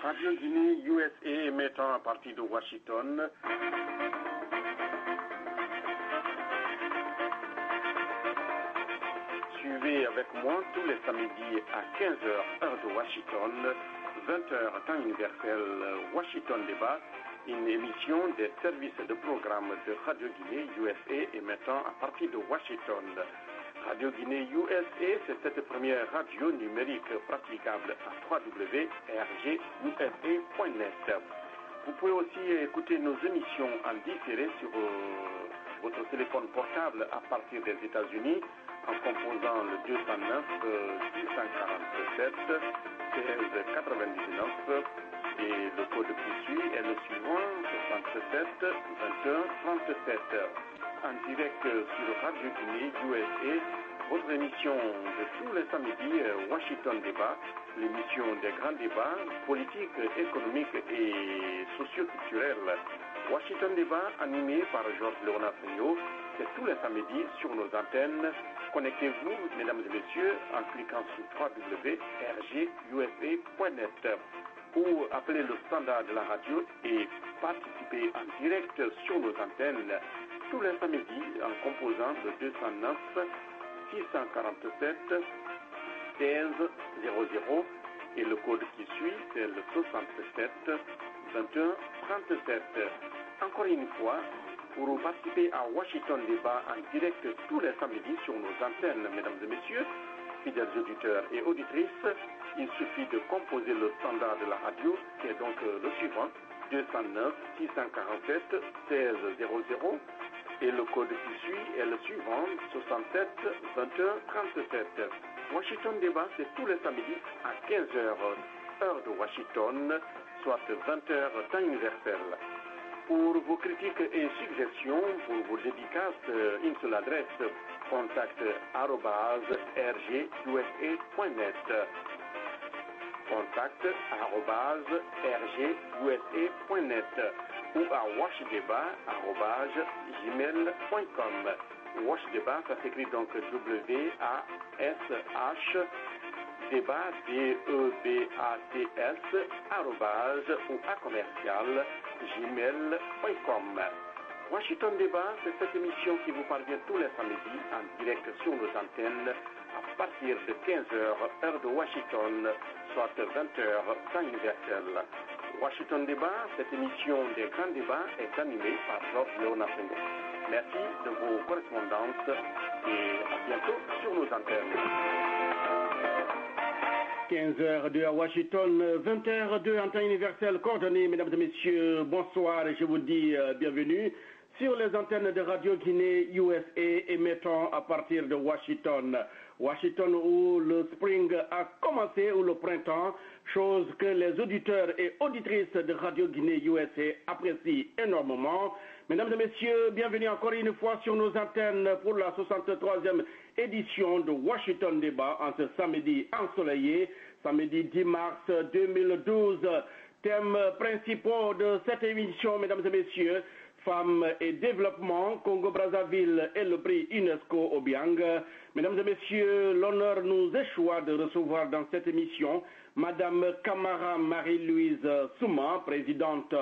Radio Guinée USA émettant à partir de Washington. Suivez avec moi tous les samedis à 15h heure de Washington, 20h temps universel Washington Débat, une émission des services de programme de Radio Guinée USA émettant à partir de Washington. Radio Guinée USA, c'est cette première radio numérique praticable à www.rgusa.net. Vous pouvez aussi écouter nos émissions en différé sur votre téléphone portable à partir des États-Unis en composant le 209 647 1699 et le code qui suit est le suivant 67 21 37. En direct sur Radio Guinée USA, votre émission de tous les samedis Washington Débat, l'émission des grands débats politiques, économiques et socioculturels. Washington Débat animé par Georges Léonard Friot, c'est tous les samedis sur nos antennes. Connectez-vous, mesdames et messieurs, en cliquant sur www.rgusa.net ou appelez le standard de la radio et participez en direct sur nos antennes tous les samedis en composant le 209 647 16 00 et le code qui suit c'est le 67 21 37. Encore une fois, pour participer à Washington Débat en direct tous les samedis sur nos antennes, mesdames et messieurs, fidèles auditeurs et auditrices, il suffit de composer le standard de la radio qui est donc le suivant 209 647 16 00 et le code qui suit est le suivant 67 21 37. Washington Débat, c'est tous les samedis à 15h heure de Washington, soit 20h temps universel. Pour vos critiques et suggestions, pour vos dédicaces, une seule adresse, contact@rgusa.net. contact@rgusa.net ou à washdébat@gmail.com. Washdébat, ça s'écrit donc W-A-S-H débat D-E-B-A-T-S @ ou à commercial gmail.com. Washington Débat, c'est cette émission qui vous parvient tous les samedis en direct sur nos antennes à partir de 15h heure de Washington, soit 20h temps universel. Washington Débat, cette émission des grands débats est animée par Georges Léonard Friot. Merci de vos correspondances et à bientôt sur nos antennes. 15h02 à Washington, 20h02 en temps universel coordonné. Mesdames et messieurs, bonsoir et je vous dis bienvenue sur les antennes de Radio Guinée USA émettant à partir de Washington. Washington où le spring a commencé, ou le printemps, chose que les auditeurs et auditrices de Radio Guinée USA apprécient énormément. Mesdames et messieurs, bienvenue encore une fois sur nos antennes pour la 63e édition de Washington Débat en ce samedi ensoleillé, samedi 10 mars 2012. Thèmes principaux de cette émission, mesdames et messieurs, femmes et développement, Congo-Brazzaville et le prix UNESCO Obiang. Mesdames et messieurs, l'honneur nous échoit de recevoir dans cette émission Madame Camara Marie-Louise Souma, présidente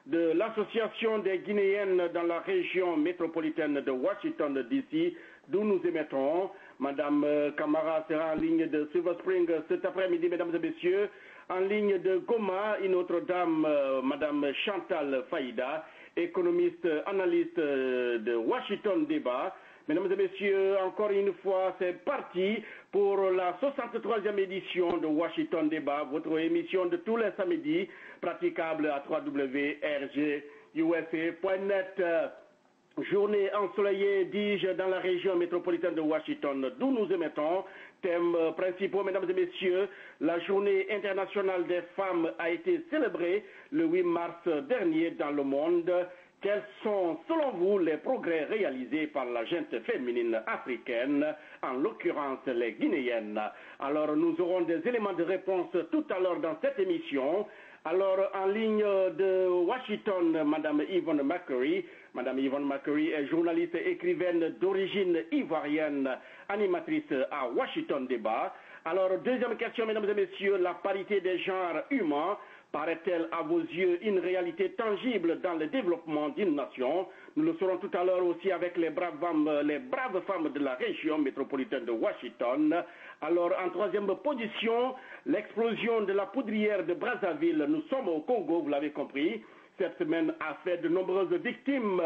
de l'Association des Guinéennes dans la région métropolitaine de Washington DC, d'où nous émettons. Madame Camara sera en ligne de Silver Spring cet après-midi, mesdames et messieurs. En ligne de Goma, une autre dame, Madame Chantal Faïda, économiste, analyste de Washington Débat. Mesdames et messieurs, encore une fois, c'est parti pour la 63e édition de Washington Débat, votre émission de tous les samedis, praticable à www.rgusa.net. Journée ensoleillée, dis-je, dans la région métropolitaine de Washington, d'où nous émettons. Thèmes principaux, mesdames et messieurs, la journée internationale des femmes a été célébrée le 8 mars dernier dans le monde. Quels sont, selon vous, les progrès réalisés par la gente féminine africaine, en l'occurrence les Guinéennes? Alors, nous aurons des éléments de réponse tout à l'heure dans cette émission. Alors, en ligne de Washington, Madame Yvonne McCurry. Madame Yvonne McCurry est journaliste et écrivaine d'origine ivoirienne, animatrice à Washington Débat. Alors, deuxième question, mesdames et messieurs, la parité des genres humains. Paraît-elle à vos yeux une réalité tangible dans le développement d'une nation? Nous le saurons tout à l'heure aussi avec les braves femmes de la région métropolitaine de Washington. Alors, en troisième position, l'explosion de la poudrière de Brazzaville. Nous sommes au Congo, vous l'avez compris. Cette semaine a fait de nombreuses victimes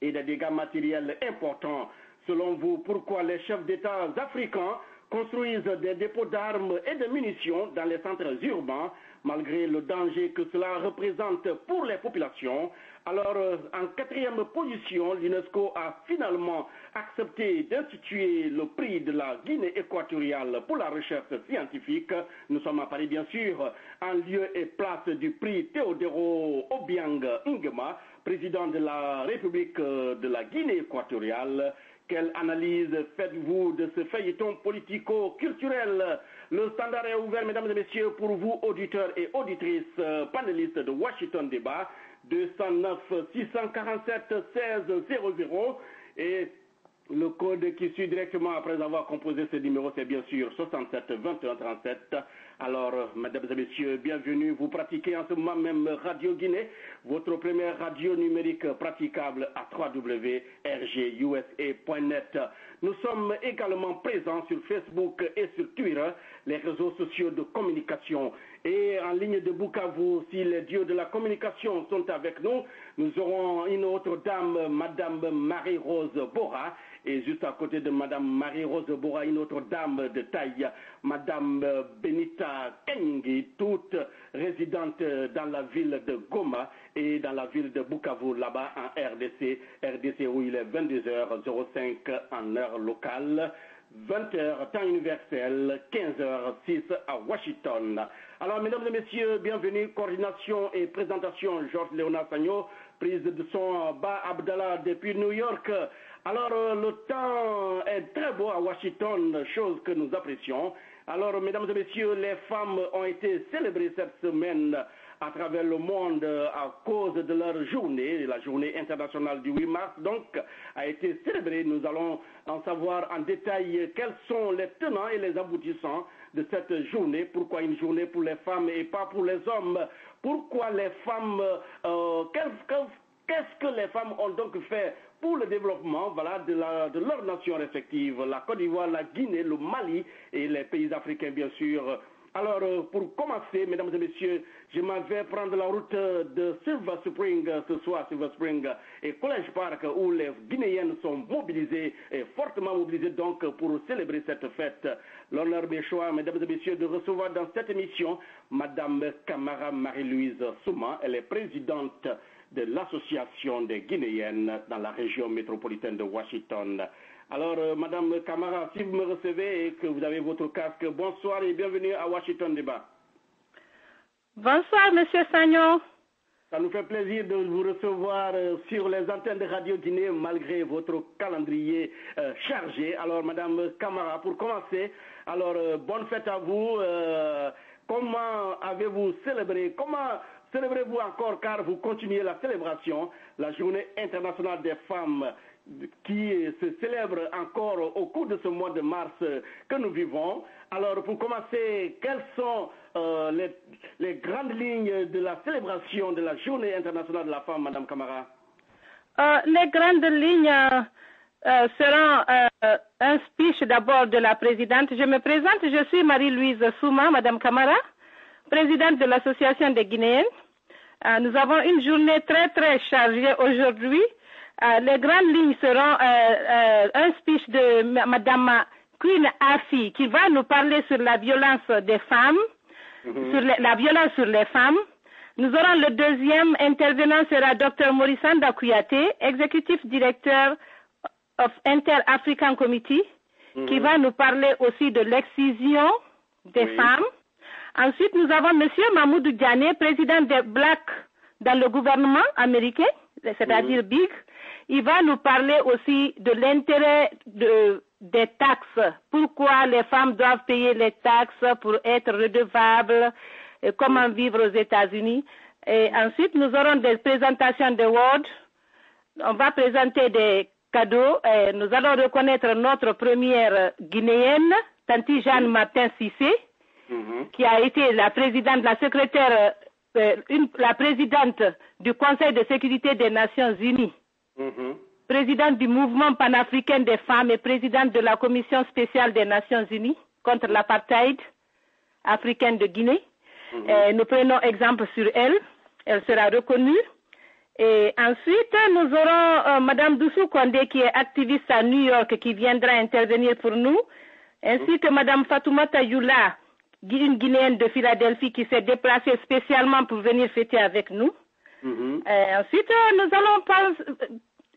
et des dégâts matériels importants. Selon vous, pourquoi les chefs d'État africains construisent des dépôts d'armes et de munitions dans les centres urbains, malgré le danger que cela représente pour les populations? Alors, en quatrième position, l'UNESCO a finalement accepté d'instituer le prix de la Guinée équatoriale pour la recherche scientifique. Nous sommes à Paris, bien sûr, en lieu et place du prix Théodoro Obiang Nguema, président de la République de la Guinée équatoriale. Quelle analyse faites-vous de ce feuilleton politico-culturel? Le standard est ouvert, mesdames et messieurs, pour vous, auditeurs et auditrices, panélistes de Washington Débat, 209 647 16 00. Et le code qui suit directement après avoir composé ce numéro, c'est bien sûr 67 21 37. Alors, mesdames et messieurs, bienvenue. Vous pratiquez en ce moment même Radio Guinée, votre première radio numérique praticable à www.rgusa.net. Nous sommes également présents sur Facebook et sur Twitter, les réseaux sociaux de communication. Et en ligne de Bukavu, si les dieux de la communication sont avec nous, nous aurons une autre dame, Madame Marie-Rose Bora. Et juste à côté de Madame Marie-Rose Bora, une autre dame de taille, Madame Benita Kengi, toute résidente dans la ville de Goma et dans la ville de Bukavu, là-bas en RDC où il est 22h05 en heure locale, 20h temps universel, 15h06 à Washington. Alors, mesdames et messieurs, bienvenue, coordination et présentation, Georges Léonard Sagno, prise de son Ba Abdallah depuis New York. Alors, le temps est très beau à Washington, chose que nous apprécions. Alors, mesdames et messieurs, les femmes ont été célébrées cette semaine à travers le monde à cause de leur journée. La journée internationale du 8 mars, donc, a été célébrée. Nous allons en savoir en détail quels sont les tenants et les aboutissants de cette journée. Pourquoi une journée pour les femmes et pas pour les hommes? Pourquoi les femmes, qu'est-ce que les femmes ont donc fait pour le développement de leurs nations respectives, la Côte d'Ivoire, la Guinée, le Mali et les pays africains, bien sûr. Alors, pour commencer, mesdames et messieurs, je m'en vais prendre la route de Silver Spring ce soir, Silver Spring et College Park, où les Guinéennes sont mobilisées et fortement mobilisées donc pour célébrer cette fête. L'honneur mes choix, mesdames et messieurs, de recevoir dans cette émission Madame Camara Marie-Louise Souma. Elle est présidente de l'Association des Guinéennes dans la région métropolitaine de Washington. Alors, Madame Camara, si vous me recevez et que vous avez votre casque, bonsoir et bienvenue à Washington Débat. Bonsoir, Monsieur Sagnon. Ça nous fait plaisir de vous recevoir sur les antennes de Radio Guinée malgré votre calendrier chargé. Alors, Madame Camara, pour commencer, alors bonne fête à vous. Comment avez-vous célébré? Comment célébrez-vous encore, car vous continuez la célébration, la journée internationale des femmes qui se célèbre encore au cours de ce mois de mars que nous vivons. Alors, pour commencer, quelles sont les grandes lignes de la célébration de la journée internationale de la femme, Madame Camara? Les grandes lignes seront un speech d'abord de la présidente. Je me présente, je suis Marie-Louise Souma, Madame Camara, présidente de l'Association des Guinéennes. Nous avons une journée très très chargée aujourd'hui. Les grandes lignes seront un speech de Madame Queen Afi qui va nous parler sur la violence des femmes, sur la violence sur les femmes. Nous aurons le deuxième intervenant sera Dr Morissanda Kouyaté, exécutif directeur of Inter-African Committee, qui va nous parler aussi de l'excision des femmes. Ensuite, nous avons M. Mamoudou Diané, président des Blacks dans le gouvernement américain, c'est-à-dire BIG. Il va nous parler aussi de l'intérêt des taxes. Pourquoi les femmes doivent payer les taxes pour être redevables, et comment vivre aux États-Unis. Et ensuite, nous aurons des présentations d'awards. On va présenter des cadeaux. Et nous allons reconnaître notre première Guinéenne, Tanti Jeanne Martin Cissé, qui a été la présidente, la secrétaire la présidente du Conseil de sécurité des Nations Unies, présidente du mouvement panafricain des femmes et présidente de la commission spéciale des Nations Unies contre l'apartheid africaine de Guinée. Nous prenons exemple sur elle. Elle sera reconnue. Et ensuite, nous aurons Mme Doussou Kondé, qui est activiste à New York, qui viendra intervenir pour nous, ainsi que Mme Fatoumata Youla, une Guinéenne de Philadelphie, qui s'est déplacée spécialement pour venir fêter avec nous. Ensuite, nous allons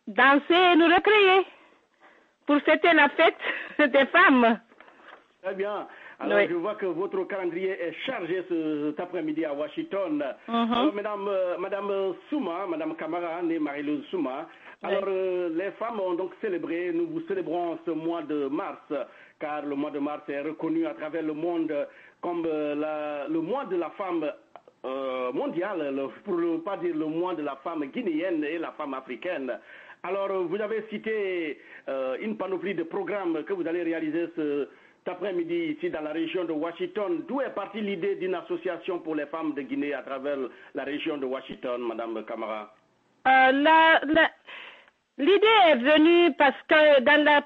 danser et nous recréer pour fêter la fête des femmes. Très bien. Alors, je vois que votre calendrier est chargé cet après-midi à Washington. Alors, Madame Souma, Madame Camara, née Marie-Louise Souma, alors les femmes ont donc célébré, nous vous célébrons ce mois de mars, car le mois de mars est reconnu à travers le monde comme le mois de la femme mondiale, pour ne pas dire le mois de la femme guinéenne et la femme africaine. Alors, vous avez cité une panoplie de programmes que vous allez réaliser cet après-midi ici dans la région de Washington. D'où est partie l'idée d'une association pour les femmes de Guinée à travers la région de Washington, Madame Camara? L'idée est venue parce que dans la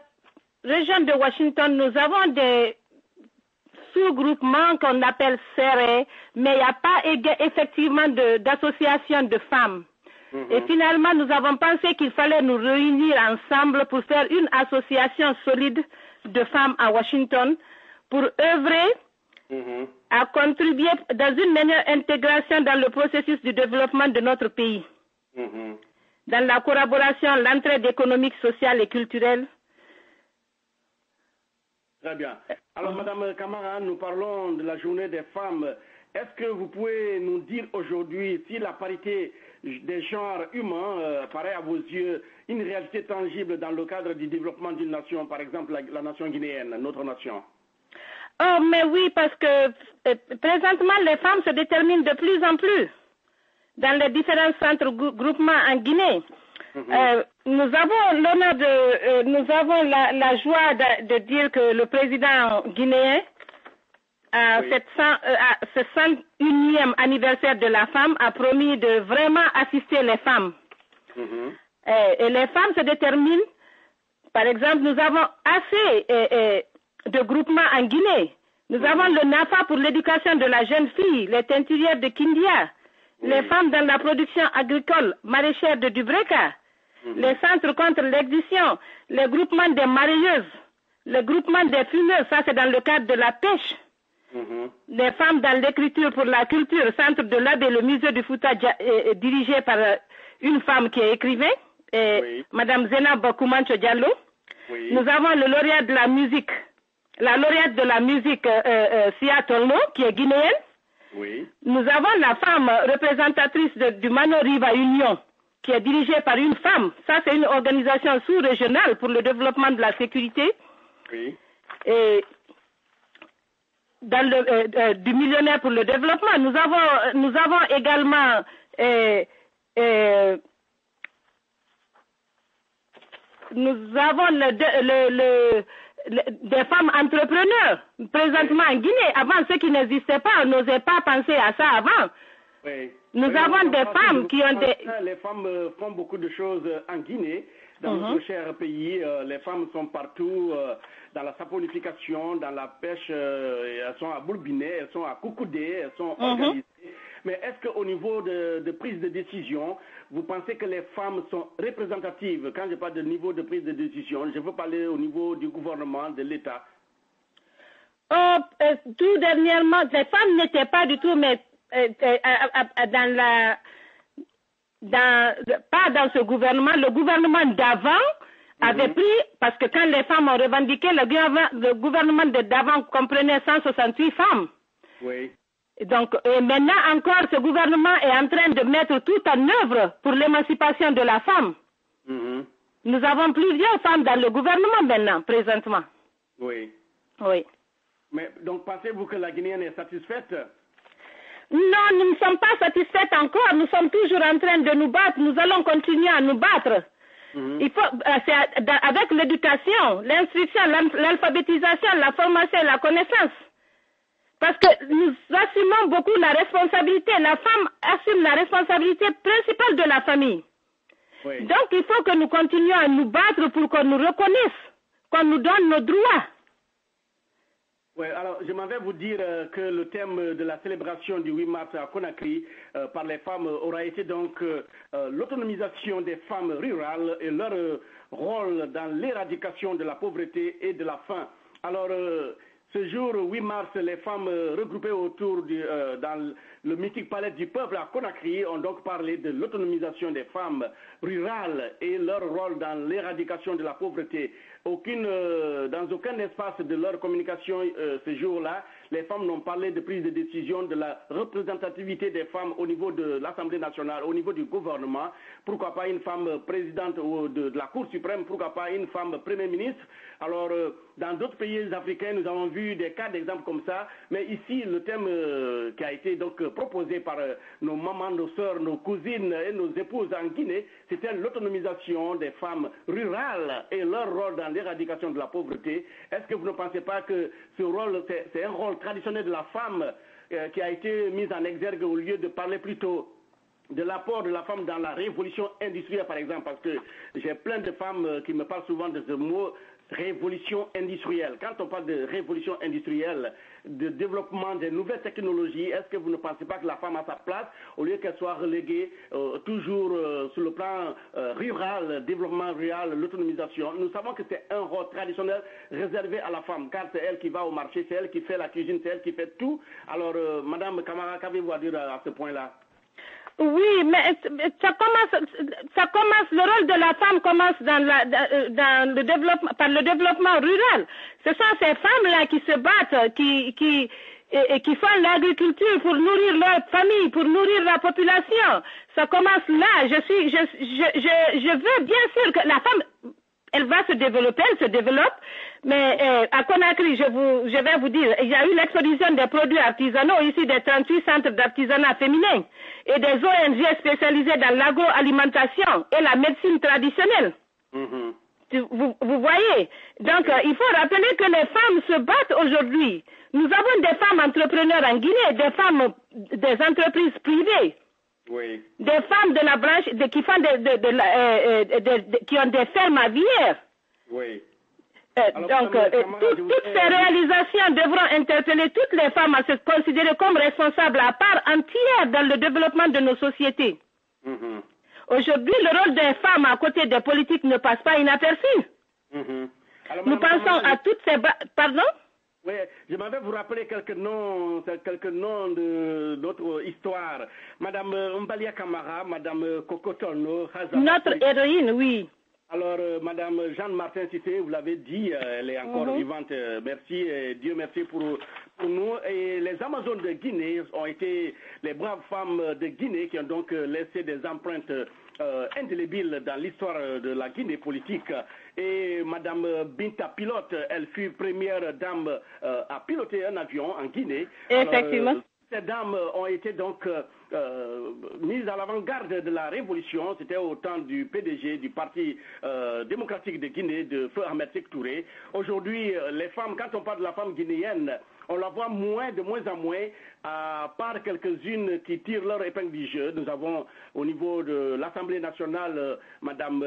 région de Washington, nous avons des sous-groupements qu'on appelle serrés, mais il n'y a pas effectivement d'association de femmes. Et finalement, nous avons pensé qu'il fallait nous réunir ensemble pour faire une association solide de femmes à Washington pour œuvrer à contribuer dans une meilleure intégration dans le processus du développement de notre pays, dans la collaboration, l'entraide économique, sociale et culturelle. Très bien. Alors, Madame Camara, nous parlons de la journée des femmes. Est-ce que vous pouvez nous dire aujourd'hui si la parité des genres humains paraît à vos yeux une réalité tangible dans le cadre du développement d'une nation, par exemple la nation guinéenne, notre nation? Oh, mais oui, parce que présentement, les femmes se déterminent de plus en plus dans les différents centres groupements en Guinée. Nous avons l'honneur nous avons la joie de dire que le président guinéen, à ce 101e anniversaire de la femme, a promis de vraiment assister les femmes. Et les femmes se déterminent. Par exemple, nous avons assez de groupements en Guinée. Nous avons le NAFA pour l'éducation de la jeune fille, les teinturières de Kindia, les femmes dans la production agricole, maraîchère de Dubreka, les centres contre l'excision, les groupements des marieuses, le groupement des fumeurs, ça c'est dans le cadre de la pêche. Les femmes dans l'écriture pour la culture, centre de l'Abbé, le musée du Fouta, dirigé par une femme qui est écrivain, Madame Zenab Koumancho Diallo. Nous avons le lauréat de la musique, la lauréate de la musique Sia Tolno, qui est guinéenne. Nous avons la femme représentatrice du Mano Riva Union, qui est dirigée par une femme. Ça, c'est une organisation sous-régionale pour le développement de la sécurité. Et dans du millionnaire pour le développement. Nous avons également nous avons des femmes entrepreneurs présentement en Guinée. Avant, ceux qui n'existaient pas, n'osaient pas penser à ça avant. Nous avons des femmes qui ont des... Les femmes font beaucoup de choses en Guinée. Dans notre cher pays, les femmes sont partout, dans la saponification, dans la pêche, elles sont à Bourbinet, elles sont à Koukoudé, elles sont organisées. Mais est-ce qu'au niveau de prise de décision, vous pensez que les femmes sont représentatives? Quand je parle de niveau de prise de décision, je veux parler au niveau du gouvernement, de l'État. Tout dernièrement, les femmes n'étaient pas du tout, mais pas dans ce gouvernement. Le gouvernement d'avant avait pris, parce que quand les femmes ont revendiqué, le gouvernement d'avant comprenait 168 femmes. Donc, maintenant encore, ce gouvernement est en train de mettre tout en œuvre pour l'émancipation de la femme. Nous avons plusieurs femmes dans le gouvernement maintenant, présentement. Mais donc, pensez-vous que la Guinéenne est satisfaite? Non, nous ne sommes pas satisfaites encore. Nous sommes toujours en train de nous battre. Nous allons continuer à nous battre. Il faut, avec l'éducation, l'instruction, l'alphabétisation, la formation et la connaissance. Parce que nous assumons beaucoup la responsabilité. La femme assume la responsabilité principale de la famille. Oui. Donc, il faut que nous continuions à nous battre pour qu'on nous reconnaisse, qu'on nous donne nos droits. Oui, alors je m'en vais vous dire que le thème de la célébration du 8 mars à Conakry par les femmes aura été donc l'autonomisation des femmes rurales et leur rôle dans l'éradication de la pauvreté et de la faim. Alors, ce jour 8 mars, les femmes regroupées autour dans le mythique palais du peuple à Conakry ont donc parlé de l'autonomisation des femmes rurales et leur rôle dans l'éradication de la pauvreté. Dans aucun espace de leur communication ce jour-là, les femmes n'ont parlé de prise de décision, de la représentativité des femmes au niveau de l'Assemblée nationale, au niveau du gouvernement. Pourquoi pas une femme présidente de la Cour suprême, pourquoi pas une femme premier ministre. Alors, dans d'autres pays africains, nous avons vu des cas d'exemple comme ça, mais ici, le thème qui a été donc proposé par nos mamans, nos sœurs, nos cousines et nos épouses en Guinée, c'était l'autonomisation des femmes rurales et leur rôle dans l'éradication de la pauvreté. Est-ce que vous ne pensez pas que ce rôle, c'est un rôle traditionnel de la femme qui a été mis en exergue au lieu de parler plutôt de l'apport de la femme dans la révolution industrielle, par exemple, parce que j'ai plein de femmes qui me parlent souvent de ce mot révolution industrielle. Quand on parle de révolution industrielle, de développement des nouvelles technologies, est-ce que vous ne pensez pas que la femme a sa place au lieu qu'elle soit reléguée toujours sur le plan rural, développement rural, l'autonomisation? Nous savons que c'est un rôle traditionnel réservé à la femme, car c'est elle qui va au marché, c'est elle qui fait la cuisine, c'est elle qui fait tout. Alors, Madame Camara, qu'avez-vous à dire à ce point-là? Oui, mais ça commence, le rôle de la femme commence dans le développement, par le développement rural. Ce sont ces femmes-là qui se battent, qui font l'agriculture pour nourrir leur famille, pour nourrir la population. Ça commence là. Je veux bien sûr que la femme, elle va se développer, elle se développe, mais à Conakry, je vais vous dire, il y a eu l'exposition des produits artisanaux ici, des 38 centres d'artisanat féminin et des ONG spécialisées dans l'agroalimentation et la médecine traditionnelle. Mm-hmm. Vous voyez? Donc, il faut rappeler que les femmes se battent aujourd'hui. Nous avons des femmes entrepreneurs en Guinée, des femmes des entreprises privées. Oui. Des femmes de la branche qui font qui ont des fermes aviaires. Oui. Donc, toutes ces réalisations devront interpeller toutes les femmes à se considérer comme responsables à part entière dans le développement de nos sociétés. Mm-hmm. Aujourd'hui, le rôle des femmes à côté des politiques ne passe pas inaperçu. Mm-hmm. Alors, nous pensons à toutes ces... Pardon? Oui, je m'avais vous rappeler quelques noms de notre histoire. Madame Mbalia Camara, Madame Kokotono, notre héroïne, oui. Alors, Madame Jeanne-Martin Cissé, vous l'avez dit, elle est encore vivante. Merci, et Dieu merci pour nous. Et les Amazones de Guinée ont été les braves femmes de Guinée qui ont donc laissé des empreintes indélébiles dans l'histoire de la Guinée politique. Et Madame Binta Pilote, elle fut première dame à piloter un avion en Guinée. Effectivement. Alors, ces dames ont été donc mises à l'avant-garde de la révolution. C'était au temps du PDG, du Parti démocratique de Guinée, de Feu Ahmed Sékou Touré. Aujourd'hui, les femmes, quand on parle de la femme guinéenne, on la voit de moins en moins, à part quelques-unes qui tirent leur épingle du jeu. Nous avons au niveau de l'Assemblée nationale Madame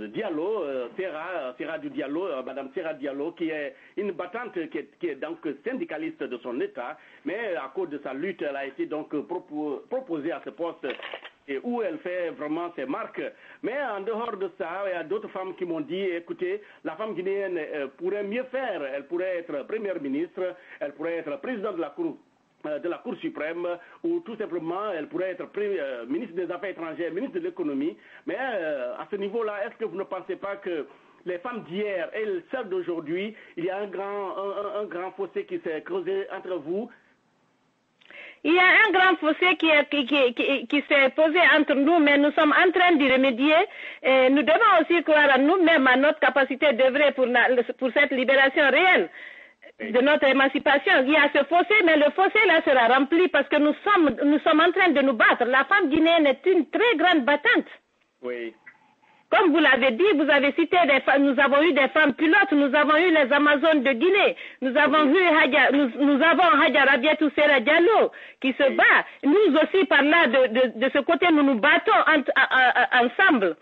Diallo, Serra du Diallo, Madame Serra Diallo, qui est une battante, qui est donc syndicaliste de son État, mais à cause de sa lutte, elle a été donc proposée à ce poste et où elle fait vraiment ses marques. Mais en dehors de ça, il y a d'autres femmes qui m'ont dit, écoutez, la femme guinéenne pourrait mieux faire, elle pourrait être première ministre, elle pourrait être présidente de la Cour suprême, ou tout simplement, elle pourrait être ministre des Affaires étrangères, ministre de l'économie. Mais à ce niveau-là, est-ce que vous ne pensez pas que les femmes d'hier et celles d'aujourd'hui, il y a un grand fossé qui s'est creusé entre vous? Il y a un grand fossé qui s'est posé entre nous, mais nous sommes en train d'y remédier. Et nous devons aussi croire à nous-mêmes, à notre capacité d'œuvrer pour cette libération réelle de notre émancipation. Il y a ce fossé, mais le fossé là sera rempli parce que nous sommes en train de nous battre. La femme guinéenne est une très grande battante. Oui. Comme vous l'avez dit, vous avez cité des femmes, nous avons eu des femmes pilotes, nous avons eu les Amazones de Guinée, nous avons vu nous avons Hadja Rabiatou Sera Diallo qui se bat. Nous aussi, par là, de ce côté, nous nous battons ensemble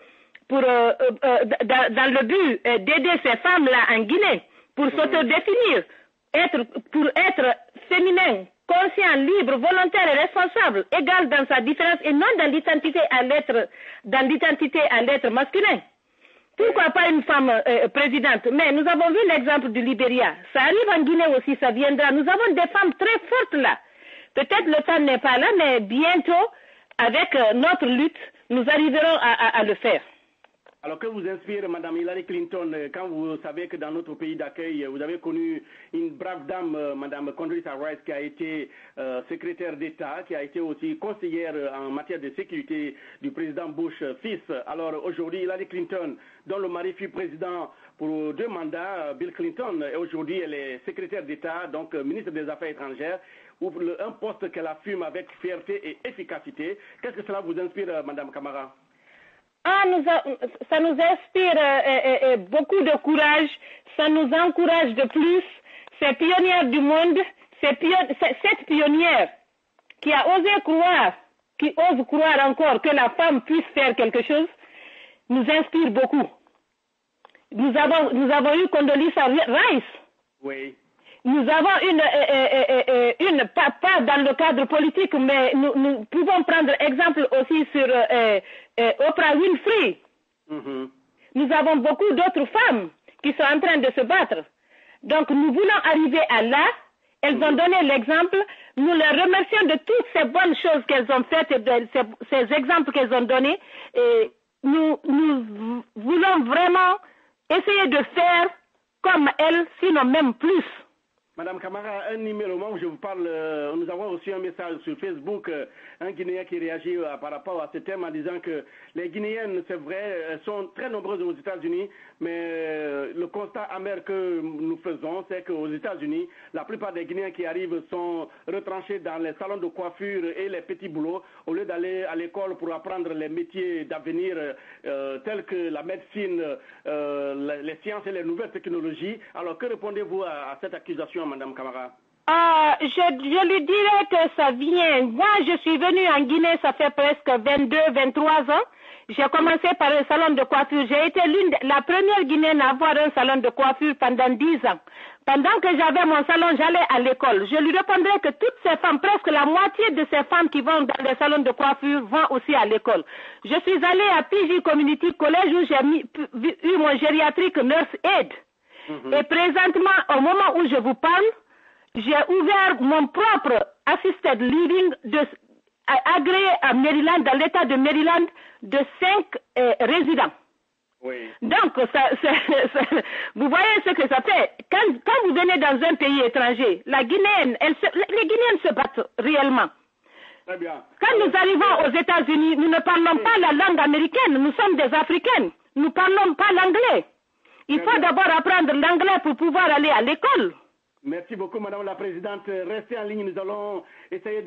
pour, dans le but d'aider ces femmes-là en Guinée pour s'autodéfinir, pour être féminin, conscient, libre, volontaire et responsable, égal dans sa différence et non dans l'identité à l'être masculin. Pourquoi pas une femme présidente? Mais nous avons vu l'exemple du Libéria. Ça arrive en Guinée aussi, ça viendra. Nous avons des femmes très fortes là. Peut-être le temps n'est pas là, mais bientôt, avec notre lutte, nous arriverons à le faire. Alors, que vous inspire Mme Hillary Clinton quand vous savez que dans notre pays d'accueil, vous avez connu une brave dame, Mme Condoleezza Rice, qui a été secrétaire d'État, qui a été aussi conseillère en matière de sécurité du président Bush fils. Alors, aujourd'hui, Hillary Clinton, dont le mari fut président pour 2 mandats, Bill Clinton, et aujourd'hui, elle est secrétaire d'État, donc ministre des Affaires étrangères, ouvre un poste qu'elle assume avec fierté et efficacité. Qu'est-ce que cela vous inspire, Mme Camara? Ça nous inspire beaucoup de courage, ça nous encourage de plus. Ces pionnières du monde, cette pionnière qui a osé croire, qui ose croire encore que la femme puisse faire quelque chose, nous inspire beaucoup. Nous avons eu Condoleezza Rice. Oui. Nous avons pas dans le cadre politique, mais nous pouvons prendre exemple aussi sur Oprah Winfrey. Nous avons beaucoup d'autres femmes qui sont en train de se battre. Donc nous voulons arriver à là. Elles ont donné l'exemple. Nous les remercions de toutes ces bonnes choses qu'elles ont faites et de ces exemples qu'elles ont donnés. Et nous voulons vraiment essayer de faire comme elles, sinon même plus. Madame Camara, un numéro, au moment où je vous parle, nous avons reçu un message sur Facebook, un Guinéen qui réagit par rapport à ce thème en disant que les Guinéennes, c'est vrai, sont très nombreuses aux États-Unis, mais le constat amer que nous faisons, c'est qu'aux États-Unis, la plupart des Guinéens qui arrivent sont retranchés dans les salons de coiffure et les petits boulots, au lieu d'aller à l'école pour apprendre les métiers d'avenir tels que la médecine, les sciences et les nouvelles technologies. Alors, que répondez-vous à cette accusation, Madame Camara? Je lui dirais que ça vient. Moi, je suis venue en Guinée, ça fait presque 23 ans. J'ai commencé par un salon de coiffure. J'ai été la première Guinéenne à avoir un salon de coiffure pendant 10 ans. Pendant que j'avais mon salon, j'allais à l'école. Je lui répondrai que toutes ces femmes, presque la moitié de ces femmes qui vont dans les salons de coiffure vont aussi à l'école. Je suis allée à PJ Community College où j'ai eu mon gériatrique Nurse Aid. Et présentement, au moment où je vous parle, j'ai ouvert mon propre assisted living agréé à Maryland, dans l'État de Maryland, de 5 résidents. Oui. Donc, vous voyez ce que ça fait. Quand vous venez dans un pays étranger, les Guinéennes se battent réellement. Très bien. Quand nous arrivons aux États-Unis, nous ne parlons pas la langue américaine, nous sommes des Africaines. Nous ne parlons pas l'anglais. Il faut d'abord apprendre l'anglais pour pouvoir aller à l'école. Merci beaucoup, Madame la Présidente. Restez en ligne, nous allons essayer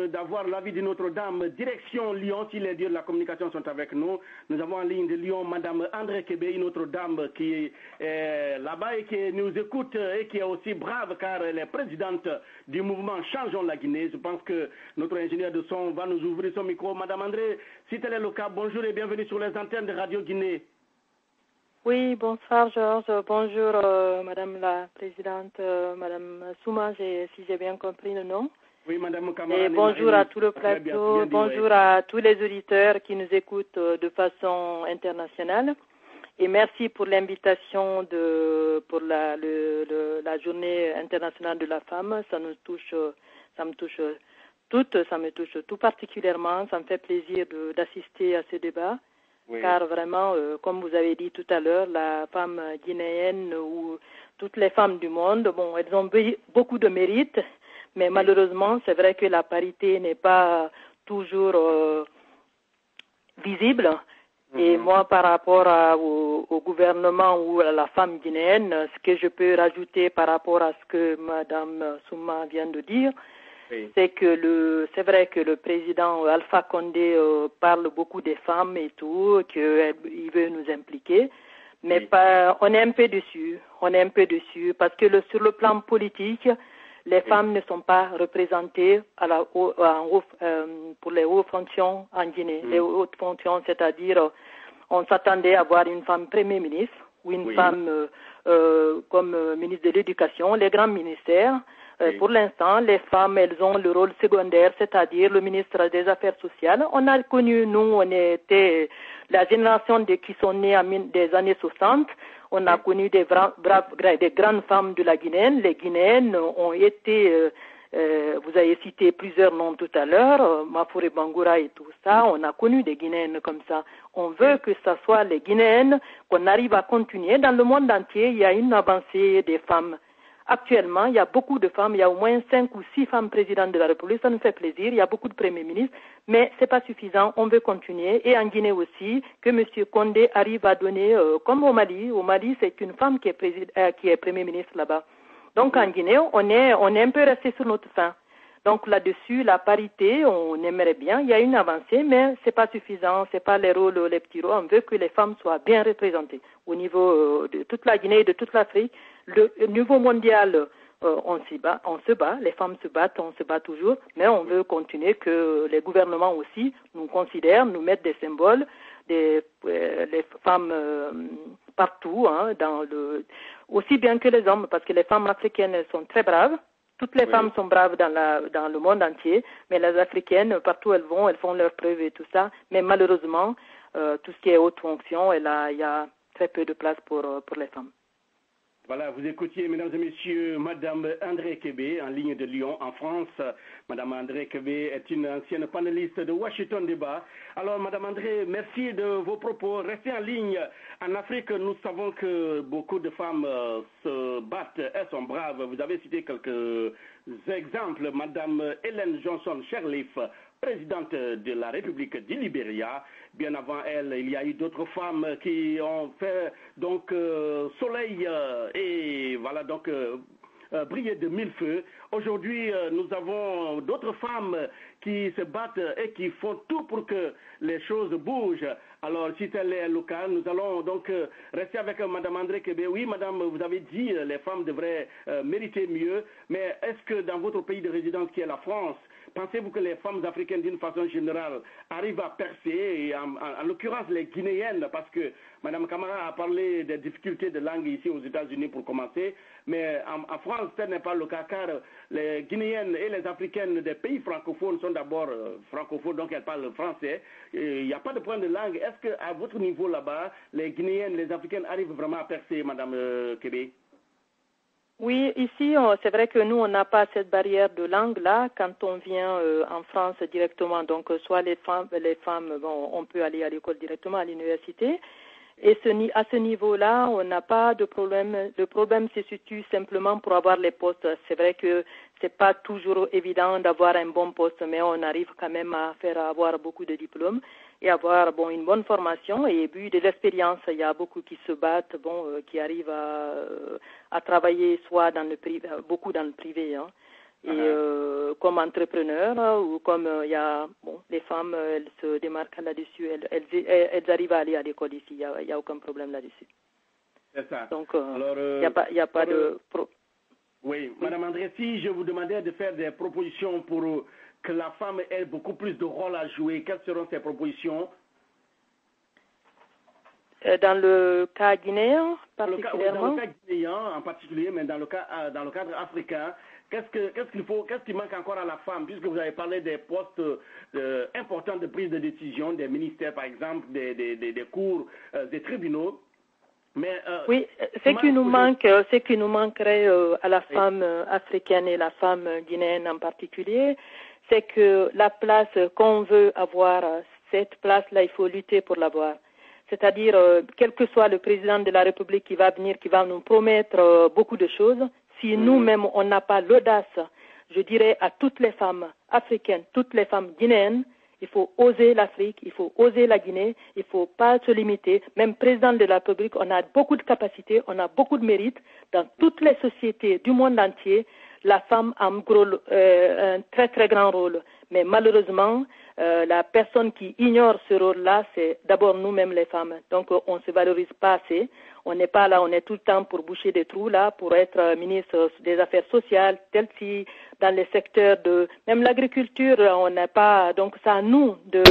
d'avoir l'avis de Notre-Dame. Direction Lyon, si les dieux de la communication sont avec nous. Nous avons en ligne de Lyon Madame André Kébé, Notre-Dame, qui est là-bas et qui nous écoute et qui est aussi brave car elle est présidente du mouvement Changeons la Guinée. Je pense que notre ingénieur de son va nous ouvrir son micro. Madame André, si tel est le cas, bonjour et bienvenue sur les antennes de Radio Guinée. Oui, bonsoir Georges, bonjour Madame la Présidente, Madame Souma, si j'ai bien compris le nom. Oui, Madame Camara. Et bonjour à tout le plateau, bonjour à tous les auditeurs qui nous écoutent de façon internationale. Et merci pour l'invitation pour la journée internationale de la femme. Ça me touche tout particulièrement. Ça me fait plaisir d'assister à ce débat. Oui. Car vraiment, comme vous avez dit tout à l'heure, la femme guinéenne ou toutes les femmes du monde, bon, elles ont beaucoup de mérite, mais malheureusement, c'est vrai que la parité n'est pas toujours visible. Et moi, par rapport au gouvernement ou à la femme guinéenne, ce que je peux rajouter par rapport à ce que Madame Souma vient de dire, c'est vrai que le président Alpha Condé parle beaucoup des femmes et tout, qu'il veut nous impliquer, mais on est un peu dessus. Parce que sur le plan politique, les femmes ne sont pas représentées pour les hautes fonctions en Guinée. Les hautes fonctions, c'est-à-dire, on s'attendait à voir une femme Premier ministre ou une femme comme ministre de l'Éducation, les grands ministères. Pour l'instant, les femmes, elles ont le rôle secondaire, c'est-à-dire le ministre des Affaires sociales. On a connu, nous, on était la génération qui sont nées des années 60. On a connu des grandes femmes de la Guinée. Les Guinéennes ont été, vous avez cité plusieurs noms tout à l'heure, Mafure Bangoura et tout ça. On a connu des Guinéennes comme ça. On veut que ce soit les Guinéennes, qu'on arrive à continuer. Dans le monde entier, il y a une avancée des femmes. Actuellement, il y a beaucoup de femmes, il y a au moins 5 ou 6 femmes présidentes de la République, ça nous fait plaisir, il y a beaucoup de premiers ministres, mais ce n'est pas suffisant, on veut continuer. Et en Guinée aussi, que M. Condé arrive à donner, comme au Mali, c'est une femme qui est premier ministre là-bas. Donc en Guinée, on est un peu resté sur notre faim. Donc là-dessus, la parité, on aimerait bien, il y a une avancée, mais ce n'est pas suffisant, ce n'est pas les rôles, les petits rôles, on veut que les femmes soient bien représentées au niveau de toute la Guinée et de toute l'Afrique. Le niveau mondial, on se bat, les femmes se battent, on se bat toujours, mais on veut continuer que les gouvernements aussi nous considèrent, nous mettent des symboles, les femmes partout, aussi bien que les hommes, parce que les femmes africaines, elles sont très braves. Toutes les femmes sont braves dans le monde entier, mais les Africaines, partout où elles vont, elles font leurs preuves et tout ça. Mais malheureusement, tout ce qui est haute fonction, il y a très peu de place pour les femmes. Voilà, vous écoutiez, mesdames et messieurs, Madame André Kébé, en ligne de Lyon, en France. Madame André Kébé est une ancienne panéliste de Washington Débat. Alors, Madame André, merci de vos propos. Restez en ligne. En Afrique, nous savons que beaucoup de femmes se battent, elles sont braves. Vous avez cité quelques exemples. Madame Hélène Johnson Sirleaf, présidente de la République du Libéria. Bien avant elle, il y a eu d'autres femmes qui ont fait donc soleil et voilà donc briller de mille feux. Aujourd'hui, nous avons d'autres femmes qui se battent et qui font tout pour que les choses bougent. Alors, si tel est le cas, nous allons donc rester avec Mme André Kébé. Oui, Madame, vous avez dit que les femmes devraient mériter mieux, mais est-ce que dans votre pays de résidence qui est la France, pensez-vous que les femmes africaines, d'une façon générale, arrivent à percer, et en l'occurrence les Guinéennes, parce que Mme Camara a parlé des difficultés de langue ici aux États-Unis pour commencer, mais en France, ce n'est pas le cas, car les Guinéennes et les Africaines des pays francophones sont d'abord francophones, donc elles parlent français. Il n'y a pas de point de langue. Est-ce qu'à votre niveau là-bas, les Guinéennes, les Africaines arrivent vraiment à percer, Mme Kébé? Oui, ici, c'est vrai que nous, on n'a pas cette barrière de langue-là. Quand on vient en France directement, donc soit les femmes, bon, on peut aller à l'école directement, à l'université. Et à ce niveau-là, on n'a pas de problème. Le problème se situe simplement pour avoir les postes. C'est vrai que c'est pas toujours évident d'avoir un bon poste, mais on arrive quand même à faire avoir beaucoup de diplômes et avoir une bonne formation et puis de l'expérience. Il y a beaucoup qui se battent, qui arrivent à travailler soit dans le privé, beaucoup dans le privé, hein. Et comme entrepreneur ou comme il y a les femmes, elles se démarquent là-dessus, elles arrivent à aller à l'école ici, il y a aucun problème là-dessus. C'est ça. Donc il n'y a pas de Oui, Madame André, si je vous demandais de faire des propositions pour que la femme ait beaucoup plus de rôle à jouer, quelles seront ces propositions? Dans le cas guinéen, particulièrement. Dans le cas guinéen en particulier, mais dans le cadre africain, qu'est-ce qui manque encore à la femme, puisque vous avez parlé des postes importants de prise de décision, des ministères par exemple, des cours, des tribunaux. Mais, oui, ce qui nous manquerait à la femme africaine et la femme guinéenne en particulier, c'est que la place qu'on veut avoir, cette place-là, il faut lutter pour l'avoir. C'est-à-dire, quel que soit le président de la République qui va venir, qui va nous promettre beaucoup de choses, si nous-mêmes, on n'a pas l'audace, je dirais à toutes les femmes africaines, toutes les femmes guinéennes, il faut oser l'Afrique, il faut oser la Guinée, il ne faut pas se limiter. Même président de la République, on a beaucoup de capacités, on a beaucoup de mérites. Dans toutes les sociétés du monde entier, la femme a un très très grand rôle. Mais malheureusement, la personne qui ignore ce rôle-là, c'est d'abord nous-mêmes les femmes. Donc on ne se valorise pas assez. On n'est pas là, on est tout le temps pour boucher des trous là, pour être ministre des Affaires sociales, tel si dans les secteurs de même l'agriculture, on n'est pas. Donc c'est à nous de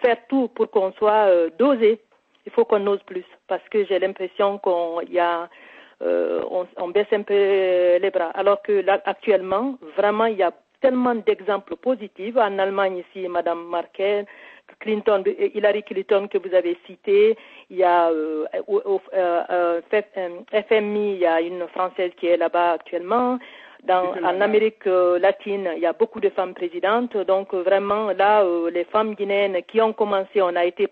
faire tout pour qu'on soit dosé. Il faut qu'on ose plus parce que j'ai l'impression on baisse un peu les bras. Alors que là actuellement, vraiment, il y a tellement d'exemples positifs. En Allemagne ici, Madame Merkel, Hillary Clinton que vous avez cité, il y a FMI, il y a une Française qui est là-bas actuellement. En Amérique latine, il y a beaucoup de femmes présidentes. Donc vraiment, là, les femmes guinéennes qui ont commencé, on a été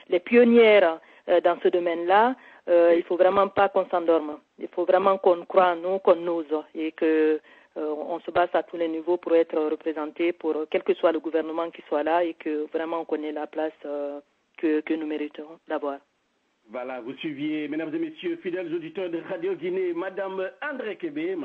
les pionnières dans ce domaine-là. Il faut vraiment pas qu'on s'endorme. Il faut vraiment qu'on croie en nous, qu'on ose et que on se base à tous les niveaux pour être représenté, pour quel que soit le gouvernement qui soit là et que vraiment on connaît la place que nous méritons d'avoir. Voilà, vous suiviez, mesdames et messieurs, fidèles auditeurs de Radio Guinée, Madame André Kébé,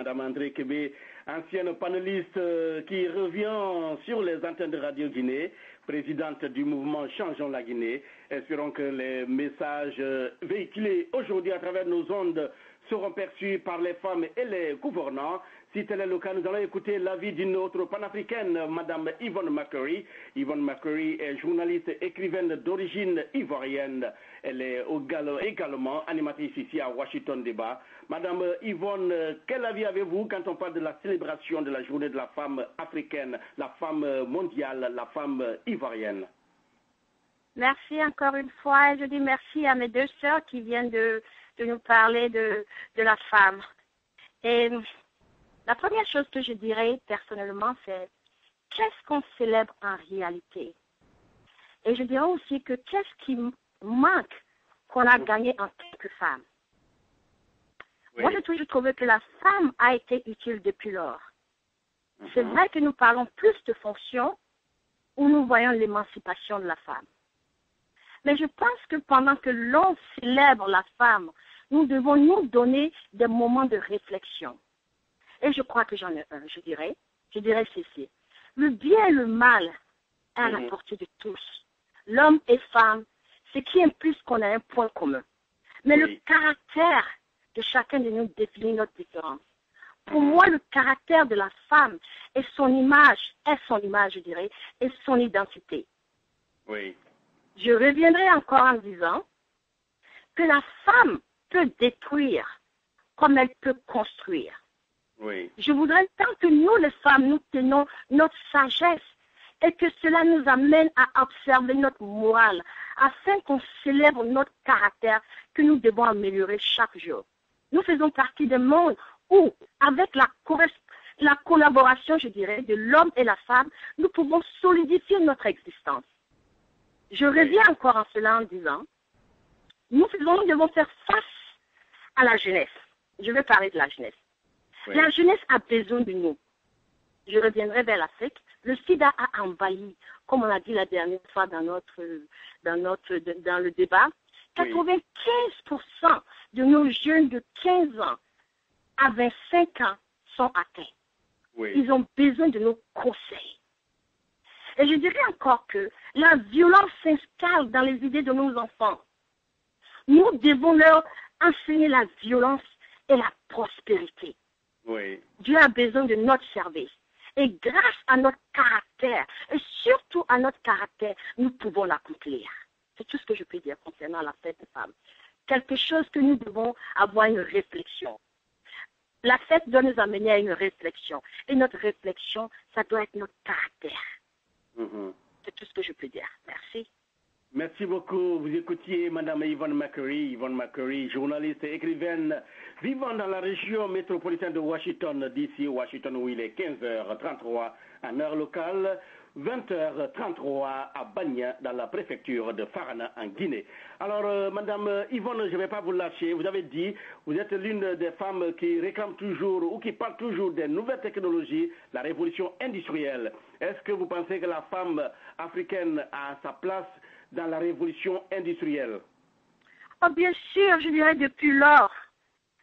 ancienne panéliste qui revient sur les antennes de Radio Guinée, présidente du mouvement Changeons la Guinée. Espérons que les messages véhiculés aujourd'hui à travers nos ondes seront perçus par les femmes et les gouvernants. Si tel est le cas, nous allons écouter l'avis d'une autre panafricaine, Madame Yvonne McCurry. Yvonne McCurry est journaliste et écrivaine d'origine ivoirienne. Elle est également animatrice ici à Washington Débat. Madame Yvonne, quel avis avez-vous quand on parle de la célébration de la journée de la femme africaine, la femme mondiale, la femme ivoirienne? Merci encore une fois et je dis merci à mes deux sœurs qui viennent de nous parler de la femme. Et la première chose que je dirais personnellement, c'est qu'est-ce qu'on célèbre en réalité? Et je dirais aussi que qu'est-ce qui manque qu'on a gagné en tant que femme? Oui. Moi, j'ai toujours trouvé que la femme a été utile depuis lors. C'est vrai que nous parlons plus de fonctions où nous voyons l'émancipation de la femme. Mais je pense que pendant que l'on célèbre la femme, nous devons nous donner des moments de réflexion. Et je crois que j'en ai un, je dirais ceci. Le bien et le mal est à la portée de tous. L'homme et femme, ce qui implique qu'on a un point commun. Mais le caractère de chacun de nous définit notre différence. Pour moi, le caractère de la femme est son image, je dirais, et son identité. Oui. Je reviendrai encore en disant que la femme peut détruire comme elle peut construire. Oui. Je voudrais tant que nous, les femmes, nous tenons notre sagesse et que cela nous amène à observer notre morale afin qu'on célèbre notre caractère que nous devons améliorer chaque jour. Nous faisons partie d'un monde où, avec la collaboration, je dirais, de l'homme et la femme, nous pouvons solidifier notre existence. Je reviens encore en cela en disant, nous devons faire face à la jeunesse. Je vais parler de la jeunesse. Oui. La jeunesse a besoin de nous. Je reviendrai vers l'Afrique. Le sida a envahi, comme on a dit la dernière fois dans le débat, 95% de nos jeunes de 15 ans à 25 ans sont atteints. Oui. Ils ont besoin de nos conseils. Et je dirais encore que la violence s'installe dans les idées de nos enfants. Nous devons leur enseigner la violence et la prospérité. Oui. Dieu a besoin de notre service. Et grâce à notre caractère, et surtout à notre caractère, nous pouvons l'accomplir. C'est tout ce que je peux dire concernant la fête des femmes. Quelque chose que nous devons avoir une réflexion. La fête doit nous amener à une réflexion. Et notre réflexion, ça doit être notre caractère. C'est tout ce que je peux dire. Merci. Merci beaucoup. Vous écoutiez Mme Yvonne McCurry, journaliste et écrivaine vivant dans la région métropolitaine de Washington, d'ici Washington, où il est 15h33 en heure locale, 20h33 à Banya, dans la préfecture de Farana, en Guinée. Alors, Mme Yvonne, je ne vais pas vous lâcher. Vous avez dit, vous êtes l'une des femmes qui réclame toujours ou qui parle toujours des nouvelles technologies, la révolution industrielle. Est-ce que vous pensez que la femme africaine a sa place dans la révolution industrielle? Oh, bien sûr, je dirais depuis lors.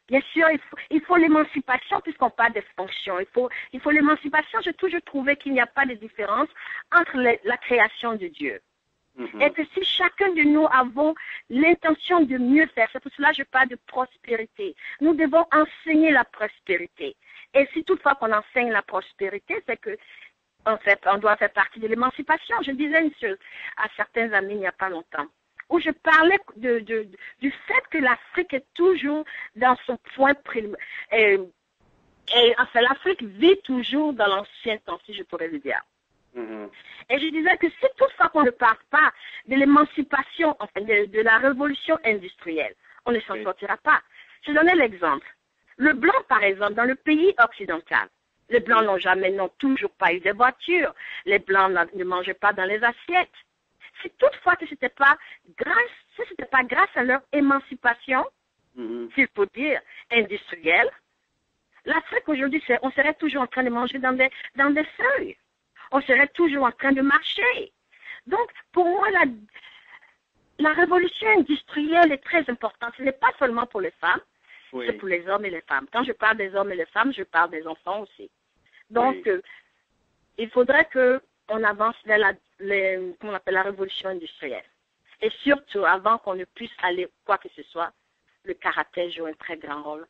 Bien sûr, il faut l'émancipation puisqu'on parle des fonctions. Il faut l'émancipation. J'ai toujours trouvé qu'il n'y a pas de différence entre la création de Dieu. Et que si chacun de nous avons l'intention de mieux faire, c'est pour cela que je parle de prospérité. Nous devons enseigner la prospérité. Et si toutefois qu'on enseigne la prospérité, c'est que en fait, on doit faire partie de l'émancipation. Je disais une chose à certains amis il n'y a pas longtemps, où je parlais du fait que l'Afrique est toujours dans son point primaire. Et enfin, l'Afrique vit toujours dans l'ancien temps, si je pourrais le dire. Et je disais que si toutefois qu'on ne parle pas de l'émancipation, enfin de la révolution industrielle, on ne s'en sortira pas. Je donnais l'exemple. Le blanc, par exemple, dans le pays occidental, les blancs n'ont toujours pas eu de voiture. Les blancs ne mangeaient pas dans les assiettes. Si toutefois que c'était pas grâce à leur émancipation, s'il faut dire, industrielle, l'Afrique aujourd'hui, on serait toujours en train de manger dans des feuilles. On serait toujours en train de marcher. Donc, pour moi, la révolution industrielle est très importante. Ce n'est pas seulement pour les femmes, c'est pour les hommes et les femmes. Quand je parle des hommes et les femmes, je parle des enfants aussi. Donc, il faudrait qu'on avance vers la révolution industrielle. Et surtout, avant qu'on ne puisse aller quoi que ce soit, le karaté joue un très grand rôle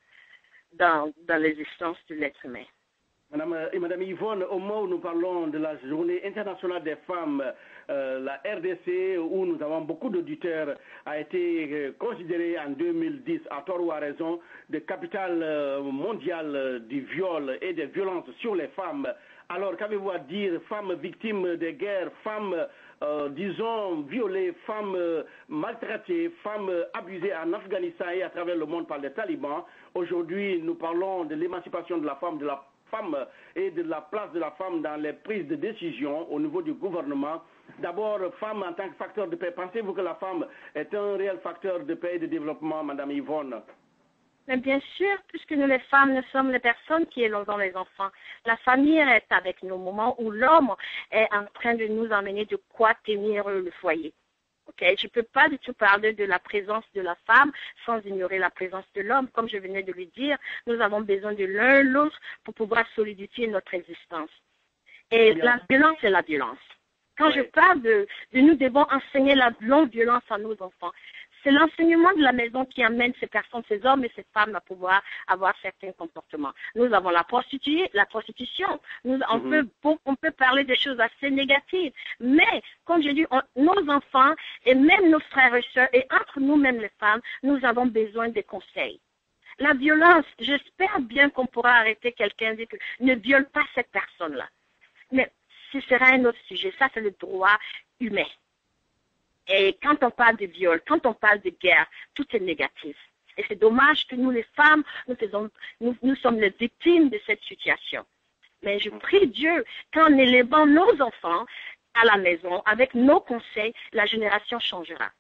dans l'existence de l'être humain. Madame Yvonne, au moment où nous parlons de la journée internationale des femmes, la RDC, où nous avons beaucoup d'auditeurs, a été considérée en 2010, à tort ou à raison, de capitale mondiale du viol et des violences sur les femmes. Alors, qu'avez-vous à dire, femmes victimes des guerres, femmes, disons, violées, femmes maltraitées, femmes abusées en Afghanistan et à travers le monde par les talibans? Aujourd'hui, nous parlons de l'émancipation de la femme, et de la place de la femme dans les prises de décision au niveau du gouvernement. D'abord, femme en tant que facteur de paix. Pensez-vous que la femme est un réel facteur de paix et de développement, Madame Yvonne? Mais bien sûr, puisque nous les femmes, nous sommes les personnes qui élevons les enfants. La famille est avec nous au moment où l'homme est en train de nous emmener de quoi tenir le foyer. Okay. Je ne peux pas du tout parler de la présence de la femme sans ignorer la présence de l'homme. Comme je venais de lui dire, nous avons besoin de l'un l'autre pour pouvoir solidifier notre existence. Et la violence, c'est la violence. Quand je parle de nous devons enseigner la non-violence à nos enfants, c'est l'enseignement de la maison qui amène ces personnes, ces hommes et ces femmes à pouvoir avoir certains comportements. Nous avons la prostitution. On peut parler des choses assez négatives. Mais, comme je dis, nos enfants et même nos frères et sœurs et entre nous-mêmes les femmes, nous avons besoin des conseils. La violence, j'espère bien qu'on pourra arrêter quelqu'un et dire que ne viole pas cette personne-là. Mais ce sera un autre sujet. Ça, c'est le droit humain. Et quand on parle de viol, quand on parle de guerre, tout est négatif. Et c'est dommage que nous, les femmes, nous sommes les victimes de cette situation. Mais je prie Dieu qu'en élevant nos enfants à la maison, avec nos conseils, la génération changera.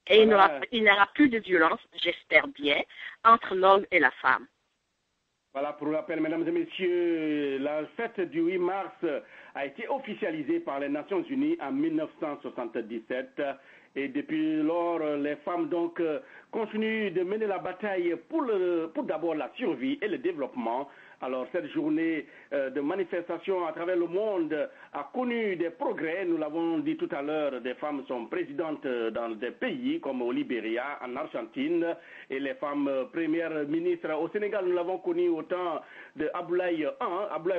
Et il n'y aura plus de violence, j'espère bien, entre l'homme et la femme. Voilà, pour rappel, mesdames et messieurs, la fête du 8 mars a été officialisée par les Nations Unies en 1977. Et depuis lors, les femmes donc continuent de mener la bataille pour d'abord la survie et le développement. Alors cette journée de manifestation à travers le monde a connu des progrès. Nous l'avons dit tout à l'heure, des femmes sont présidentes dans des pays comme au Libéria, en Argentine, et les femmes premières ministres. Au Sénégal, nous l'avons connu au temps de Abdoulaye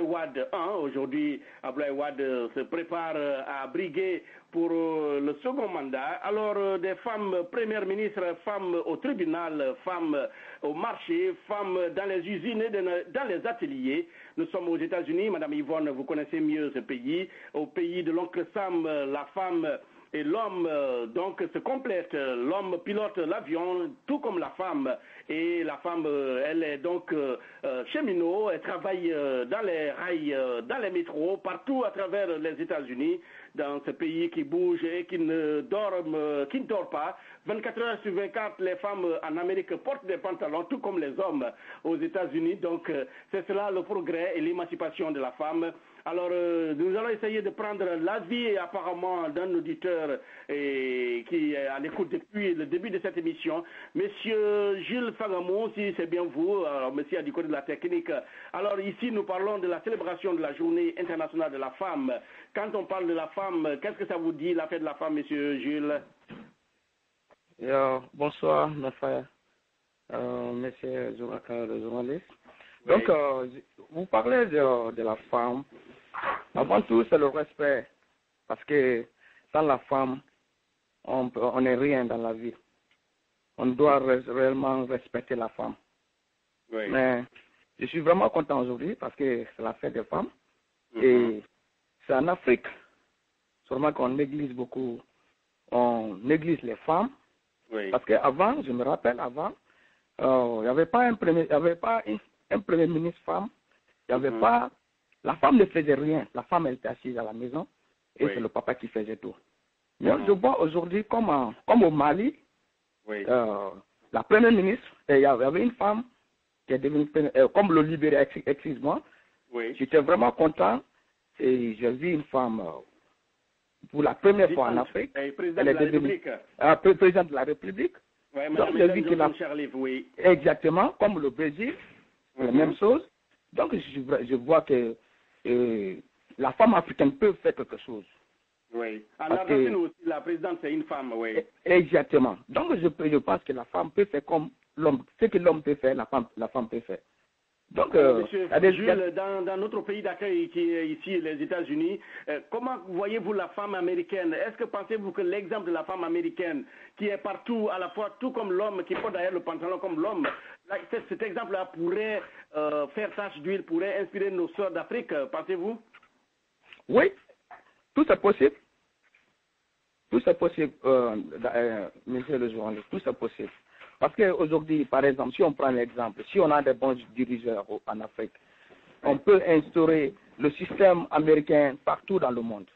Wade I. Aujourd'hui, Abdoulaye Wade se prépare à briguer pour le second mandat. Alors, des femmes premières ministres, femmes au tribunal, femmes au marché, femmes dans les usines et dans les ateliers. Nous sommes aux États-Unis. Madame Yvonne, vous connaissez mieux ce pays. Au pays de l'oncle Sam, la femme et l'homme donc se complètent. L'homme pilote l'avion, tout comme la femme. Et la femme, elle est donc cheminot. Elle travaille dans les rails, dans les métros, partout à travers les États-Unis, dans ce pays qui bouge et qui ne dort pas, 24 heures sur 24, les femmes en Amérique portent des pantalons, tout comme les hommes aux États-Unis. Donc, c'est cela le progrès et l'émancipation de la femme. Alors, nous allons essayer de prendre l'avis apparemment d'un auditeur qui est à l'écoute depuis le début de cette émission. Monsieur Jules Fagamon, si c'est bien vous, monsieur du côté de la technique. Alors, ici, nous parlons de la célébration de la Journée internationale de la femme. Quand on parle de la femme, qu'est-ce que ça vous dit, la fête de la femme, monsieur Jules? Bonsoir, mes frères, monsieur le journaliste. Oui. Donc, vous parlez de la femme. Avant tout, c'est le respect. Parce que sans la femme, on n'est rien dans la vie. On doit réellement respecter la femme. Oui. Mais je suis vraiment content aujourd'hui parce que c'est la fête des femmes. Et c'est en Afrique. Sûrement qu'on néglige beaucoup. On néglige les femmes. Oui. Parce qu'avant, je me rappelle, il n'y avait pas un premier ministre femme. Il n'y avait pas. La femme ne faisait rien. La femme, elle était assise à la maison et c'est le papa qui faisait tout. Mais je vois aujourd'hui, comme au Mali, la première ministre, il y avait une femme qui est devenue, comme le Libéria, excuse-moi. Oui. J'étais vraiment content et j'ai vu une femme pour la première fois en Afrique. Président de la République. Présidente de la République. Oui, donc, j'ai vu oui. Exactement, comme le Brésil, la même chose. Donc, je vois que la femme africaine peut faire quelque chose. Oui. En Argentine aussi, la présidente, c'est une femme, oui. Exactement. Donc, je pense que la femme peut faire comme l'homme. Ce que l'homme peut faire, la femme peut faire. Donc, Monsieur Jules, dans notre pays d'accueil qui est ici, les États-Unis, comment voyez-vous la femme américaine? Est-ce que pensez-vous que l'exemple de la femme américaine, qui est partout, à la fois tout comme l'homme, qui porte d'ailleurs le pantalon comme l'homme, cet exemple-là pourrait faire tache d'huile, pourrait inspirer nos sœurs d'Afrique, pensez-vous? Oui, tout est possible. Tout est possible, monsieur le journaliste, tout est possible. Parce qu'aujourd'hui, par exemple, si on prend l'exemple, si on a des bons dirigeants en Afrique, on peut instaurer le système américain partout dans le monde.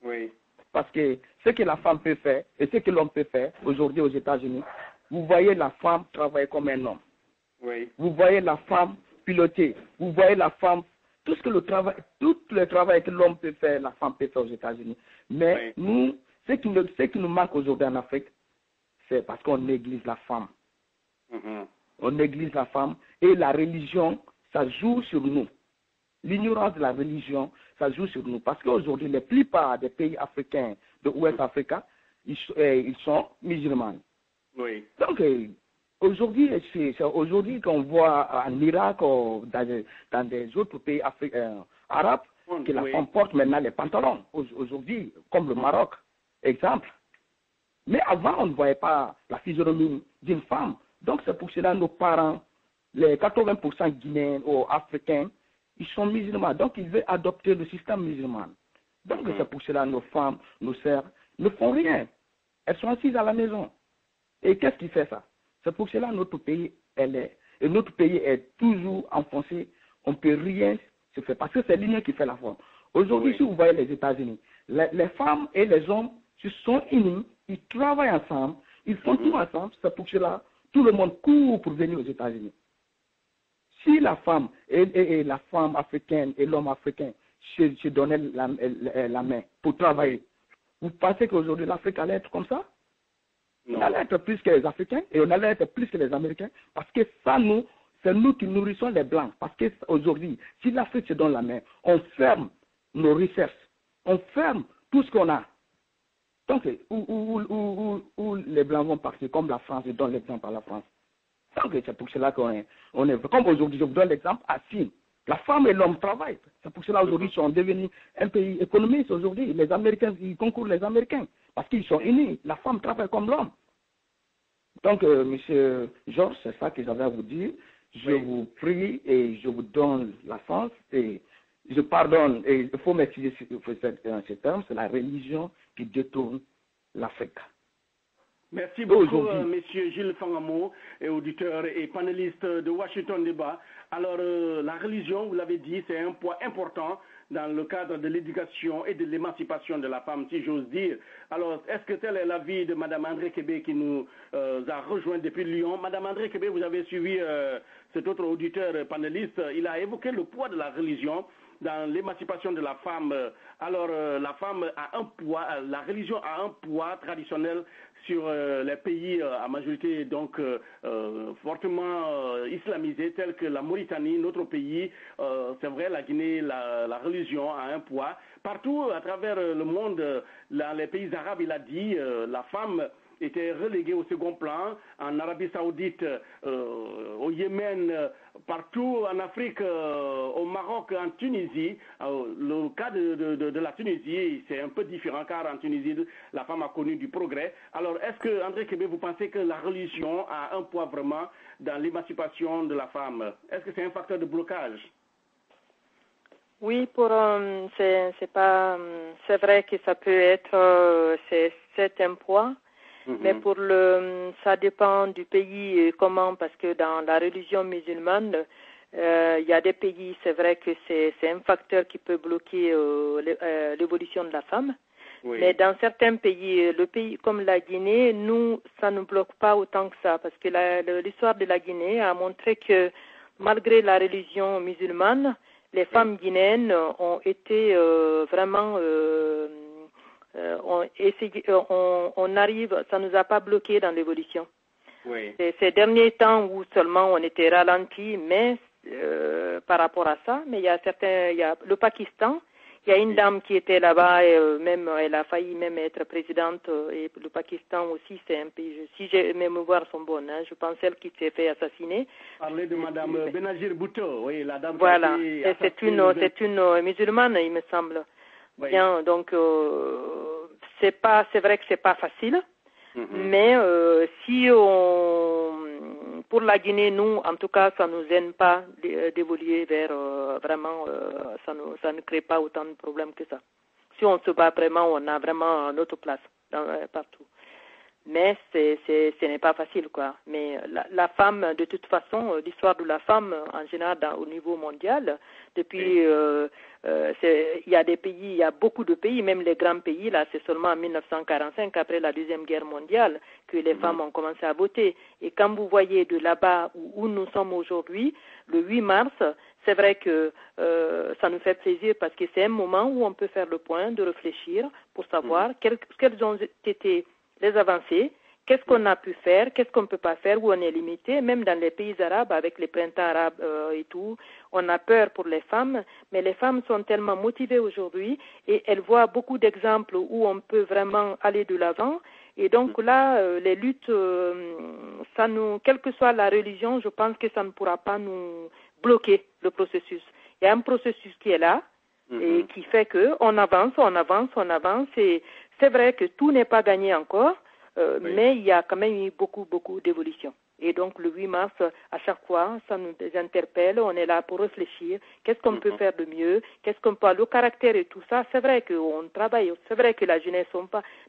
Oui. Parce que ce que la femme peut faire et ce que l'homme peut faire aujourd'hui aux États-Unis, vous voyez la femme travailler comme un homme. Oui. Vous voyez la femme piloter. Vous voyez la femme, tout le travail que l'homme peut faire, la femme peut faire aux États-Unis. Mais nous, ce qui nous manque aujourd'hui en Afrique, c'est parce qu'on néglige la femme. On néglige la femme et la religion, ça joue sur nous. L'ignorance de la religion, ça joue sur nous. Parce qu'aujourd'hui, la plupart des pays africains de Ouest Africa, ils sont musulmans. Oui. Donc, aujourd'hui, c'est aujourd'hui qu'on voit en Irak ou dans des autres pays arabes que la femme porte maintenant les pantalons. Aujourd'hui, comme le Maroc, exemple. Mais avant, on ne voyait pas la physionomie d'une femme. Donc, c'est pour cela que nos parents, les 80% guinéens ou africains, ils sont musulmans. Donc, ils veulent adopter le système musulman. Donc, c'est pour cela que nos femmes, nos sœurs, ne font rien. Elles sont assises à la maison. Et qu'est-ce qui fait ça? C'est pour cela que notre pays, notre pays est toujours enfoncé. On ne peut rien se faire. Parce que c'est l'union qui fait la forme. Aujourd'hui, si vous voyez les États-Unis, les femmes et les hommes se sont unis. Ils travaillent ensemble, ils font tout ensemble, c'est pour cela tout le monde court pour venir aux États-Unis. Si la femme et la femme africaine et l'homme africain se donnaient la main pour travailler, vous pensez qu'aujourd'hui l'Afrique allait être comme ça? Non. On allait être plus que les Africains et on allait être plus que les Américains parce que ça, c'est nous qui nourrissons les Blancs. Parce qu'aujourd'hui, si l'Afrique se donne la main, on ferme nos recherches, on ferme tout ce qu'on a. Donc, où les Blancs vont partir, comme la France, je donne l'exemple à la France. Donc, c'est pour cela qu'on est, comme aujourd'hui, je vous donne l'exemple à Chine. La femme et l'homme travaillent. C'est pour cela aujourd'hui ils sont devenus un pays économique aujourd'hui. Les Américains, ils concourent les Américains parce qu'ils sont unis. La femme travaille comme l'homme. Donc, monsieur Georges, c'est ça que j'avais à vous dire. Je vous prie et je vous donne la chance et je pardonne. Et il faut m'excuser ce terme, c'est la religion qui détourne l'Afrique. Merci beaucoup, Monsieur Gilles Fangamo, auditeur et panéliste de Washington Débat. Alors, la religion, vous l'avez dit, c'est un poids important dans le cadre de l'éducation et de l'émancipation de la femme, si j'ose dire. Alors, est-ce que tel est l'avis de Mme André Kébé qui nous a rejoint depuis Lyon? Mme André Kébé, vous avez suivi cet autre auditeur panéliste. Il a évoqué le poids de la religion dans l'émancipation de la femme. Alors, la femme a un poids, la religion a un poids traditionnel sur les pays à majorité donc fortement islamisés tels que la Mauritanie, notre pays. C'est vrai, la Guinée, la religion a un poids. Partout à travers le monde, dans les pays arabes, il a dit, la femme était reléguée au second plan, en Arabie Saoudite, au Yémen, partout en Afrique, au Maroc, en Tunisie. Le cas de la Tunisie, c'est un peu différent car en Tunisie, la femme a connu du progrès. Alors, est-ce que, André Kébé, vous pensez que la religion a un poids vraiment dans l'émancipation de la femme? Est-ce que c'est un facteur de blocage? Oui, c'est vrai que ça peut être c'est un poids. Mais ça dépend du pays comment, parce que dans la religion musulmane, il y a des pays, c'est vrai que c'est un facteur qui peut bloquer l'évolution de la femme. Oui. Mais dans certains pays, le pays comme la Guinée, ça ne bloque pas autant que ça, parce que l'histoire de la Guinée a montré que malgré la religion musulmane, les femmes guinéennes ont été vraiment on arrive, ça nous a pas bloqué dans l'évolution. Oui. C'est ces derniers temps où seulement on était ralenti, mais par rapport à ça, mais il y a le Pakistan, il y a une dame qui était là-bas, elle a failli même être présidente, et le Pakistan aussi, c'est un pays, si mes mémoires sont bonnes, je pense celle qui s'est fait assassiner. Parler de Madame Benazir Bhutto, oui, la dame voilà. Qui a été c'est une musulmane, il me semble. Oui. Bien, donc c'est vrai que c'est pas facile, mais si pour la Guinée, nous, en tout cas, ça nous gêne pas d'évoluer vers vraiment, ça ne crée pas autant de problèmes que ça. Si on se bat vraiment, on a vraiment notre place partout. Mais ce n'est pas facile, quoi. Mais la femme, de toute façon, l'histoire de la femme, en général, au niveau mondial, depuis, il y a des pays, il y a beaucoup de pays, même les grands pays, là, c'est seulement en 1945, après la Deuxième Guerre mondiale, que les femmes ont commencé à voter. Et quand vous voyez de là-bas où nous sommes aujourd'hui, le 8 mars, c'est vrai que ça nous fait plaisir parce que c'est un moment où on peut faire le point, de réfléchir pour savoir quelles ont été les avancées, qu'est-ce qu'on a pu faire, qu'est-ce qu'on ne peut pas faire, où on est limité, même dans les pays arabes, avec les printemps arabes et tout, on a peur pour les femmes, mais les femmes sont tellement motivées aujourd'hui et elles voient beaucoup d'exemples où on peut vraiment aller de l'avant. Et donc là, les luttes, quelle que soit la religion, je pense que ça ne pourra pas nous bloquer le processus. Il y a un processus qui est là et qui fait qu'on avance, et c'est vrai que tout n'est pas gagné encore, mais il y a quand même eu beaucoup d'évolution. Et donc le 8 mars, à chaque fois, ça nous interpelle, on est là pour réfléchir, qu'est-ce qu'on peut faire de mieux, qu'est-ce qu'on peut, le caractère et tout ça, c'est vrai qu'on travaille, c'est vrai que la jeunesse,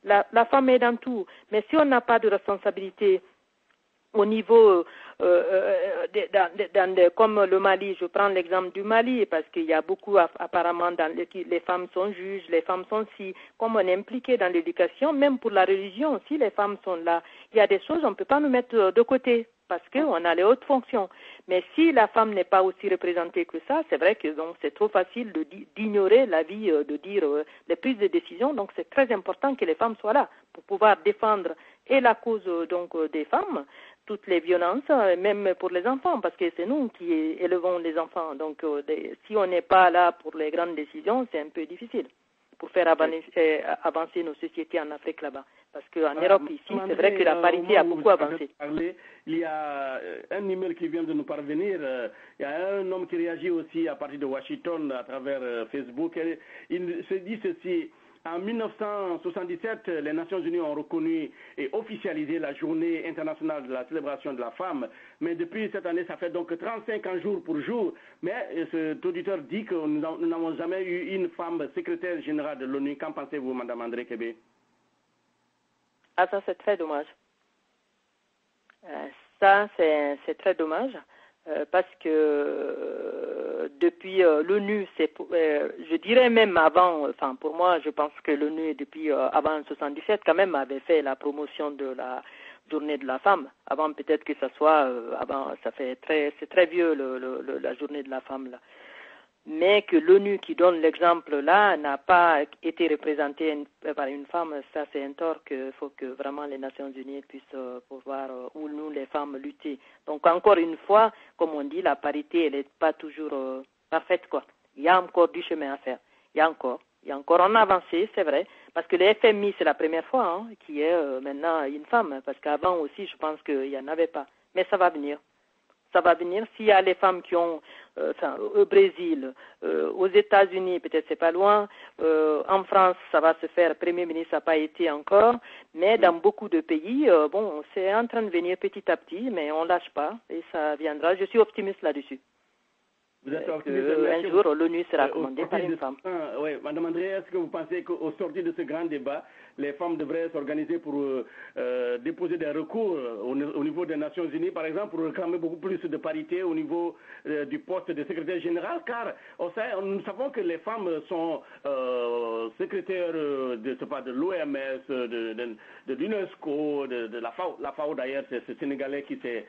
la femme est dans tout, mais si on n'a pas de responsabilité au niveau, comme le Mali, je prends l'exemple du Mali, parce qu'il y a beaucoup, apparemment, les femmes sont juges, les femmes sont comme on est impliqué dans l'éducation, même pour la religion, si les femmes sont là, il y a des choses, on ne peut pas nous mettre de côté, parce qu'on a les hautes fonctions. Mais si la femme n'est pas aussi représentée que ça, c'est vrai que donc, c'est trop facile d'ignorer la vie, de dire les prises de décision, donc c'est très important que les femmes soient là, pour pouvoir défendre et la cause des femmes, toutes les violences, même pour les enfants, parce que c'est nous qui élevons les enfants. Donc, si on n'est pas là pour les grandes décisions, c'est un peu difficile pour faire avancer nos sociétés en Afrique là-bas. Parce qu'en Europe, ici, c'est vrai que la parité a beaucoup avancé. Il y a un email qui vient de nous parvenir. Il y a un homme qui réagit aussi à partir de Washington à travers Facebook. Il se dit ceci. En 1977, les Nations Unies ont reconnu et officialisé la journée internationale de la célébration de la femme. Mais depuis cette année, ça fait donc 35 ans jour pour jour. Mais cet auditeur dit que nous n'avons jamais eu une femme secrétaire générale de l'ONU. Qu'en pensez-vous, Mme André Kébé? Ah, ça, c'est très dommage. Ça, c'est très dommage. Parce que depuis l'ONU, je dirais même avant, enfin pour moi, je pense que l'ONU depuis avant 77 quand même avait fait la promotion de la journée de la femme. Avant peut-être que ça soit avant, c'est très vieux la journée de la femme là. Mais que l'ONU qui donne l'exemple là n'a pas été représentée par une femme, ça c'est un tort qu'il faut que vraiment les Nations Unies puissent pouvoir, ou nous les femmes, lutter. Donc encore une fois, comme on dit, la parité elle n'est pas toujours parfaite quoi. Il y a encore du chemin à faire. Il y a encore en avancé, c'est vrai, parce que le FMI c'est la première fois qui est maintenant une femme, parce qu'avant aussi je pense qu'il n'y en avait pas. Mais ça va venir. Ça va venir. S'il y a les femmes qui ont, au Brésil, aux États-Unis, peut-être c'est pas loin, en France, ça va se faire. Le Premier ministre n'a pas été encore, mais dans beaucoup de pays, c'est en train de venir petit à petit, mais on lâche pas et ça viendra. Je suis optimiste là-dessus. Vous êtes optimiste un jour, l'ONU sera commandée par une femme. Oui, Madame André, est-ce que vous pensez qu'au sortir de ce grand débat, les femmes devraient s'organiser pour déposer des recours au niveau des Nations Unies, par exemple, pour réclamer beaucoup plus de parité au niveau du poste de secrétaire général, car nous savons que les femmes sont secrétaires de l'OMS, de l'UNESCO, de la FAO d'ailleurs, c'est ce Sénégalais qui s'est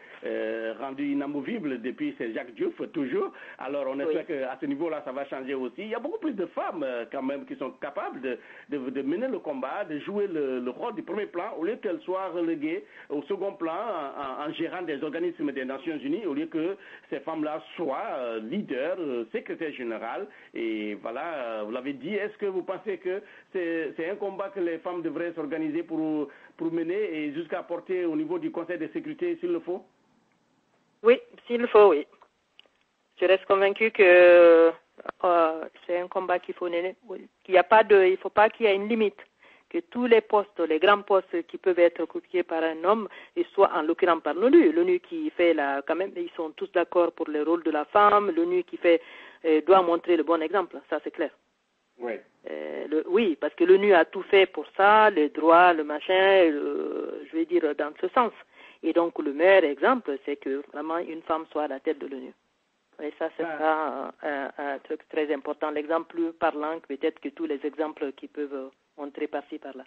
rendu inamovible depuis, c'est Jacques Diouf, toujours. Alors on espère qu'à ce niveau-là, ça va changer aussi. Il y a beaucoup plus de femmes quand même qui sont capables de mener le combat, de jouer le rôle du premier plan, au lieu qu'elles soient reléguées au second plan en gérant des organismes des Nations Unies, au lieu que ces femmes-là soient leaders, secrétaires générales. Et voilà, vous l'avez dit, est-ce que vous pensez que c'est un combat que les femmes devraient s'organiser pour mener et jusqu'à porter au niveau du Conseil de sécurité s'il le faut? Oui, s'il le faut, oui. Je reste convaincue que c'est un combat qu'il faut mener. Il ne faut pas qu'il y ait une limite. Que tous les postes, les grands postes qui peuvent être occupés par un homme, et soient en l'occurrence par l'ONU. L'ONU qui fait quand même, ils sont tous d'accord pour le rôle de la femme. L'ONU qui doit montrer le bon exemple. Ça, c'est clair. Oui. Oui, parce que l'ONU a tout fait pour ça, les droits, le machin, je vais dire dans ce sens. Et donc, le meilleur exemple, c'est que vraiment une femme soit à la tête de l'ONU. Et ça, c'est un truc très important. L'exemple plus parlant, peut-être que tous les exemples qui peuvent montrer par-ci, par-là.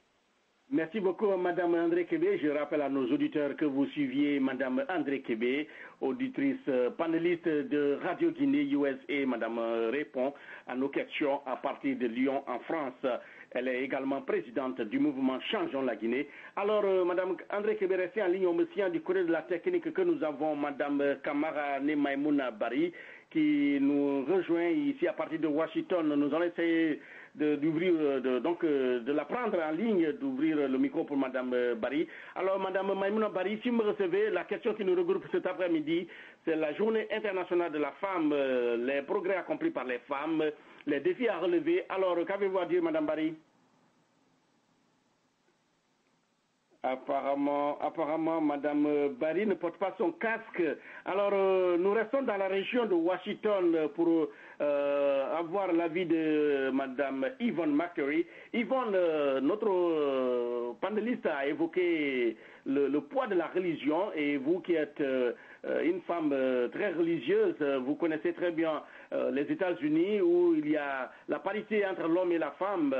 Merci beaucoup, Madame André Kébé. Je rappelle à nos auditeurs que vous suiviez Madame André Kébé, auditrice panéliste de Radio Guinée USA. Madame répond à nos questions à partir de Lyon, en France. Elle est également présidente du mouvement Changeons la Guinée. Alors, Madame André Kébé, restez en ligne au monsieur du courrier de la technique que nous avons, Madame Kamara Nemaimouna Bari, qui nous rejoint ici à partir de Washington. Nous allons essayer de la prendre en ligne, d'ouvrir le micro pour Madame Bari. Alors, Madame Maïmouna Bari, si vous me recevez, la question qui nous regroupe cet après-midi, c'est la journée internationale de la femme, les progrès accomplis par les femmes, les défis à relever. Alors, qu'avez-vous à dire, Madame Bari? Apparemment, Madame Bari ne porte pas son casque. Alors, nous restons dans la région de Washington pour avoir l'avis de Madame Yvonne McCurry. Yvonne, notre panéliste a évoqué le poids de la religion, et vous qui êtes une femme très religieuse, vous connaissez très bien les États-Unis où il y a la parité entre l'homme et la femme.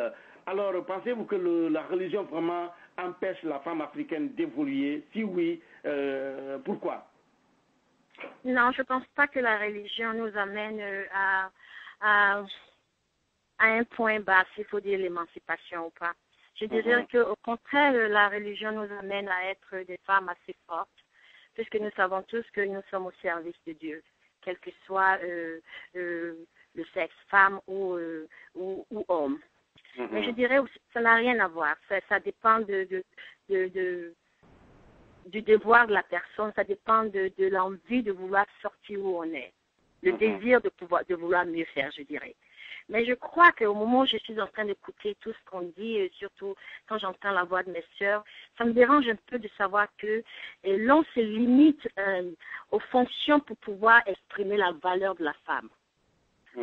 Alors, pensez-vous que la religion vraiment empêche la femme africaine d'évoluer? Si oui, pourquoi? Non, je ne pense pas que la religion nous amène à un point bas, s'il faut dire l'émancipation ou pas. Je dirais qu'au contraire, la religion nous amène à être des femmes assez fortes, puisque nous savons tous que nous sommes au service de Dieu, quel que soit le sexe, femme ou homme. Mais je dirais aussi que ça n'a rien à voir. Ça dépend du devoir de la personne, ça dépend de l'envie de vouloir sortir où on est, le désir de vouloir mieux faire, je dirais. Mais je crois qu'au moment où je suis en train d'écouter tout ce qu'on dit, et surtout quand j'entends la voix de mes sœurs, ça me dérange un peu de savoir que l'on se limite aux fonctions pour pouvoir exprimer la valeur de la femme.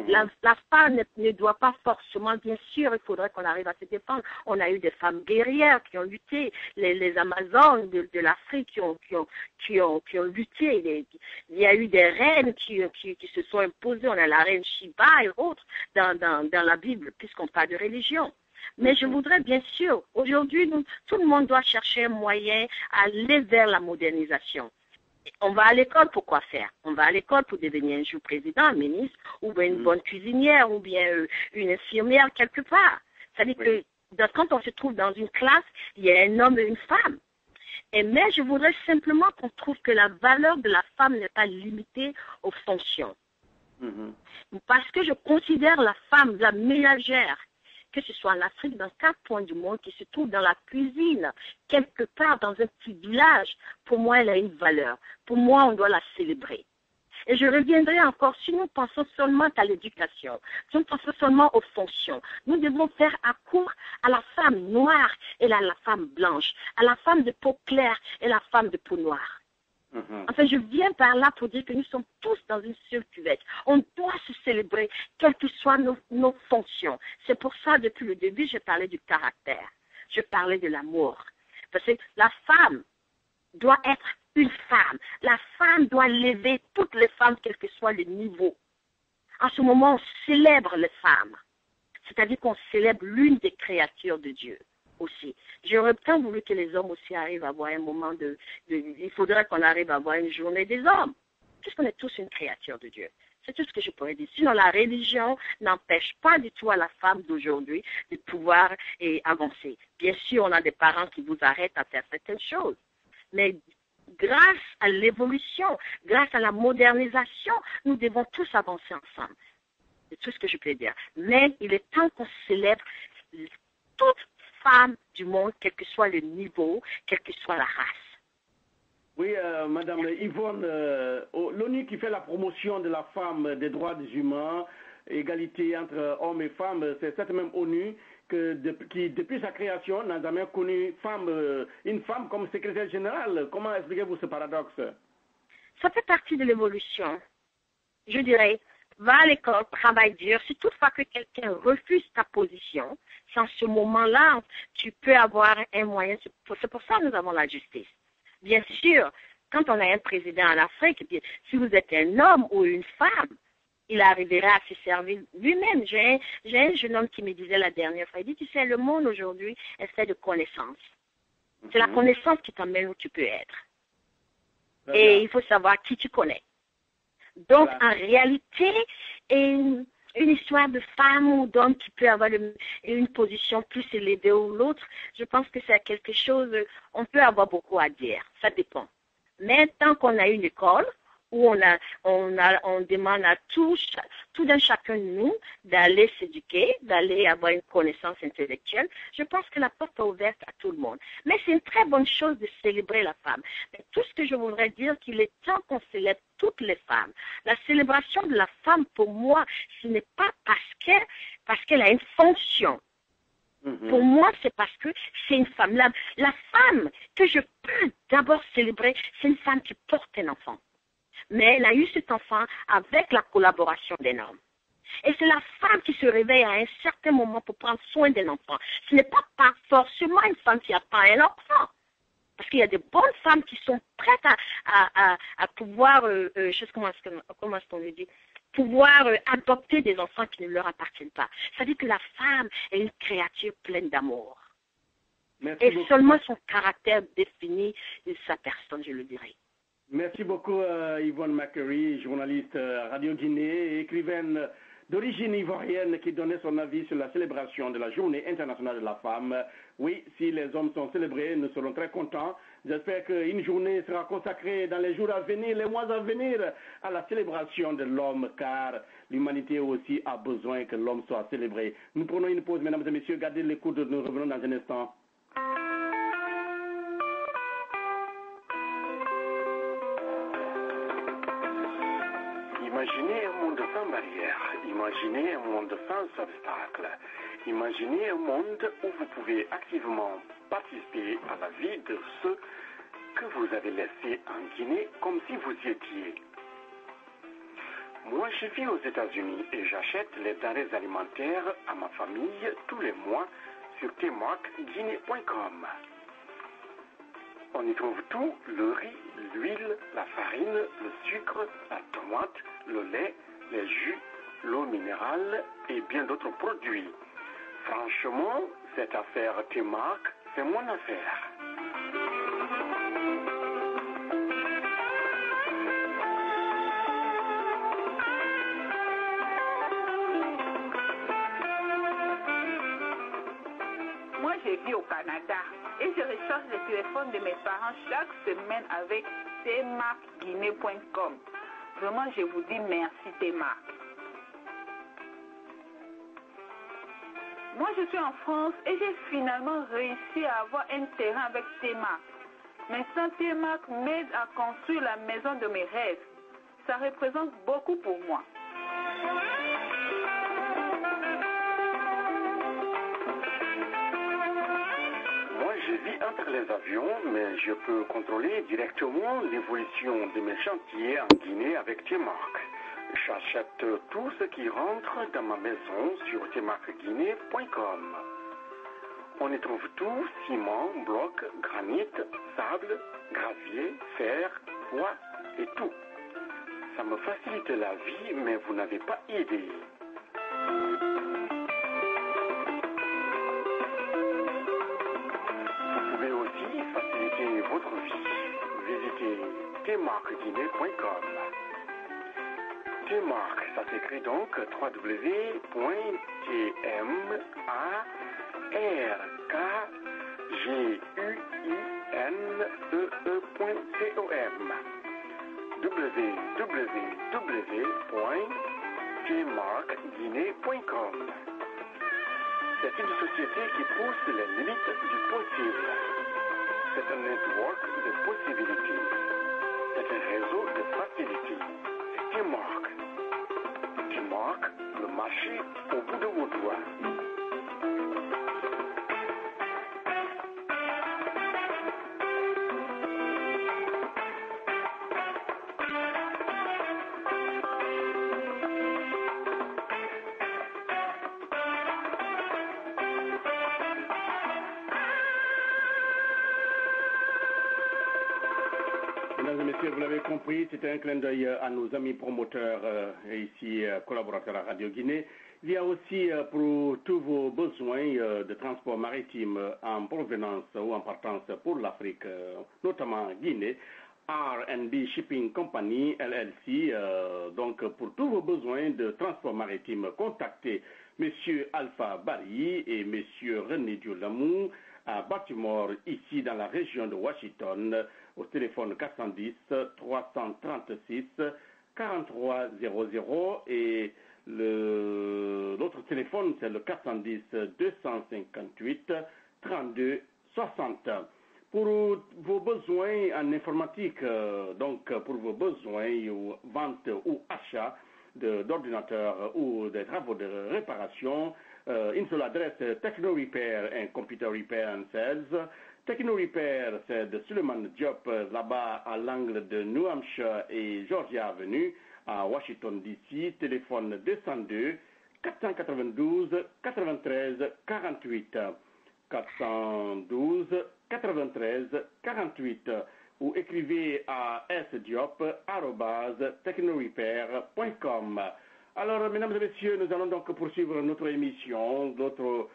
La femme ne doit pas forcément, bien sûr, il faudrait qu'on arrive à se défendre. On a eu des femmes guerrières qui ont lutté, les Amazones de l'Afrique qui ont lutté. Il y a eu des reines qui se sont imposées. On a la reine Shiba et autres dans la Bible, puisqu'on parle de religion. Mais je voudrais bien sûr, aujourd'hui, tout le monde doit chercher un moyen à aller vers la modernisation. On va à l'école pour quoi faire? On va à l'école pour devenir un jour président, un ministre, ou bien une bonne cuisinière, ou bien une infirmière quelque part. C'est-à-dire que quand on se trouve dans une classe, il y a un homme et une femme. Mais je voudrais simplement qu'on trouve que la valeur de la femme n'est pas limitée aux fonctions. Parce que je considère la femme la ménagère, que ce soit en Afrique, dans 4 points du monde, qui se trouve dans la cuisine, quelque part dans un petit village, pour moi, elle a une valeur. Pour moi, on doit la célébrer. Et je reviendrai encore, si nous pensons seulement à l'éducation, si nous pensons seulement aux fonctions, nous devons faire accours à la femme noire et à la femme blanche, à la femme de peau claire et la femme de peau noire. Enfin, je viens par là pour dire que nous sommes tous dans une seule cuvette. On doit se célébrer, quelles que soient nos fonctions. C'est pour ça, depuis le début, je parlais du caractère. Je parlais de l'amour. Parce que la femme doit être une femme. La femme doit lever toutes les femmes, quel que soit le niveau. En ce moment, on célèbre les femmes. C'est-à-dire qu'on célèbre l'une des créatures de Dieu aussi. J'aurais tant voulu que les hommes aussi arrivent à avoir un moment il faudrait qu'on arrive à avoir une journée des hommes, puisqu'on est tous une créature de Dieu. C'est tout ce que je pourrais dire. Sinon, la religion n'empêche pas du tout à la femme d'aujourd'hui de pouvoir avancer. Bien sûr, on a des parents qui vous arrêtent à faire certaines choses, mais grâce à l'évolution, grâce à la modernisation, nous devons tous avancer ensemble. C'est tout ce que je peux dire. Mais il est temps qu'on célèbre toute femme du monde, quel que soit le niveau, quelle que soit la race. Oui, Madame Yvonne, l'ONU qui fait la promotion de la femme, des droits des humains, égalité entre hommes et femmes, c'est cette même ONU qui, depuis sa création, n'a jamais connu une femme comme secrétaire générale. Comment expliquez-vous ce paradoxe? Ça fait partie de l'évolution. Je dirais, va à l'école, travaille dur. Si toutefois que quelqu'un refuse ta position, c'est en ce moment-là, tu peux avoir un moyen. C'est pour ça que nous avons la justice. Bien sûr, quand on a un président en Afrique, si vous êtes un homme ou une femme, il arrivera à se servir lui-même. J'ai un jeune homme qui me disait la dernière fois, il dit, tu sais, le monde aujourd'hui est fait de connaissances. C'est la connaissance qui t'emmène où tu peux être. Et il faut savoir qui tu connais. Donc, en réalité, une histoire de femme ou d'homme qui peut avoir une position plus élevée ou l'autre, je pense que c'est quelque chose, on peut avoir beaucoup à dire. Ça dépend. Mais tant qu'on a une école, où on demande à tout d'un chacun de nous d'aller s'éduquer, d'aller avoir une connaissance intellectuelle, je pense que la porte est ouverte à tout le monde. Mais c'est une très bonne chose de célébrer la femme. Mais tout ce que je voudrais dire, qu'il est temps qu'on célèbre toutes les femmes. La célébration de la femme, pour moi, ce n'est pas parce qu'elle a une fonction. Pour moi, c'est parce que c'est une femme. La femme que je peux d'abord célébrer, c'est une femme qui porte un enfant. Mais elle a eu cet enfant avec la collaboration d'un homme. Et c'est la femme qui se réveille à un certain moment pour prendre soin d'un enfant. Ce n'est pas forcément une femme qui a pas un enfant. Parce qu'il y a des bonnes femmes qui sont prêtes à pouvoir, comment est-ce qu'on le dit, pouvoir adopter des enfants qui ne leur appartiennent pas. C'est-à-dire que la femme est une créature pleine d'amour. Et beaucoup. Seulement son caractère définit sa personne, je le dirais. Merci beaucoup, Yvonne Macquarie, journaliste Radio Guinée et écrivaine d'origine ivoirienne qui donnait son avis sur la célébration de la Journée internationale de la femme. Oui, si les hommes sont célébrés, nous serons très contents. J'espère qu'une journée sera consacrée dans les jours à venir, les mois à venir, à la célébration de l'homme, car l'humanité aussi a besoin que l'homme soit célébré. Nous prenons une pause, mesdames et messieurs. Gardez l'écoute, nous revenons dans un instant. Imaginez un monde sans barrières, imaginez un monde sans obstacles, imaginez un monde où vous pouvez activement participer à la vie de ceux que vous avez laissés en Guinée comme si vous y étiez. Moi, je vis aux États-Unis et j'achète les denrées alimentaires à ma famille tous les mois sur tmarkguinée.com. On y trouve tout, le riz, l'huile, la farine, le sucre, la tomate, le lait, les jus, l'eau minérale et bien d'autres produits. Franchement, cette affaire Tmark, c'est mon affaire. Moi, je vis au Canada et je recharge le téléphone de mes parents chaque semaine avec tmarkguinée.com. Vraiment, je vous dis merci Tmark. Moi, je suis en France et j'ai finalement réussi à avoir un terrain avec Tmark. Maintenant, Tmark m'aide à construire la maison de mes rêves. Ça représente beaucoup pour moi. Je vis entre les avions, mais je peux contrôler directement l'évolution de mes chantiers en Guinée avec Tmark. J'achète tout ce qui rentre dans ma maison sur tmarkguinée.com. On y trouve tout, ciment, bloc, granit, sable, gravier, fer, bois et tout. Ça me facilite la vie, mais vous n'avez pas idée. Faciliter votre vie. Visitez tmarkguinée.com. Tmark, ça s'écrit donc www.tmarkguinee.com. www.tmarkguinée.com. C'est une société qui pousse les limites du possible. C'est un network de possibilités. C'est un réseau de facilité. C'est Tmark. Tmark, le marché au bout de vos doigts. Mesdames et messieurs, vous l'avez compris, c'était un clin d'œil à nos amis promoteurs et ici collaborateurs à Radio Guinée. Il y a aussi pour tous vos besoins de transport maritime en provenance ou en partance pour l'Afrique, notamment Guinée, R&B Shipping Company, LLC. Donc pour tous vos besoins de transport maritime, contactez M. Alpha Barry et M. René Diolamou à Baltimore, ici dans la région de Washington, au téléphone 410 336 4300 et l'autre téléphone c'est le 410 258 32 60. Pour vos besoins en informatique, donc pour vos besoins ou vente ou achat d'ordinateurs ou des travaux de réparation, une seule adresse, Techno Repair and Computer Repair and Sales. Techno Repair, c'est de Suleiman Diop, là-bas à l'angle de New Hampshire et Georgia Avenue, à Washington DC. Téléphone 202 492 93 48. 412 93 48. Ou écrivez à sdiop@technorepair.com. Alors, mesdames et messieurs, nous allons donc poursuivre notre émission, notre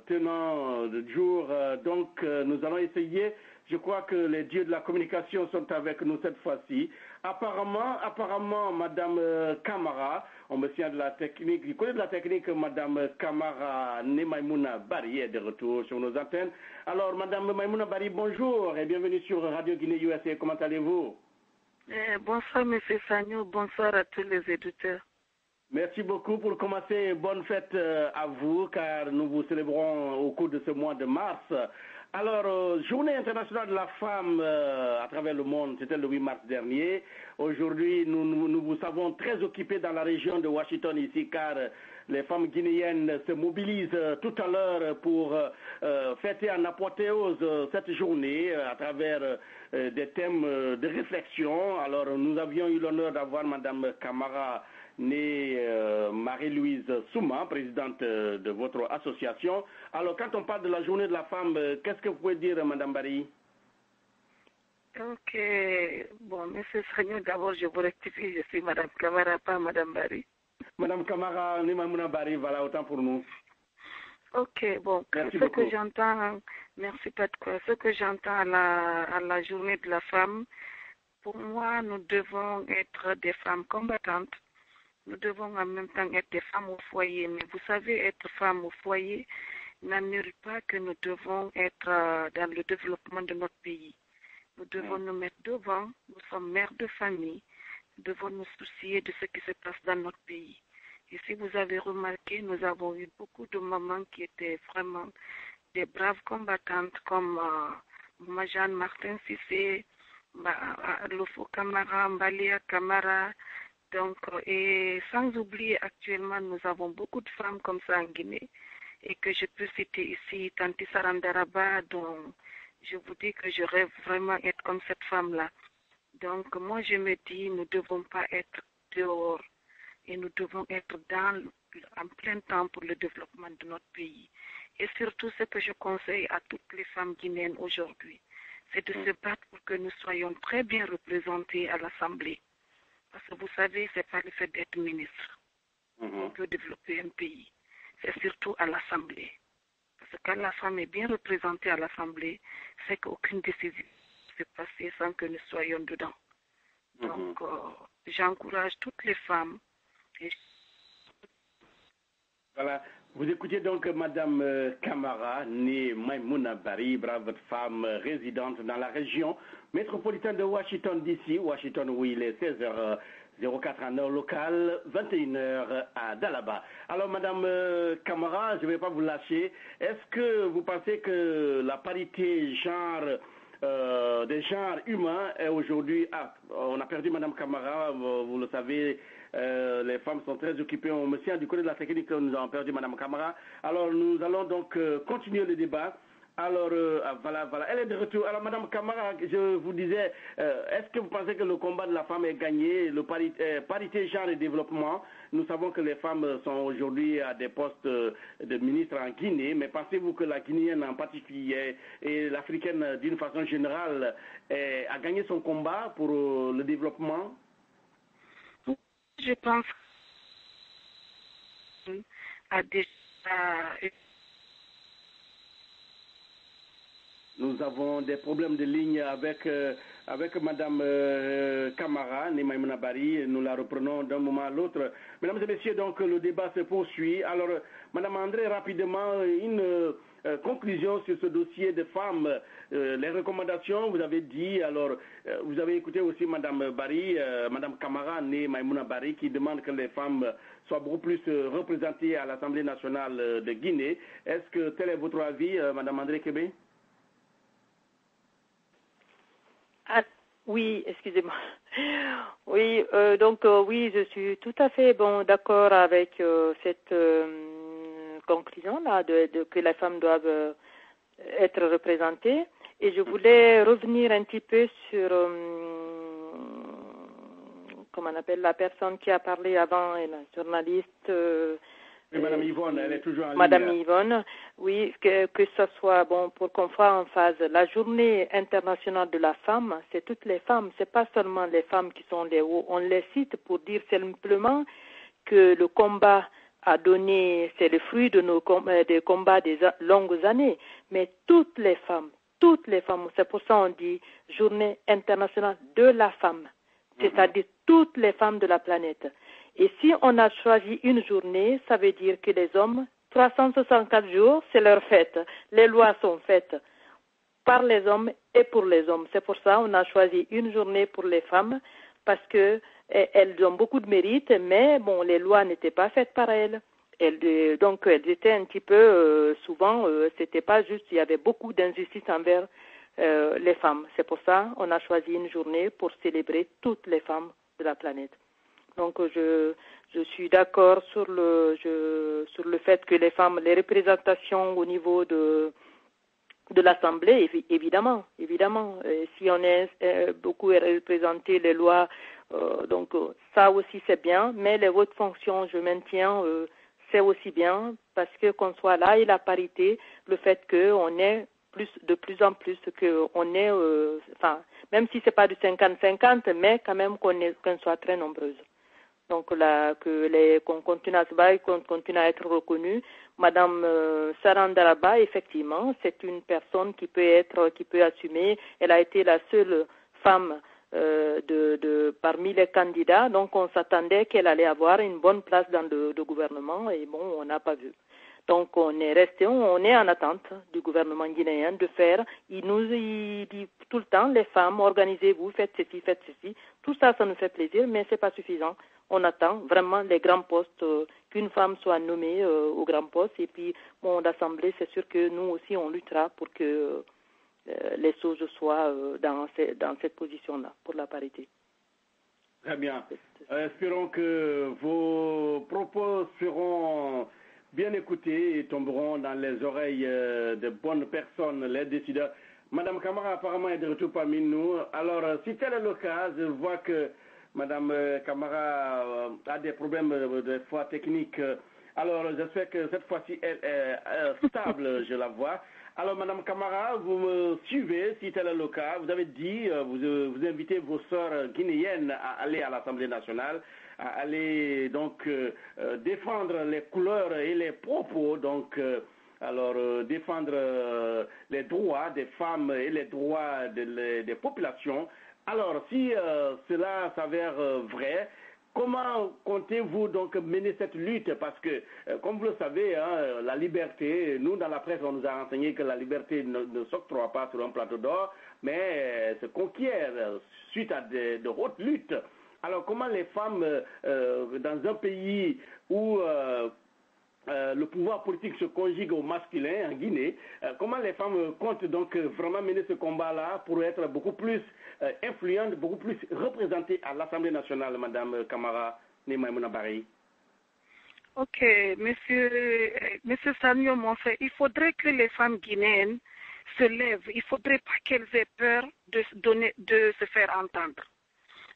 tenant de jour. Donc, nous allons essayer. Je crois que les dieux de la communication sont avec nous cette fois-ci. Apparemment, Madame Kamara, on me tient de la technique, je connais de la technique, Madame Kamara Maimouna Bari est de retour sur nos antennes. Alors, Madame Maimouna Bari, bonjour et bienvenue sur Radio Guinée USA. Comment allez-vous? Bonsoir, Monsieur Sagno. Bonsoir à tous les éditeurs. Merci beaucoup pour commencer. Bonne fête à vous, car nous vous célébrons au cours de ce mois de mars. Alors, Journée internationale de la femme à travers le monde, c'était le 8 mars dernier. Aujourd'hui, nous vous savons très occupés dans la région de Washington ici, car les femmes guinéennes se mobilisent tout à l'heure pour fêter en apothéose cette journée à travers des thèmes de réflexion. Alors, nous avions eu l'honneur d'avoir Madame Camara, née Marie-Louise Souma, présidente de votre association. Alors, quand on parle de la journée de la femme, qu'est-ce que vous pouvez dire, Madame Barry? Ok. Bon, Monsieur Sagno, d'abord, je vous rectifie, je suis Madame Camara, pas Madame Barry. Madame Camara, Nimamouna Barry, voilà, autant pour nous. Ok, bon, merci ce beaucoup. Que j'entends, merci pas de quoi, ce que j'entends à la journée de la femme, pour moi, nous devons être des femmes combattantes. Nous devons en même temps être des femmes au foyer. Mais vous savez, être femme au foyer n'annule pas que nous devons être dans le développement de notre pays. Nous devons nous mettre devant. Nous sommes mères de famille. Nous devons nous soucier de ce qui se passe dans notre pays. Et si vous avez remarqué, nous avons eu beaucoup de mamans qui étaient vraiment des braves combattantes comme Jeanne Martin Cissé, Lofo Camara, Mbalia Camara. Donc, et sans oublier actuellement, nous avons beaucoup de femmes comme ça en Guinée et que je peux citer ici, Tanti Sarandaraba, dont je vous dis que je rêve vraiment être comme cette femme-là. Donc, moi, je me dis, nous ne devons pas être dehors et nous devons être en plein temps pour le développement de notre pays. Et surtout, ce que je conseille à toutes les femmes guinéennes aujourd'hui, c'est de se battre pour que nous soyons très bien représentés à l'Assemblée. Parce que vous savez, ce n'est pas le fait d'être ministre qu'on peut développer un pays. C'est surtout à l'Assemblée. Parce que quand la femme est bien représentée à l'Assemblée, c'est qu'aucune décision ne s'est passée sans que nous soyons dedans. Donc, j'encourage toutes les femmes. Voilà. Vous écoutez donc Madame Camara, née Maïmouna Barry, brave femme résidente dans la région métropolitaine de Washington DC. Washington, où il est 16h04 en heure locale, 21h à Dalaba. Alors Madame Camara, je ne vais pas vous lâcher. Est-ce que vous pensez que la parité des genres humains est aujourd'hui... on a perdu Madame Camara, vous le savez... les femmes sont très occupées. On me tient du côté de la technique que nous avons perdu Mme Camara. Alors nous allons donc continuer le débat. Alors voilà, elle est de retour. Alors Mme Camara, je vous disais, est-ce que vous pensez que le combat de la femme est gagné, le parité genre et développement? Nous savons que les femmes sont aujourd'hui à des postes de ministres en Guinée, mais pensez-vous que la Guinéenne en particulier et l'Africaine d'une façon générale a gagné son combat pour le développement? Je pense à déjà... Nous avons des problèmes de ligne avec Madame Camara, Maïmouna Barry. Nous la reprenons d'un moment à l'autre. Mesdames et messieurs, donc le débat se poursuit. Alors, Madame André, rapidement, une conclusion sur ce dossier de femmes. Les recommandations, vous avez dit, alors, vous avez écouté aussi Madame Barry, Madame Camara, née Maïmouna Barry, qui demande que les femmes soient beaucoup plus représentées à l'Assemblée nationale de Guinée. Est-ce que tel est votre avis, Madame André Kébé? Oui, excusez-moi. Oui, oui, je suis tout à fait d'accord avec cette conclusion-là, que les femmes doivent être représentées. Et je voulais revenir un petit peu sur, comment on appelle la personne qui a parlé avant, la journaliste. Madame Yvonne, elle est toujours en ligne. Madame Yvonne, oui, que ce soit pour qu'on soit en phase. La journée internationale de la femme, c'est toutes les femmes, c'est pas seulement les femmes qui sont les hauts. On les cite pour dire simplement que le combat a donné, c'est le fruit de des combats des longues années. Mais toutes les femmes, c'est pour ça qu'on dit journée internationale de la femme, c'est-à-dire toutes les femmes de la planète. Et si on a choisi une journée, ça veut dire que les hommes, 364 jours, c'est leur fête. Les lois sont faites par les hommes et pour les hommes. C'est pour ça qu'on a choisi une journée pour les femmes, parce que elles ont beaucoup de mérite, mais les lois n'étaient pas faites par elles. donc elles étaient un petit peu, souvent, c'était pas juste, il y avait beaucoup d'injustice envers les femmes. C'est pour ça qu'on a choisi une journée pour célébrer toutes les femmes de la planète. Donc je suis d'accord sur le fait que les femmes, les représentations au niveau de l'Assemblée, évidemment. Si on est beaucoup représenté les lois, donc ça aussi c'est bien, mais les hautes fonctions, je maintiens, c'est aussi bien parce que qu'on soit là et la parité, le fait qu'on est de plus en plus qu'on est, même si c'est pas du 50-50, mais quand même qu'on soit très nombreuses. Donc là, qu'on continue à se battre, qu'on continue à être reconnue. Madame Sarandaraba, effectivement, c'est une personne qui peut assumer. Elle a été la seule femme parmi les candidats, donc on s'attendait qu'elle allait avoir une bonne place dans le gouvernement, et bon, on n'a pas vu. Donc on est en attente du gouvernement guinéen de faire. Il dit tout le temps, les femmes, organisez-vous, faites ceci. Tout ça, ça nous fait plaisir, mais c'est pas suffisant. On attend vraiment les grands postes, qu'une femme soit nommée au grand poste. Et puis, l'Assemblée, c'est sûr que nous aussi, on luttera pour que les choses soient dans cette position-là, pour la parité. Très bien. Espérons que vos propos seront bien écoutés et tomberont dans les oreilles de bonnes personnes, les décideurs. Madame Camara, apparemment, est de retour parmi nous. Alors, si tel est le cas, je vois que Madame Camara a des problèmes de fois techniques. Alors, j'espère que cette fois-ci, elle est stable, je la vois. Alors, Madame Camara, vous me suivez, si tel est le cas. Vous avez dit, vous invitez vos sœurs guinéennes à aller à l'Assemblée nationale, à aller donc défendre les couleurs et les propos, donc défendre les droits des femmes et les droits des populations. Alors, si cela s'avère vrai, comment comptez-vous donc mener cette lutte? Parce que, comme vous le savez, la liberté, nous dans la presse, on nous a renseigné que la liberté ne s'octroie pas sur un plateau d'or, mais se conquiert suite à de hautes luttes. Alors, comment les femmes, dans un pays où le pouvoir politique se conjugue au masculin, en Guinée, comment les femmes comptent donc vraiment mener ce combat-là pour être beaucoup plus influentes, beaucoup plus représentées à l'Assemblée nationale, Madame Camara Nemaimouna Bari? Ok, Monsieur Samuel, mon frère, il faudrait que les femmes guinéennes se lèvent. Il ne faudrait pas qu'elles aient peur de se faire entendre.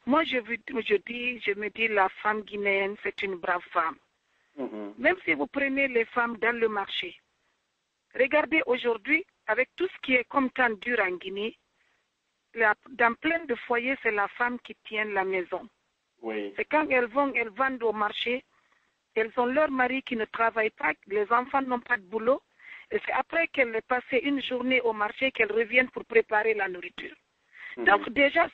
Moi, je me dis, la femme guinéenne, c'est une brave femme. Même si vous prenez les femmes dans le marché, regardez aujourd'hui, avec tout ce qui est comme temps dur en Guinée, dans plein de foyers, c'est la femme qui tient la maison. Oui. C'est quand elles vendent au marché, elles ont leur mari qui ne travaille pas, les enfants n'ont pas de boulot, et c'est après qu'elles aient passé une journée au marché qu'elles reviennent pour préparer la nourriture. Donc déjà,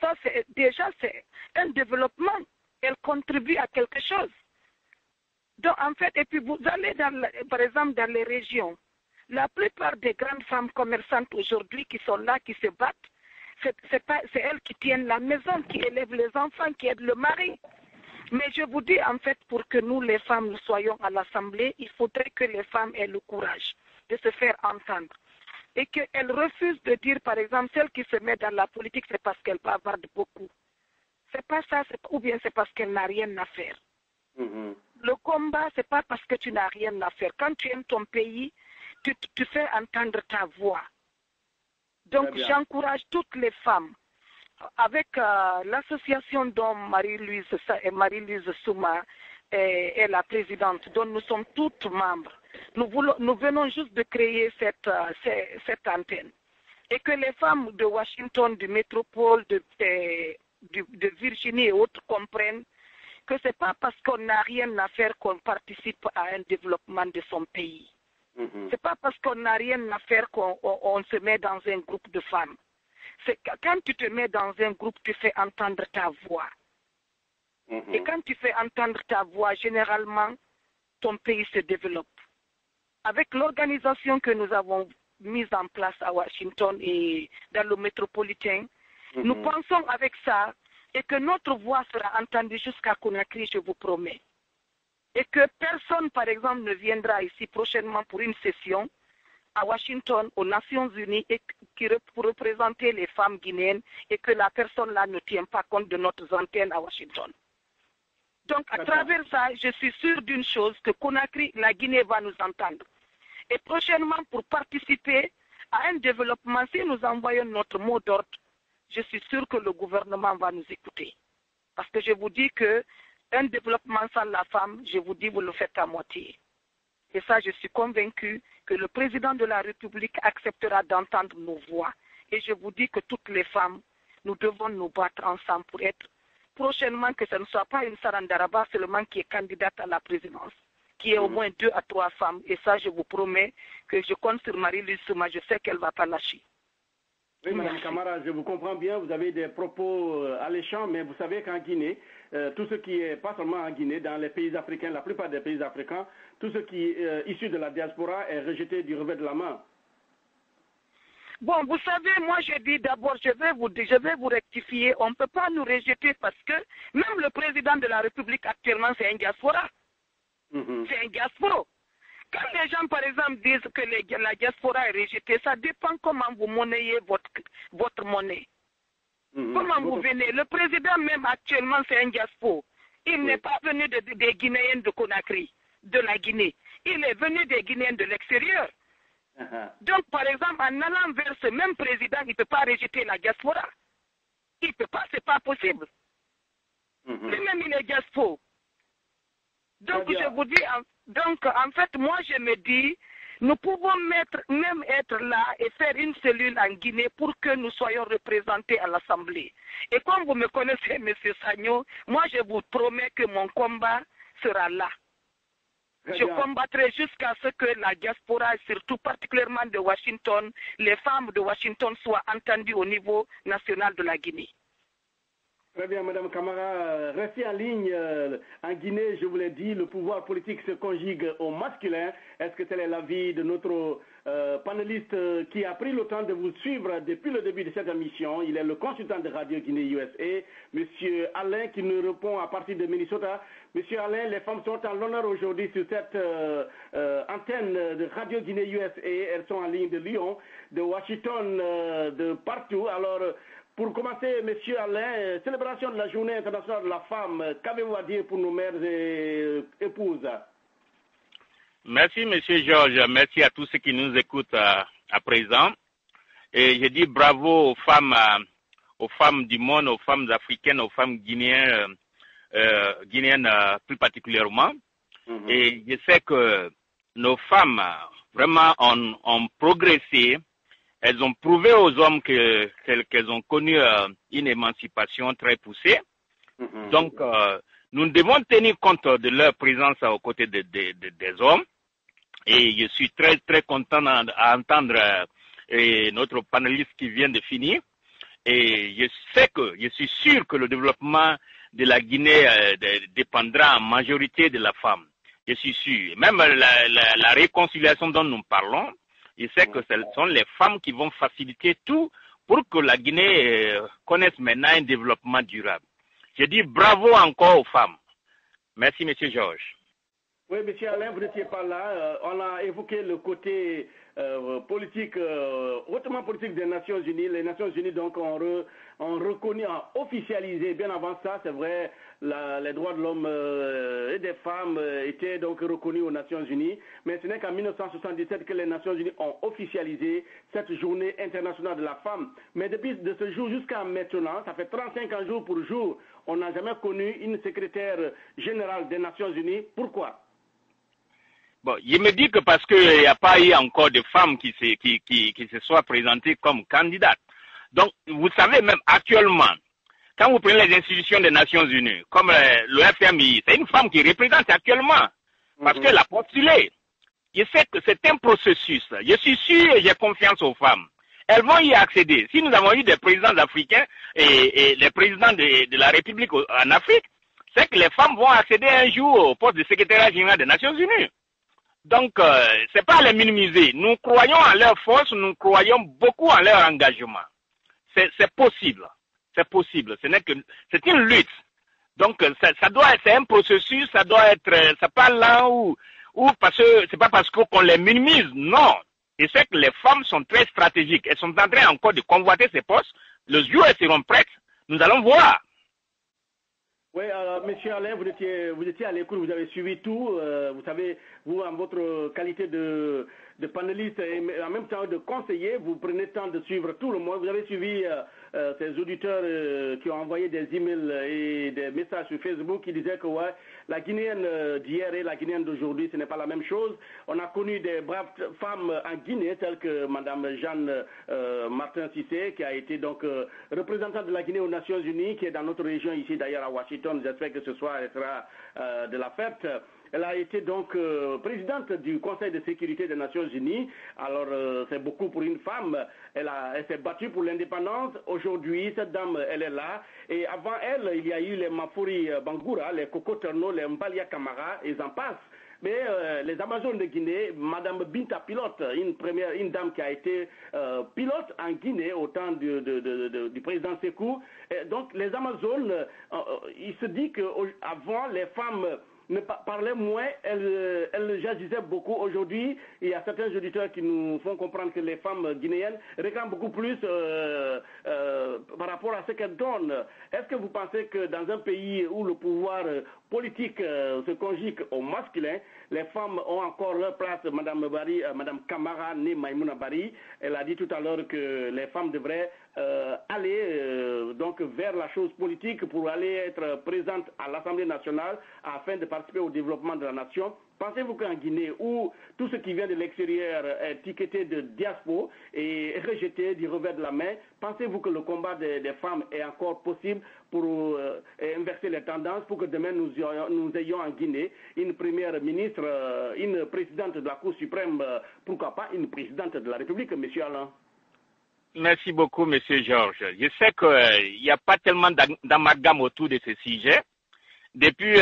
c'est un développement. Elles contribuent à quelque chose. Donc, en fait, et puis vous allez, par exemple, dans les régions, la plupart des grandes femmes commerçantes aujourd'hui qui sont là, qui se battent, c'est elles qui tiennent la maison, qui élèvent les enfants, qui aident le mari. Mais je vous dis, en fait, pour que nous, les femmes, nous soyons à l'Assemblée, il faudrait que les femmes aient le courage de se faire entendre. Et qu'elles refusent de dire, par exemple, celle qui se met dans la politique, c'est parce qu'elle bavarde beaucoup. C'est pas ça, ou bien c'est parce qu'elle n'a rien à faire. Le combat, c'est pas parce que tu n'as rien à faire. Quand tu aimes ton pays, tu fais entendre ta voix. Donc, j'encourage toutes les femmes, avec l'association dont Marie-Louise Souma est la présidente, dont nous sommes toutes membres. Nous venons juste de créer cette antenne. Et que les femmes de Washington, du métropole, de Virginie et autres comprennent que ce n'est pas parce qu'on n'a rien à faire qu'on participe à un développement de son pays. Ce n'est pas parce qu'on n'a rien à faire qu'on se met dans un groupe de femmes. C'est quand tu te mets dans un groupe, tu fais entendre ta voix. Et quand tu fais entendre ta voix, généralement, ton pays se développe. Avec l'organisation que nous avons mise en place à Washington et dans le métropolitain, nous pensons avec ça et que notre voix sera entendue jusqu'à Conakry, je vous promets. et que personne, par exemple, ne viendra ici prochainement pour une session à Washington, aux Nations Unies, pour représenter les femmes guinéennes et que la personne là ne tient pas compte de notre antenne à Washington. Donc, à travers ça, je suis sûre d'une chose, que Conakry, la Guinée va nous entendre. Et prochainement, pour participer à un développement, si nous envoyons notre mot d'ordre, je suis sûre que le gouvernement va nous écouter. Parce que je vous dis qu'un développement sans la femme, je vous dis, vous le faites à moitié. Et ça, je suis convaincue que le président de la République acceptera d'entendre nos voix. Et je vous dis que toutes les femmes, nous devons nous battre ensemble pour être prochainement, que ce ne soit pas une Sarandaraba seulement qui est candidate à la présidence, qui est au moins 2 à 3 femmes. Et ça, je vous promets que je compte sur Marie-Louise Souma, je sais qu'elle ne va pas lâcher. Oui, Mme Camara, je vous comprends bien, vous avez des propos alléchants, mais vous savez qu'en Guinée, tout ce qui est, pas seulement en Guinée, dans les pays africains, la plupart des pays africains, tout ce qui est issu de la diaspora est rejeté du revers de la main. Bon, vous savez, moi je dis d'abord, je vais vous rectifier, on ne peut pas nous rejeter parce que même le président de la République actuellement, c'est un diaspora. C'est un diaspora. Quand les gens, par exemple, disent que la diaspora est rejetée, ça dépend comment vous monnayez votre monnaie. Comment vous venez. Le président même actuellement, c'est un diaspora. Il n'est pas venu des Guinéens de Conakry, de la Guinée. Il est venu des Guinéens de l'extérieur. Donc, par exemple, en allant vers ce même président, il ne peut pas rejeter la diaspora. Il ne peut pas, ce n'est pas possible. Lui-même, il est diaspora. Donc, je vous dis, en fait, moi, je me dis, nous pouvons même être là et faire une cellule en Guinée pour que nous soyons représentés à l'Assemblée. Et comme vous me connaissez, M. Sagno, moi, je vous promets que mon combat sera là. Je combattrai jusqu'à ce que la diaspora, surtout particulièrement de Washington, les femmes de Washington soient entendues au niveau national de la Guinée. Très bien, Mme Camara. Restez en ligne. En Guinée, je vous l'ai dit, le pouvoir politique se conjugue au masculin. Est-ce que tel est l'avis de notre panéliste qui a pris le temps de vous suivre depuis le début de cette émission? Il est le consultant de Radio Guinée USA, M. Alain, qui nous répond à partir de Minnesota. Monsieur Alain, les femmes sont en l'honneur aujourd'hui sur cette antenne de Radio Guinée USA. Elles sont en ligne de Lyon, de Washington, de partout. Alors, pour commencer, M. Alain, célébration de la Journée internationale de la femme, qu'avez-vous à dire pour nos mères et épouses? Merci, M. Georges. Merci à tous ceux qui nous écoutent à présent. Et je dis bravo aux femmes du monde, aux femmes africaines, aux femmes guinéennes plus particulièrement. Et je sais que nos femmes vraiment ont progressé. Elles ont prouvé aux hommes qu'elles ont connu une émancipation très poussée. Donc, nous devons tenir compte de leur présence aux côtés des hommes. Et je suis très, très content d'entendre notre panéliste qui vient de finir. Et je suis sûr que le développement de la Guinée dépendra en majorité de la femme. Je suis sûr. Même la réconciliation dont nous parlons, je sais que ce sont les femmes qui vont faciliter tout pour que la Guinée connaisse maintenant un développement durable. Je dis bravo encore aux femmes. Merci, M. Georges. Oui, M. Alain, vous n'étiez pas là. On a évoqué le côté politique, hautement politique des Nations Unies. Les Nations Unies, donc, ont reconnu, ont officialisé, bien avant ça, c'est vrai, les droits de l'homme et des femmes étaient donc reconnus aux Nations Unies. Mais ce n'est qu'en 1977 que les Nations Unies ont officialisé cette journée internationale de la femme. Mais depuis de ce jour jusqu'à maintenant, ça fait 35 ans jour pour jour, on n'a jamais connu une secrétaire générale des Nations Unies. Pourquoi? Bon, je me dis que parce qu'il n'y a pas eu encore de femmes qui se soient présentées comme candidates. Donc, vous savez, même actuellement, quand vous prenez les institutions des Nations Unies, comme le FMI, c'est une femme qui représente actuellement, parce qu'elle a postulé. Je sais que c'est un processus. Je suis sûr et j'ai confiance aux femmes. Elles vont y accéder. Si nous avons eu des présidents africains et les présidents de la République en Afrique, c'est que les femmes vont accéder un jour au poste de secrétaire général des Nations Unies. Donc, c'est pas à les minimiser. Nous croyons en leur force, nous croyons beaucoup en leur engagement. C'est possible. C'est possible. C'est une lutte. Donc, c'est un processus, ça doit être, c'est pas là où parce que, c'est pas parce qu'on les minimise, non. Et c'est que les femmes sont très stratégiques. Elles sont en train encore de convoiter ces postes. Les jours, elles seront prêtes. Nous allons voir. Oui, Monsieur Alain, vous étiez à l'écoute, vous avez suivi tout. Vous savez, vous, en votre qualité de panéliste et en même temps de conseiller, vous prenez le temps de suivre tout le monde. Vous avez suivi ces auditeurs qui ont envoyé des emails et des messages sur Facebook qui disaient que ouais, la Guinéenne d'hier et la Guinéenne d'aujourd'hui, ce n'est pas la même chose. On a connu des braves femmes en Guinée, telles que Mme Jeanne Martin Cissé, qui a été donc représentante de la Guinée aux Nations Unies, qui est dans notre région ici d'ailleurs à Washington. J'espère que ce soir elle sera de la fête. Elle a été donc présidente du Conseil de sécurité des Nations Unies. Alors, c'est beaucoup pour une femme. Elle s'est battue pour l'indépendance. Aujourd'hui, cette dame, elle est là. Et avant elle, il y a eu les Mafuri Bangoura, les Koko Terno, les Mbalia Kamara, et j'en passe. Mais les Amazones de Guinée, Madame Binta Pilote, une dame qui a été pilote en Guinée au temps du président Sékou. Et donc, les Amazones, il se dit qu'avant, les femmes ne parlaient moins, elles jagissaient beaucoup. Aujourd'hui, il y a certains auditeurs qui nous font comprendre que les femmes guinéennes réclament beaucoup plus par rapport à ce qu'elles donnent. Est-ce que vous pensez que dans un pays où le pouvoir politique se conjugue au masculin, les femmes ont encore leur place? Madame Kamara, née Maïmouna Bari, elle a dit tout à l'heure que les femmes devraient aller donc vers la chose politique pour aller être présentes à l'Assemblée nationale afin de participer au développement de la nation. Pensez-vous qu'en Guinée, où tout ce qui vient de l'extérieur est étiqueté de diaspora et rejeté du revers de la main, pensez-vous que le combat des femmes est encore possible pour inverser les tendances, pour que demain nous ayons en Guinée une première ministre, une présidente de la Cour suprême, pourquoi pas une présidente de la République, M. Alain? Merci beaucoup, M. Georges. Je sais qu'il n'y a pas tellement d'amalgame autour de ce sujet. Depuis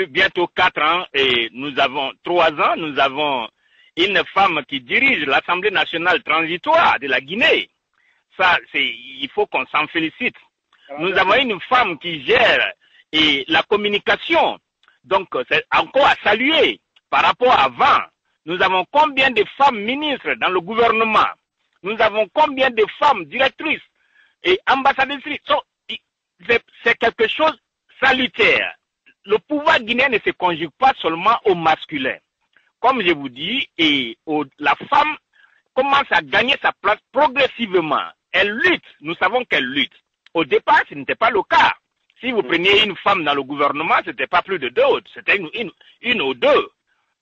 bientôt 4 ans et 3 ans, nous avons une femme qui dirige l'Assemblée nationale transitoire de la Guinée. Ça, il faut qu'on s'en félicite. Nous avons une femme qui gère la communication. Donc, c'est encore à saluer par rapport à avant. Nous avons combien de femmes ministres dans le gouvernement? Nous avons combien de femmes directrices et ambassadrices? C'est quelque chose de salutaire. Le pouvoir guinéen ne se conjugue pas seulement au masculin. Comme je vous dis, la femme commence à gagner sa place progressivement. Elle lutte, nous savons qu'elle lutte. Au départ, ce n'était pas le cas. Si vous preniez une femme dans le gouvernement, ce n'était pas plus de 2 autres, c'était une ou deux.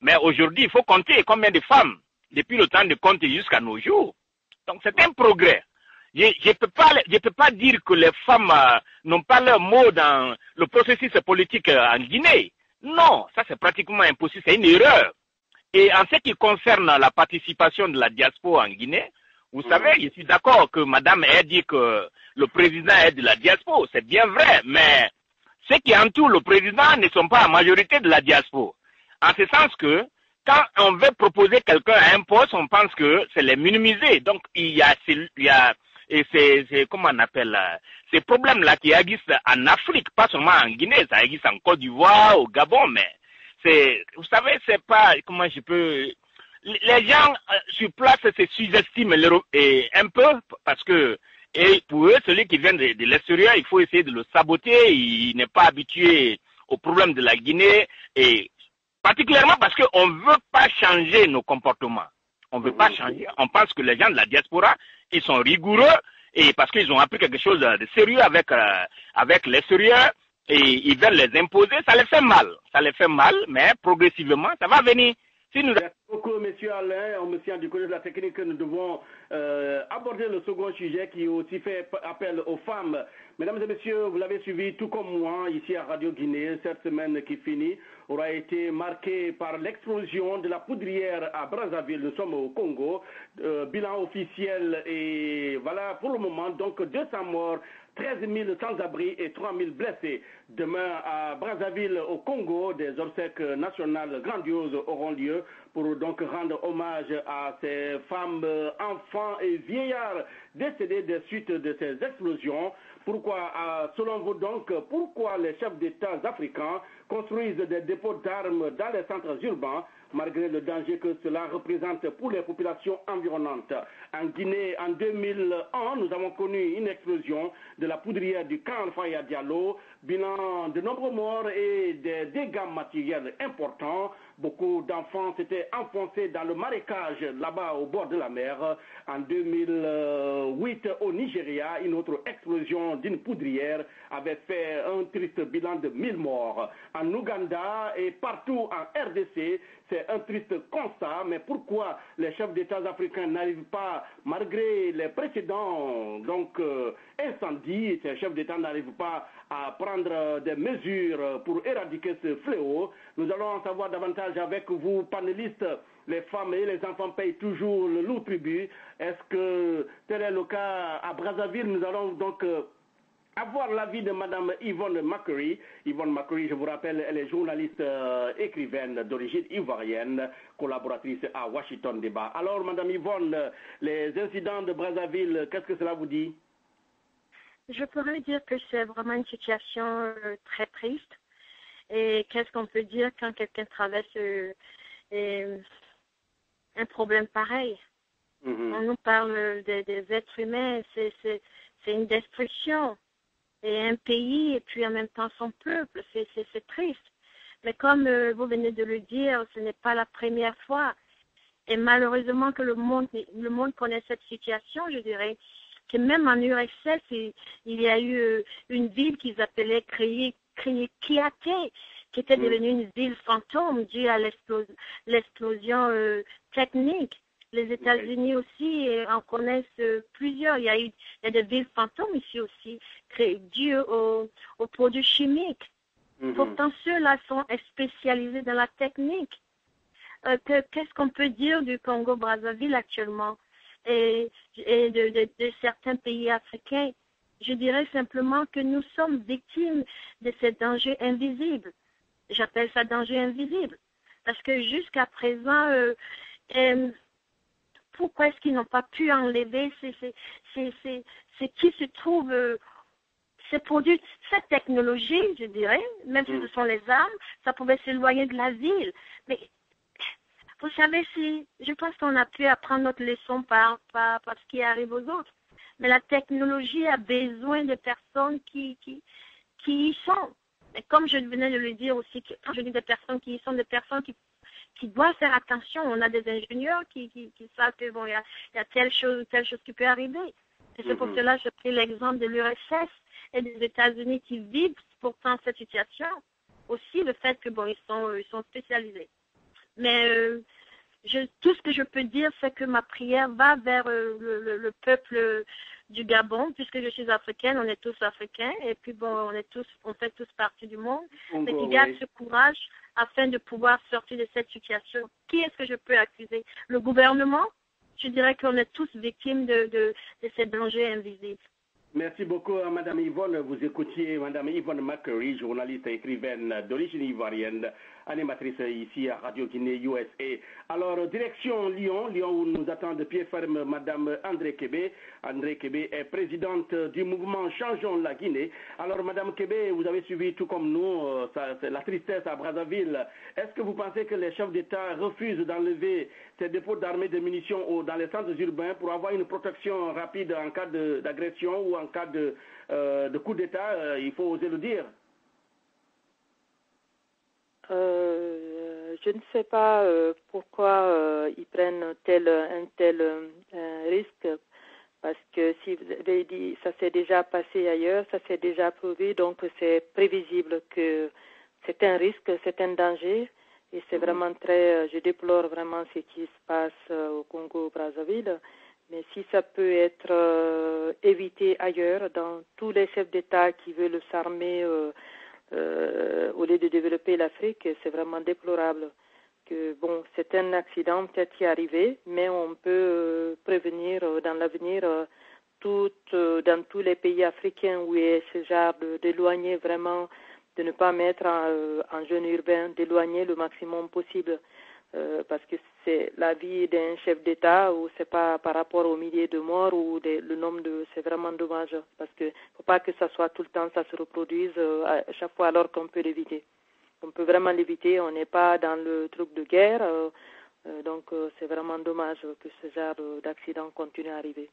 Mais aujourd'hui, il faut compter combien de femmes, depuis le temps de compter jusqu'à nos jours. Donc c'est un progrès. Je ne peux pas dire que les femmes n'ont pas leur mot dans le processus politique en Guinée. Non, ça c'est pratiquement impossible, c'est une erreur. Et en ce qui concerne la participation de la diaspora en Guinée, vous savez, je suis d'accord que madame a dit que le président est de la diaspora, c'est bien vrai, mais ceux qui entourent le président ne sont pas la majorité de la diaspora. En ce sens que, quand on veut proposer quelqu'un à un poste, on pense que c'est les minimiser. Donc, il y a comment on appelle, ces problèmes-là qui existent en Afrique, pas seulement en Guinée, ça existe en Côte d'Ivoire, au Gabon, mais vous savez, c'est pas, comment je peux, les gens sur place se sous-estiment un peu parce que, et pour eux, celui qui vient de l'extérieur, il faut essayer de le saboter, il n'est pas habitué aux problèmes de la Guinée, et particulièrement parce qu'on ne veut pas changer nos comportements. On ne veut pas changer. On pense que les gens de la diaspora, ils sont rigoureux et parce qu'ils ont appris quelque chose de sérieux avec l'extérieur et ils veulent les imposer, ça les fait mal. Ça les fait mal, mais progressivement, ça va venir. Merci beaucoup, M. Alain. On me tient du côté de la technique que nous devons aborder le second sujet qui aussi fait appel aux femmes. Mesdames et messieurs, vous l'avez suivi tout comme moi ici à Radio Guinée. Cette semaine qui finit aura été marquée par l'explosion de la poudrière à Brazzaville. Nous sommes au Congo. Bilan officiel et voilà pour le moment donc 200 morts. 13 000 sans-abri et 3 000 blessés. Demain, à Brazzaville, au Congo, des obsèques nationales grandioses auront lieu pour donc rendre hommage à ces femmes, enfants et vieillards décédés des suites de ces explosions. Pourquoi, selon vous donc, pourquoi les chefs d'État africains construisent des dépôts d'armes dans les centres urbains, malgré le danger que cela représente pour les populations environnantes? En Guinée, en 2001, nous avons connu une explosion de la poudrière du camp Alpha Diallo, bilan de nombreux morts et des dégâts matériels importants. Beaucoup d'enfants s'étaient enfoncés dans le marécage là-bas au bord de la mer. En 2008, au Nigeria, une autre explosion d'une poudrière avait fait un triste bilan de 1000 morts. En Ouganda et partout en RDC, c'est un triste constat, mais pourquoi les chefs d'État africains n'arrivent pas, malgré les précédents incendies, ces chefs d'État n'arrivent pas à prendre des mesures pour éradiquer ce fléau? Nous allons en savoir davantage avec vous, panélistes. Les femmes et les enfants payent toujours le lourd tribut. Est-ce que tel est le cas à Brazzaville? Nous allons donc avoir l'avis de Mme Yvonne Macquarie. Yvonne Macquarie, je vous rappelle, elle est journaliste écrivaine d'origine ivoirienne, collaboratrice à Washington Débat. Alors, Mme Yvonne, les incidents de Brazzaville, qu'est-ce que cela vous dit? Je pourrais dire que c'est vraiment une situation très triste. Et qu'est-ce qu'on peut dire quand quelqu'un traverse un problème pareil? On nous parle des êtres humains, c'est une destruction. Et un pays, et puis en même temps son peuple, c'est triste. Mais comme vous venez de le dire, ce n'est pas la première fois. Et malheureusement que le monde connaît cette situation, je dirais, que même en URSS, il y a eu une ville qu'ils appelaient Kriaté, qui était devenue une ville fantôme due à l'explosion technique. Les États-Unis aussi en connaissent plusieurs. Il y a des villes fantômes ici aussi, dues aux produits chimiques. Pourtant, ceux-là sont spécialisés dans la technique. Qu'est-ce qu'on peut dire du Congo-Brazzaville actuellement et de certains pays africains? Je dirais simplement que nous sommes victimes de ces dangers invisibles. J'appelle ça danger invisible. Parce que jusqu'à présent, pourquoi est-ce qu'ils n'ont pas pu enlever ce qui se trouve, ces produits, cette technologie, je dirais, même si ce sont les armes, ça pouvait s'éloigner de la ville. Mais vous savez, je pense qu'on a pu apprendre notre leçon par ce qui arrive aux autres. Mais la technologie a besoin de personnes qui y sont. Et comme je venais de le dire aussi, quand je dis des personnes qui y sont, des personnes qui doivent faire attention. On a des ingénieurs qui savent que bon, il y a telle chose qui peut arriver. Et c'est pour cela que j'ai pris l'exemple de l'URSS et des États-Unis qui vivent pourtant cette situation. Aussi le fait que bon, ils sont spécialisés. Mais tout ce que je peux dire, c'est que ma prière va vers le peuple du Gabon, puisque je suis africaine, on est tous africains, et puis bon, on fait tous partie du monde, mais qu'il garde ce courage afin de pouvoir sortir de cette situation. Qui est-ce que je peux accuser? Le gouvernement? Je dirais qu'on est tous victimes de ces dangers invisibles. Merci beaucoup à Mme Yvonne. Vous écoutiez Mme Yvonne Macquarie, journaliste et écrivaine d'origine ivoirienne, animatrice ici à Radio Guinée USA. Alors, direction Lyon où nous attend de pied ferme Mme André Kébé. André Kébé est présidente du mouvement Changeons la Guinée. Alors, Mme Kébé, vous avez suivi tout comme nous la tristesse à Brazzaville. Est-ce que vous pensez que les chefs d'État refusent d'enlever ces dépôts d'armées de munitions dans les centres urbains pour avoir une protection rapide en cas d'agression ou en cas de coup d'État? Il faut oser le dire. Je ne sais pas pourquoi ils prennent un tel risque, parce que si vous avez dit ça s'est déjà passé ailleurs, ça s'est déjà prouvé, donc c'est prévisible que c'est un risque, c'est un danger, et c'est vraiment je déplore vraiment ce qui se passe au Congo-Brazzaville. Mais si ça peut être évité ailleurs, dans tous les chefs d'État qui veulent s'armer au lieu de développer l'Afrique, c'est vraiment déplorable. Que bon, c'est un accident peut-être qui est arrivé, mais on peut prévenir dans l'avenir dans tous les pays africains où il y a ce genre d'éloigner vraiment, de ne pas mettre en zone urbaine, d'éloigner le maximum possible. parce que c'est la vie d'un chef d'État ou c'est pas par rapport aux milliers de morts ou le nombre c'est vraiment dommage parce que faut pas que ça soit tout le temps, ça se reproduise à chaque fois alors qu'on peut l'éviter. On peut vraiment l'éviter, on n'est pas dans le truc de guerre, donc c'est vraiment dommage que ce genre d'accident continue à arriver.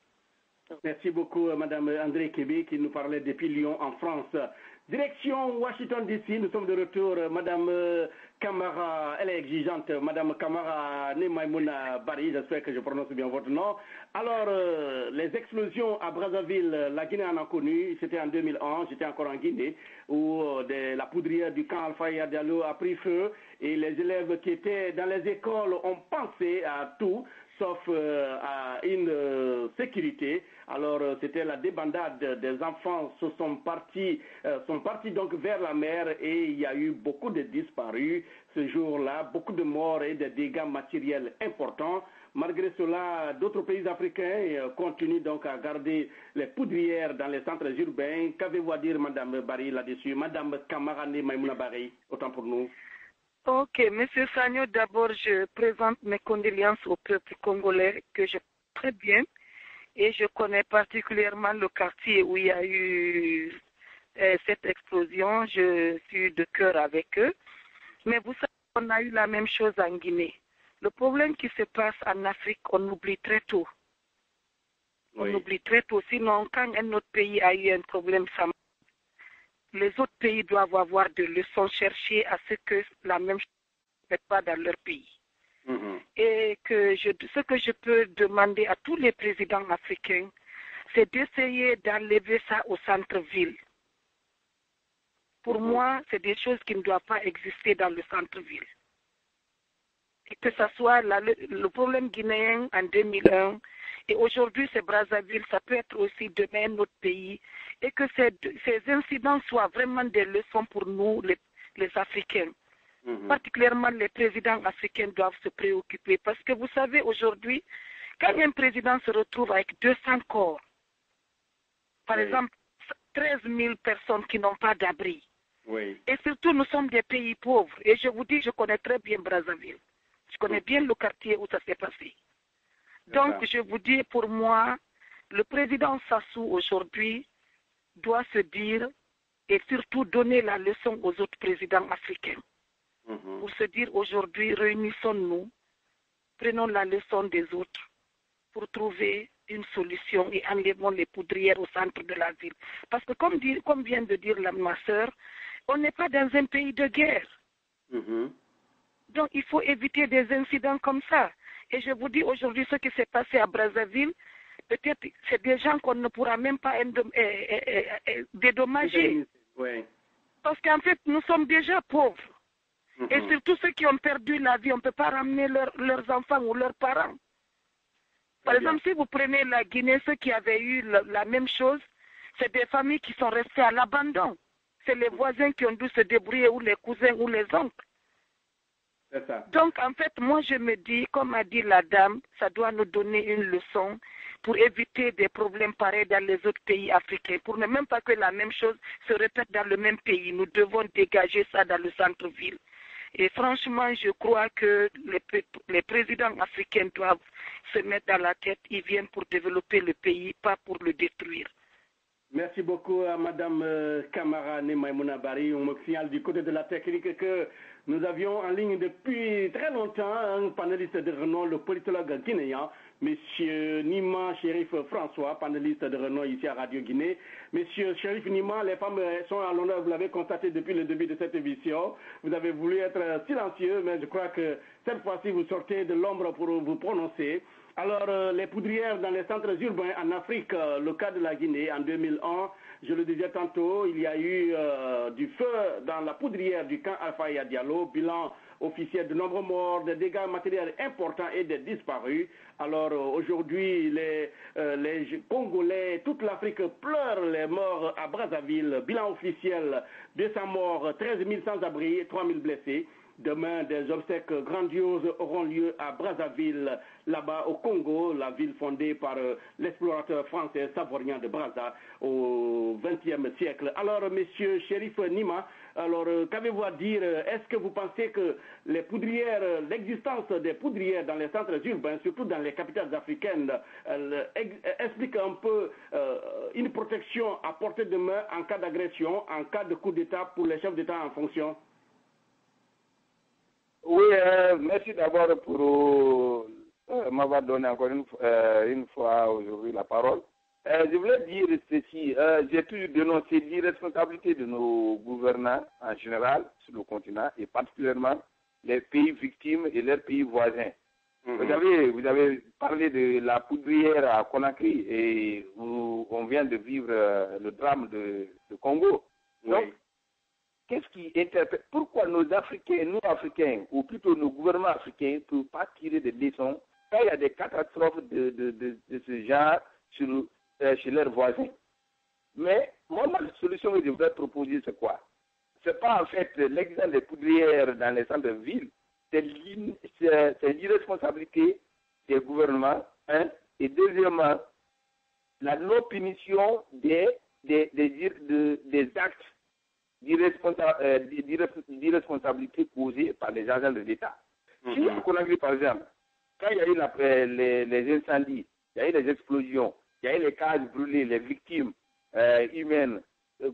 Donc. Merci beaucoup, Madame André Kébé, qui nous parlait depuis Lyon, en France. Direction Washington DC, nous sommes de retour. Madame Camara, elle est exigeante. Madame Camara Nemaimouna Bari, j'espère que je prononce bien votre nom. Alors, les explosions à Brazzaville, la Guinée en a connu, c'était en 2011, j'étais encore en Guinée, où la poudrière du camp Alpha Diallo a pris feu et les élèves qui étaient dans les écoles ont pensé à tout, sauf à une sécurité. Alors, c'était la débandade des enfants, sont partis donc vers la mer et il y a eu beaucoup de disparus ce jour-là, beaucoup de morts et des dégâts matériels importants. Malgré cela, d'autres pays africains continuent donc à garder les poudrières dans les centres urbains. Qu'avez-vous à dire, Madame Bari, là-dessus? Madame Kamarane Maïmouna Bari, autant pour nous. Ok, Monsieur Sagno, d'abord, je présente mes condoléances au peuple congolais que je connais très bien et je connais particulièrement le quartier où il y a eu cette explosion. Je suis de cœur avec eux. Mais vous savez, on a eu la même chose en Guinée. Le problème qui se passe en Afrique, on oublie très tôt. On oublie très tôt. Sinon, quand un autre pays a eu un problème, les autres pays doivent avoir des leçons, chercher à ce que la même chose ne se fait pas dans leur pays. Et ce que je peux demander à tous les présidents africains, c'est d'essayer d'enlever ça au centre-ville. Pour moi, c'est des choses qui ne doivent pas exister dans le centre-ville. Et que ce soit le problème guinéen en 2001, et aujourd'hui c'est Brazzaville, ça peut être aussi demain un autre pays, et que ces incidents soient vraiment des leçons pour nous, les Africains. Particulièrement les présidents africains doivent se préoccuper. Parce que vous savez, aujourd'hui, quand un président se retrouve avec 200 corps, par exemple, 13 000 personnes qui n'ont pas d'abri, et surtout nous sommes des pays pauvres, et je vous dis, je connais très bien Brazzaville. Je connais bien le quartier où ça s'est passé. Donc, je vous dis, pour moi, le président Sassou aujourd'hui doit se dire et surtout donner la leçon aux autres présidents africains. Pour se dire aujourd'hui, réunissons-nous, prenons la leçon des autres pour trouver une solution et enlevons les poudrières au centre de la ville. Parce que comme vient de dire ma sœur, on n'est pas dans un pays de guerre. Donc il faut éviter des incidents comme ça. Et je vous dis aujourd'hui ce qui s'est passé à Brazzaville, peut-être c'est des gens qu'on ne pourra même pas dédommager. Parce qu'en fait, nous sommes déjà pauvres. Et surtout ceux qui ont perdu la vie, on ne peut pas ramener leurs enfants ou leurs parents. Par exemple, si vous prenez la Guinée, ceux qui avaient eu la même chose, c'est des familles qui sont restées à l'abandon. C'est les voisins qui ont dû se débrouiller, ou les cousins, ou les oncles. Donc, en fait, moi, je me dis, comme a dit la dame, ça doit nous donner une leçon pour éviter des problèmes pareils dans les autres pays africains, pour ne même pas que la même chose se répète dans le même pays. Nous devons dégager ça dans le centre-ville. Et franchement, je crois que les présidents africains doivent se mettre dans la tête, ils viennent pour développer le pays, pas pour le détruire. Merci beaucoup à Madame Kamara Nemaimouna Bari. On me signale du côté de la technique que nous avions en ligne depuis très longtemps un panéliste de renom, le politologue guinéen, Monsieur Nima Chérif François, panéliste de renom ici à Radio Guinée. Monsieur Chérif Nima, les femmes sont à l'honneur, vous l'avez constaté depuis le début de cette émission. Vous avez voulu être silencieux, mais je crois que cette fois-ci, vous sortez de l'ombre pour vous prononcer. Alors, les poudrières dans les centres urbains en Afrique, le cas de la Guinée en 2001, je le disais tantôt, il y a eu du feu dans la poudrière du camp Alpha Diallo, bilan officiel de nombreux morts, des dégâts matériels importants et des disparus. Alors aujourd'hui, les Congolais, toute l'Afrique pleure les morts à Brazzaville, bilan officiel 200 morts, 13 000 sans-abri et 3 000 blessés. Demain, des obsèques grandioses auront lieu à Brazzaville, là-bas au Congo, la ville fondée par l'explorateur français Savoyen de Brazza au XXe siècle. Alors, Monsieur Chérif Nima, Alors, qu'avez-vous à dire? Est-ce que vous pensez que les poudrières, l'existence des poudrières dans les centres urbains, surtout dans les capitales africaines, explique un peu une protection à portée de main en cas d'agression, en cas de coup d'État pour les chefs d'État en fonction? Oui, merci d'abord pour m'avoir donné encore une fois aujourd'hui la parole. Je voulais dire ceci, j'ai toujours dénoncé l'irresponsabilité de nos gouvernants en général sur le continent et particulièrement les pays victimes et leurs pays voisins. Vous avez parlé de la poudrière à Conakry et où on vient de vivre le drame de Congo. Donc, qu'est-ce qui interpelle? Pourquoi nos Africains, nous Africains, ou plutôt nos gouvernements africains, ne peuvent pas tirer des leçons quand il y a des catastrophes de ce genre chez leurs voisins? Mais moi, la solution que je voudrais proposer, c'est quoi? C'est pas en fait l'exemple des poudrières dans les centres-villes, c'est l'irresponsabilité des gouvernements, hein, et deuxièmement, la non-punition des actes d'irresponsabilité posés par les agents de l'État. Si à Conakry, par exemple, quand il y a eu les incendies, il y a eu les explosions, il y a eu les cases brûlées, les victimes humaines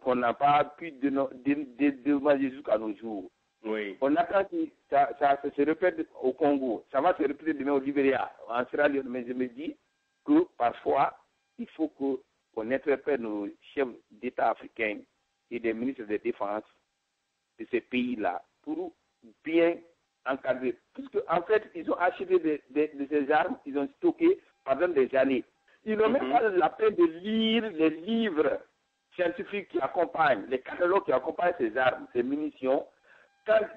qu'on n'a pas pu dédommager jusqu'à nos jours. Oui. On attend que ça se répète au Congo, ça va se répéter demain au Libéria, en Sierra Leone, mais je me dis que parfois, il faut qu'on interpelle nos chefs d'État africains et des ministres de défense de ces pays-là pour bien encadrer. Puisque, en fait, ils ont acheté de ces armes, ils ont stocké pendant des années. Ils n'ont même pas la peine de lire les livres scientifiques qui accompagnent, les catalogues qui accompagnent ces armes, ces munitions.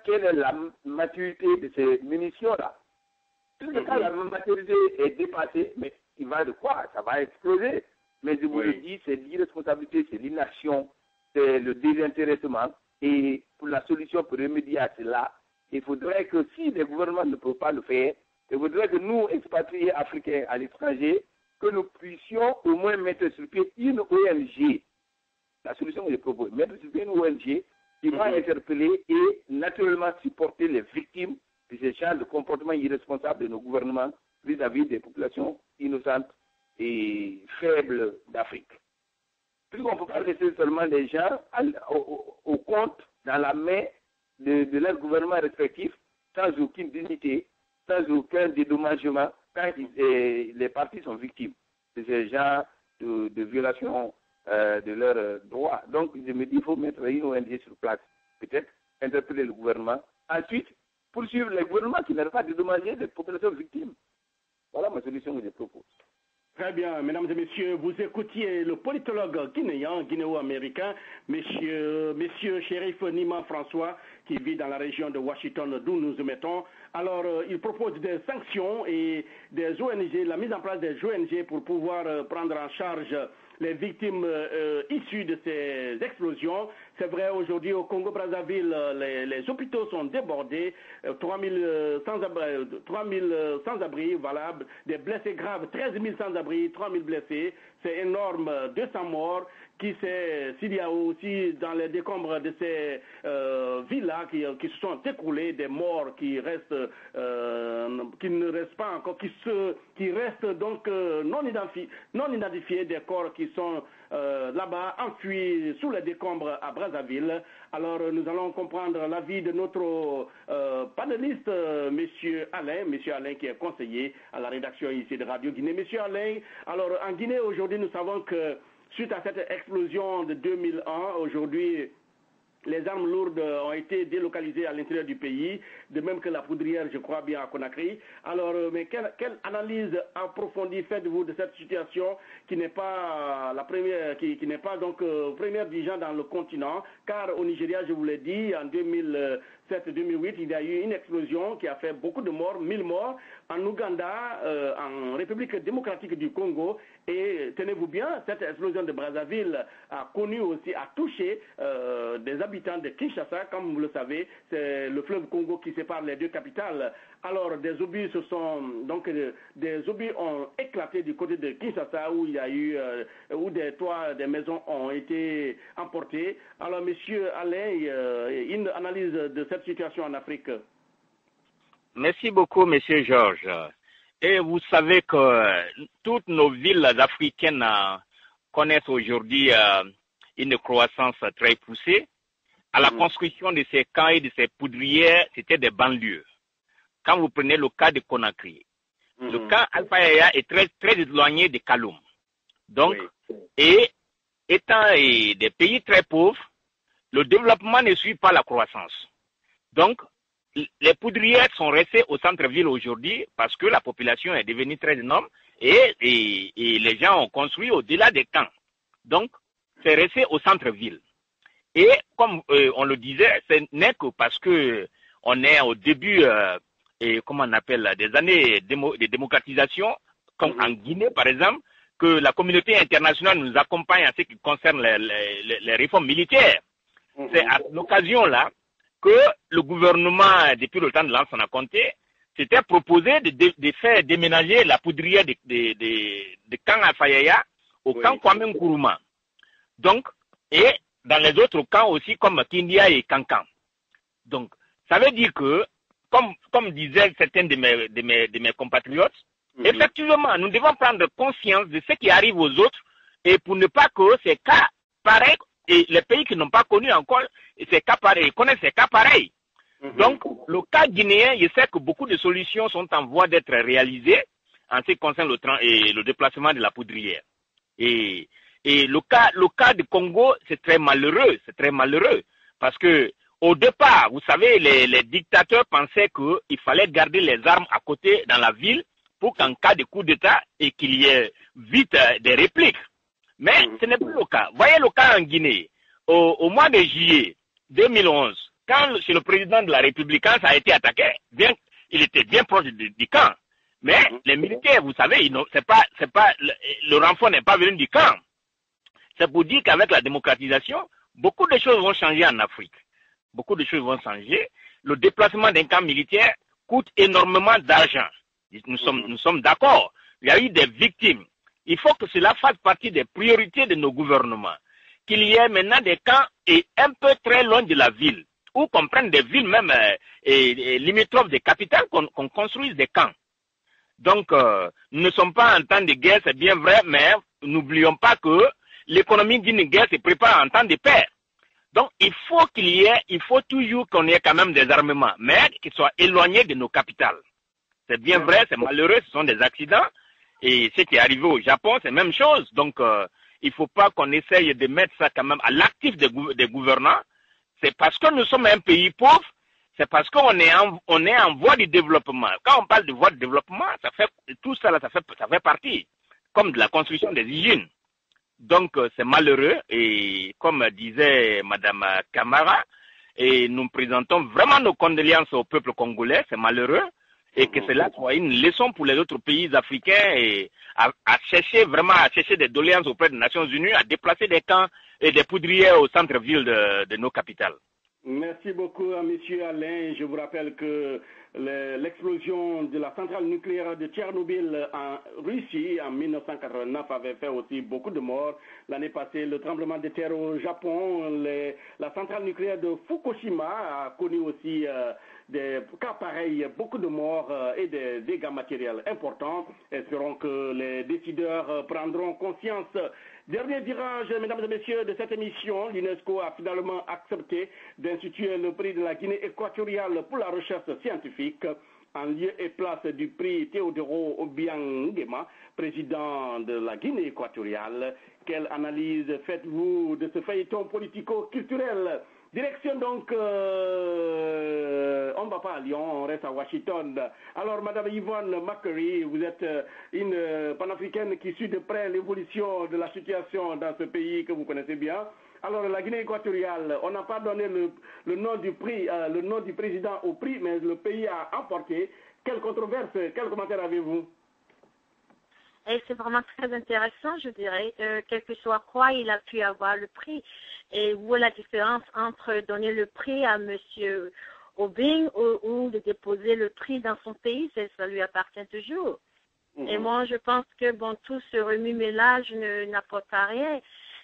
Quelle est la maturité de ces munitions-là? Puisque quand la maturité est dépassée, mais il va de quoi? Ça va exploser. Mais je vous le dis, c'est l'irresponsabilité, c'est l'inaction, c'est le désintéressement. Et pour la solution pour remédier à cela, il faudrait que si les gouvernements ne peuvent pas le faire, il faudrait que nous, expatriés africains à l'étranger, que nous puissions au moins mettre sur pied une ONG. La solution que je propose, mettre sur pied une ONG qui va interpeller et naturellement supporter les victimes de ces genres de comportements irresponsables de nos gouvernements vis-à-vis des populations innocentes et faibles d'Afrique. Puisqu'on ne peut pas laisser seulement les gens au compte dans la main de leurs gouvernements respectifs sans aucune dignité, sans aucun dédommagement quand les partis sont victimes de ces genres de violations de leurs droits. Donc, je me dis qu'il faut mettre une ONG sur place, peut-être interpeller le gouvernement. Ensuite, poursuivre les gouvernements qui n'ont pas dédommagé les populations victimes. Voilà ma solution que je propose. Très bien, mesdames et messieurs, vous écoutiez le politologue guinéo-américain, monsieur Chérif Nima François, qui vit dans la région de Washington, d'où nous émettons. Alors, il propose des sanctions et des ONG, la mise en place des ONG pour pouvoir prendre en charge les victimes issues de ces explosions. C'est vrai, aujourd'hui au Congo-Brazzaville, les hôpitaux sont débordés, 3000 sans-abri valables, des blessés graves, 13 000 sans-abri, 3000 blessés, c'est énorme, 200 morts. S'il y a aussi dans les décombres de ces villas qui se sont écoulés, des morts qui ne restent pas encore, qui restent donc non identifiés, des corps qui sont là-bas enfouis sous les décombres à Brazzaville. Alors nous allons comprendre l'avis de notre panéliste, monsieur Alain qui est conseiller à la rédaction ici de Radio Guinée. Monsieur Alain, alors en Guinée aujourd'hui nous savons que suite à cette explosion de 2001, aujourd'hui, les armes lourdes ont été délocalisées à l'intérieur du pays, de même que la poudrière, je crois bien, à Conakry. Alors, mais quelle analyse approfondie faites-vous de cette situation qui n'est pas la première, qui n'est pas donc première du genre dans le continent, car au Nigeria, je vous l'ai dit, en 2007-2008, il y a eu une explosion qui a fait beaucoup de morts, 1000 morts, en Ouganda, en République démocratique du Congo, et tenez-vous bien, cette explosion de Brazzaville a touché des habitants de Kinshasa, comme vous le savez, c'est le fleuve Congo qui sépare les deux capitales Alors, des obus des obus ont éclaté du côté de Kinshasa où il y a eu, où des toits, des maisons ont été emportés. Alors, Monsieur Alain, une analyse de cette situation en Afrique. Merci beaucoup, Monsieur Georges. Et vous savez que toutes nos villes africaines connaissent aujourd'hui une croissance très poussée. À la construction de ces camps et de ces poudrières, c'était des banlieues. Quand vous prenez le cas de Conakry, le camp Alpha Yaya est très, très éloigné de Kaloum. Donc, et étant des pays très pauvres, le développement ne suit pas la croissance. Donc, les poudrières sont restées au centre-ville aujourd'hui parce que la population est devenue très énorme et les gens ont construit au-delà des camps. Donc, c'est resté au centre-ville. Et comme on le disait, ce n'est que parce que on est au début, comment on appelle, des années de démocratisation, comme en Guinée par exemple, que la communauté internationale nous accompagne en ce qui concerne les réformes militaires. C'est à l'occasion-là que le gouvernement, depuis le temps de Lansana Conté, s'était proposé de faire déménager la poudrière de camp Alpha Yaya au camp Kwame Nkrumah. Donc, et dans les autres camps aussi, comme Kindia et Kankan. Donc, ça veut dire que, comme disaient certains de mes compatriotes, effectivement, nous devons prendre conscience de ce qui arrive aux autres et pour ne pas que ces cas pareils, et les pays qui n'ont pas connu encore ces cas pareils, connaissent ces cas pareils. Donc, le cas guinéen, je sais que beaucoup de solutions sont en voie d'être réalisées en ce qui concerne le déplacement de la poudrière. Et le cas du Congo, c'est très malheureux, parce que au départ, vous savez, les dictateurs pensaient qu'il fallait garder les armes à côté dans la ville pour qu'en cas de coup d'État et qu'il y ait vite des répliques. Mais ce n'est plus le cas. Voyez le cas en Guinée. Au mois de juillet 2011, quand chez le président de la République, quand ça a été attaqué, il était bien proche du camp. Mais les militaires, vous savez, le renfort n'est pas venu du camp. C'est pour dire qu'avec la démocratisation, beaucoup de choses vont changer en Afrique. Beaucoup de choses vont changer. Le déplacement d'un camp militaire coûte énormément d'argent. Nous sommes d'accord. Il y a eu des victimes. Il faut que cela fasse partie des priorités de nos gouvernements. Qu'il y ait maintenant des camps et un peu très loin de la ville, ou qu'on prenne des villes même limitrophes des capitales, qu'on construise des camps. Donc, nous ne sommes pas en temps de guerre, c'est bien vrai, mais n'oublions pas que l'économie d'une guerre se prépare en temps de paix. Donc, il faut toujours qu'on ait quand même des armements, mais qu'ils soient éloignés de nos capitales. C'est bien vrai, c'est malheureux, ce sont des accidents. Et ce qui est arrivé au Japon, c'est la même chose. Donc, il ne faut pas qu'on essaye de mettre ça quand même à l'actif des gouvernants. C'est parce que nous sommes un pays pauvre, c'est parce qu'on est en voie de développement. Quand on parle de voie de développement, tout ça, ça fait partie, comme de la construction des usines. Donc, c'est malheureux. Et comme disait Madame Camara, et nous présentons vraiment nos condoléances au peuple congolais, c'est malheureux. Et que cela soit une leçon pour les autres pays africains et à chercher des doléances auprès des Nations Unies, à déplacer des camps et des poudrières au centre-ville de nos capitales. Merci beaucoup à M. Alain. Je vous rappelle que l'explosion de la centrale nucléaire de Tchernobyl en Russie en 1989 avait fait aussi beaucoup de morts. L'année passée, le tremblement de terre au Japon, la centrale nucléaire de Fukushima a connu aussi des cas pareils, beaucoup de morts et des dégâts matériels importants. Espérons que les décideurs prendront conscience. Dernier virage, mesdames et messieurs, de cette émission, l'UNESCO a finalement accepté d'instituer le prix de la Guinée équatoriale pour la recherche scientifique en lieu et place du prix Teodoro Obiang Nguema, président de la Guinée équatoriale. Quelle analyse faites-vous de ce feuilleton politico-culturel? Direction donc, on ne va pas à Lyon, on reste à Washington. Alors, Madame Yvonne Macquarie, vous êtes une panafricaine qui suit de près l'évolution de la situation dans ce pays que vous connaissez bien. Alors, la Guinée équatoriale, on n'a pas donné le nom du prix, le nom du président au prix, mais le pays a emporté. Quelle controverse, quel commentaire avez-vous? Et c'est vraiment très intéressant, je dirais, quel que soit quoi il a pu avoir le prix. Et où est la différence entre donner le prix à M. Obeng ou de déposer le prix dans son pays, ça lui appartient toujours. Et moi, je pense que, tout ce remue-ménage n'apporte à rien.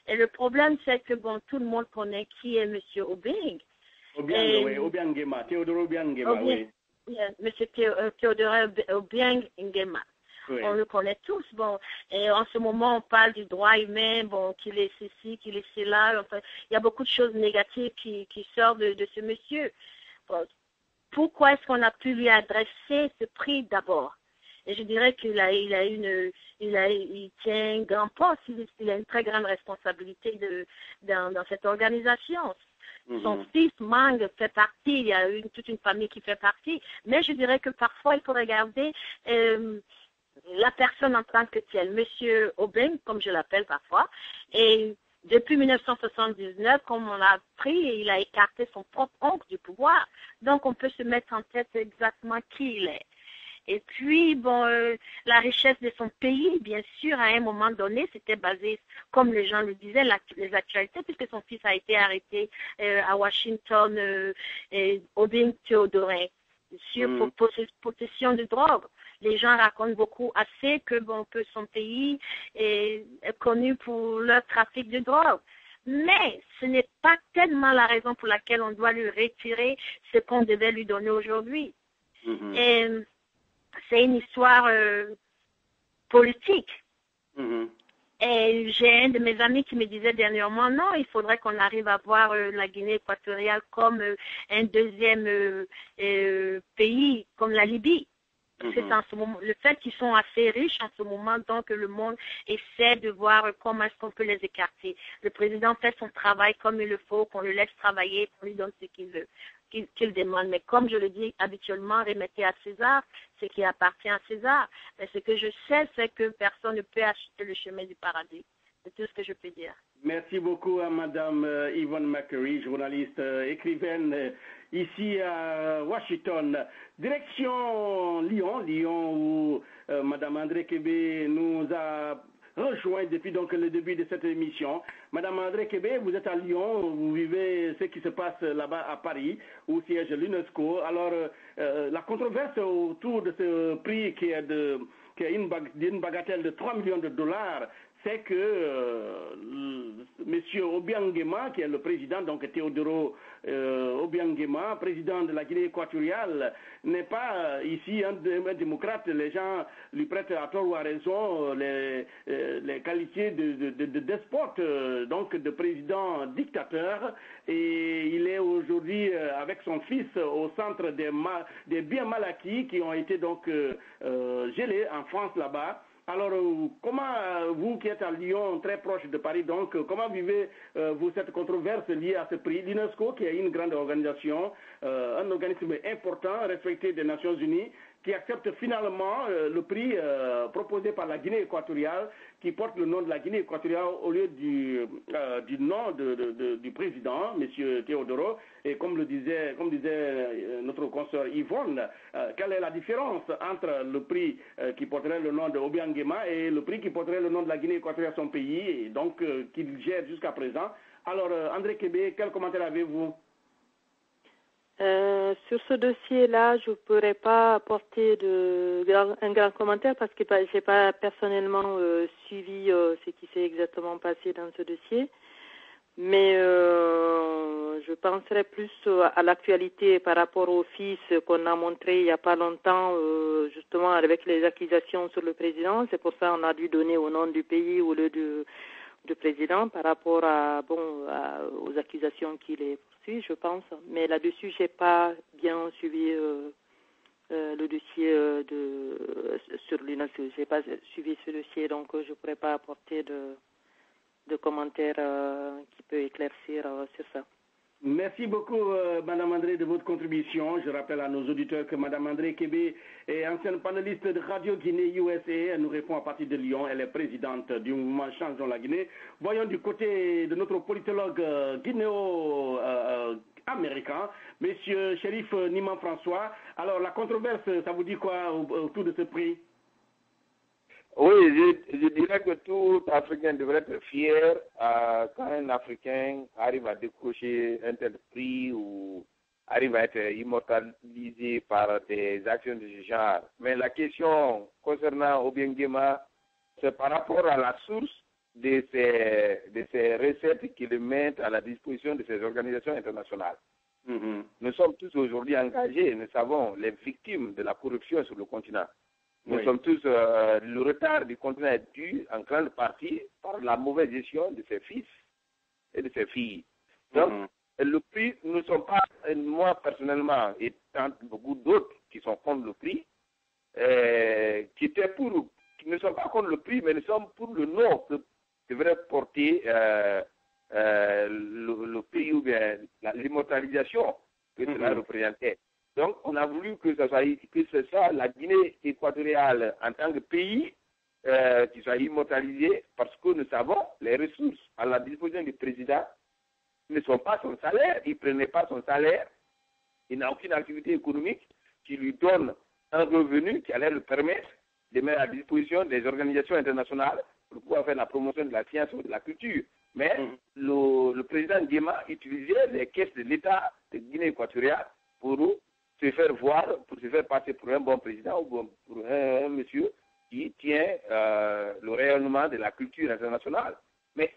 Et le problème, c'est que, tout le monde connaît qui est M. Obeng. Obiang Nguema, Théodore Obiang Nguema, oui. M. Théodore Obiang Nguema. Oui. On le connaît tous. Et en ce moment, on parle du droit humain, qu'il est ceci, qu'il est cela. Enfin, il y a beaucoup de choses négatives qui sortent de ce monsieur. Pourquoi est-ce qu'on a pu lui adresser ce prix d'abord? Et je dirais qu'il il tient un grand poste, il a une très grande responsabilité dans cette organisation. Son fils, Mang, fait partie, il y a toute une famille qui fait partie, mais je dirais que parfois il faut regarder la personne en tant que telle. Monsieur Obeng, comme je l'appelle parfois, et depuis 1979, comme on l'a appris, il a écarté son propre oncle du pouvoir. Donc on peut se mettre en tête exactement qui il est. Et puis, la richesse de son pays, bien sûr, à un moment donné, c'était basé, comme les gens le disaient, les actualités, puisque son fils a été arrêté à Washington, Obeng Théodore, sur possession de drogue. Les gens racontent beaucoup assez que son pays est connu pour leur trafic de drogue. Mais ce n'est pas tellement la raison pour laquelle on doit lui retirer ce qu'on devait lui donner aujourd'hui. Et c'est une histoire politique. Et j'ai un de mes amis qui me disait dernièrement, non, il faudrait qu'on arrive à voir la Guinée équatoriale comme un deuxième pays, comme la Libye. C'est en ce moment, le fait qu'ils sont assez riches en ce moment, donc le monde essaie de voir comment est-ce qu'on peut les écarter. Le président fait son travail comme il le faut, qu'on le laisse travailler, qu'on lui donne ce qu'il veut, qu'il demande. Mais comme je le dis habituellement, remettez à César ce qui appartient à César. Mais ce que je sais, c'est que personne ne peut acheter le chemin du paradis. C'est tout ce que je peux dire. Merci beaucoup à Madame Yvonne McCurry, journaliste, écrivaine, ici à Washington. Direction Lyon où Madame André Kébé nous a rejoint depuis donc le début de cette émission. Madame André Kébé, vous êtes à Lyon, vous vivez ce qui se passe là-bas à Paris, où siège l'UNESCO. Alors, la controverse autour de ce prix qui est d'une bagatelle de 3 millions de dollars, c'est que M. Obiang Nguema, qui est le président, donc Théodore Obiang Nguema, président de la Guinée équatoriale, n'est pas ici un démocrate. Les gens lui prêtent à tort ou à raison les qualités de despote, donc de président dictateur. Et il est aujourd'hui avec son fils au centre des biens mal acquis qui ont été donc gelés en France là-bas. Alors, comment, vous qui êtes à Lyon, très proche de Paris, donc, comment vivez-vous cette controverse liée à ce prix? L'UNESCO, qui est une grande organisation, un organisme important, respecté des Nations Unies, qui accepte finalement le prix proposé par la Guinée équatoriale, qui porte le nom de la Guinée équatoriale au lieu du nom du président, M. Théodoro. Et comme disait notre consoeur Yvonne, quelle est la différence entre le prix qui porterait le nom de Obiang Nguema et le prix qui porterait le nom de la Guinée équatoriale, son pays, et donc qu'il gère jusqu'à présent? Alors, André Kébé, quel commentaire avez-vous? Sur ce dossier-là, je ne pourrais pas apporter un grand commentaire parce que je n'ai pas personnellement suivi ce qui s'est exactement passé dans ce dossier. Mais je penserais plus à l'actualité par rapport au fils qu'on a montré il n'y a pas longtemps, justement avec les accusations sur le président. C'est pour ça qu'on a dû donner au nom du pays au lieu du président par rapport aux accusations qu'il est poursuivi, je pense. Mais là-dessus, je n'ai pas bien suivi le dossier sur l'UNESCO. Je n'ai pas suivi ce dossier, donc je ne pourrais pas apporter de commentaires qui peut éclaircir sur ça. Merci beaucoup, Madame André, de votre contribution. Je rappelle à nos auditeurs que Madame André Kébé est ancienne panéliste de Radio Guinée USA. Elle nous répond à partir de Lyon. Elle est présidente du mouvement Changeons la Guinée. Voyons du côté de notre politologue guinéo-américain, Monsieur Chérif Niman François. Alors, la controverse, ça vous dit quoi autour de ce prix? Oui, je dirais que tout Africain devrait être fier quand un Africain arrive à décrocher un tel prix ou arrive à être immortalisé par des actions de ce genre. Mais la question concernant Obiangema, c'est par rapport à la source de ces recettes qu'ils mettent à la disposition de ces organisations internationales. Nous sommes tous aujourd'hui engagés, nous savons les victimes de la corruption sur le continent. Nous sommes tous, le retard du continent est dû en grande partie par la mauvaise gestion de ses fils et de ses filles. Donc, le prix, nous ne sommes pas, moi personnellement, et tant beaucoup d'autres qui sont contre le prix, qui ne sont pas contre le prix, mais nous sommes pour le nom que devrait porter le prix ou bien l'immortalisation que cela représentait. Donc, on a voulu que ce soit la Guinée équatoriale en tant que pays qui soit immortalisée parce que nous savons les ressources à la disposition du président ne sont pas son salaire, il ne prenait pas son salaire, il n'a aucune activité économique qui lui donne un revenu qui allait le permettre de mettre à disposition des organisations internationales pour pouvoir faire la promotion de la science ou de la culture. Mais le président Nguema utilisait les caisses de l'État de Guinée équatoriale pour se faire voir, pour se faire passer pour un bon président ou pour un monsieur qui tient le rayonnement de la culture internationale. Mais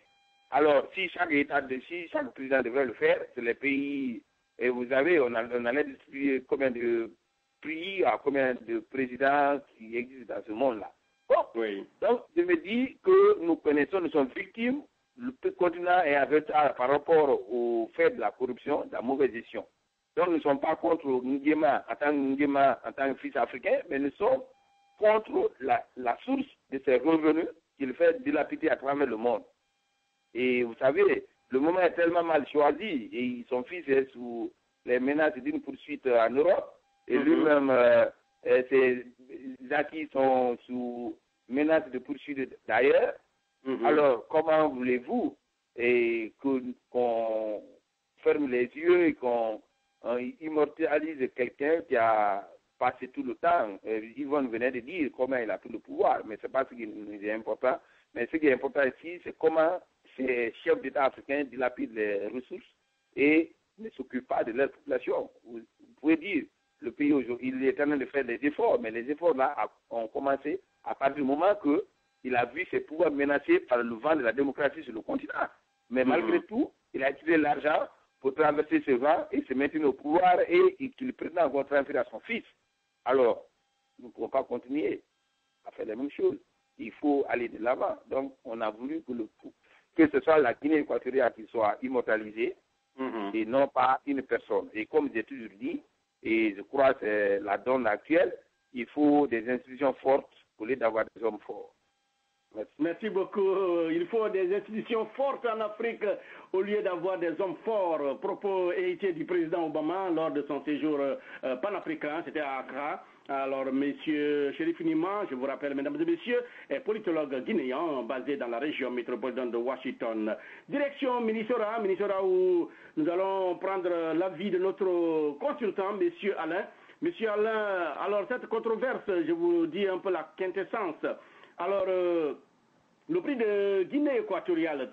alors, si chaque président devrait le faire, c'est les pays, et vous savez, on allait distribuer combien de prix à combien de présidents qui existent dans ce monde-là. Bon, donc je me dis que nous connaissons, nous sommes victimes, le continent est en retard par rapport au fait de la corruption, de la mauvaise gestion. Donc nous ne sommes pas contre Nguema en tant que fils africain, mais nous sommes contre la source de ces revenus qu'il fait dilapider à travers le monde. Et vous savez, le moment est tellement mal choisi et son fils est sous les menaces d'une poursuite en Europe et lui-même, ses acquis sont sous menace de poursuite d'ailleurs. Alors, comment voulez-vous qu'on ferme les yeux et qu'on immortalise quelqu'un qui a passé tout le temps? Yvonne venait de dire comment il a pris le pouvoir, mais ce n'est pas ce qui est important. Mais ce qui est important ici, c'est comment ces chefs d'État africains dilapident les ressources et ne s'occupent pas de leur population. Vous pouvez dire, le pays aujourd'hui, il est en train de faire des efforts, mais les efforts là ont commencé à partir du moment qu'il a vu ses pouvoirs menacés par le vent de la démocratie sur le continent. Mais malgré tout, il a utilisé l'argent pour traverser ce vent et se maintenir au pouvoir et qu'il prétend encore transférer à son fils. Alors, nous ne pouvons pas continuer à faire la même chose. Il faut aller de l'avant. Donc, on a voulu que ce soit la Guinée équatoriale qui soit immortalisée et non pas une personne. Et comme j'ai toujours dit, et je crois que c'est la donne actuelle, il faut des institutions fortes au lieu d'avoir des hommes forts. Merci beaucoup. Il faut des institutions fortes en Afrique au lieu d'avoir des hommes forts. Propos héritiers du président Obama lors de son séjour panafricain, c'était à Accra. Alors, M. Chérif Nima, je vous rappelle, mesdames et messieurs, est politologue guinéen basé dans la région métropolitaine de Washington. Direction Minnesota où nous allons prendre l'avis de notre consultant, M. Alain. M. Alain, alors cette controverse, je vous dis un peu la quintessence. Alors, le prix de Guinée équatoriale,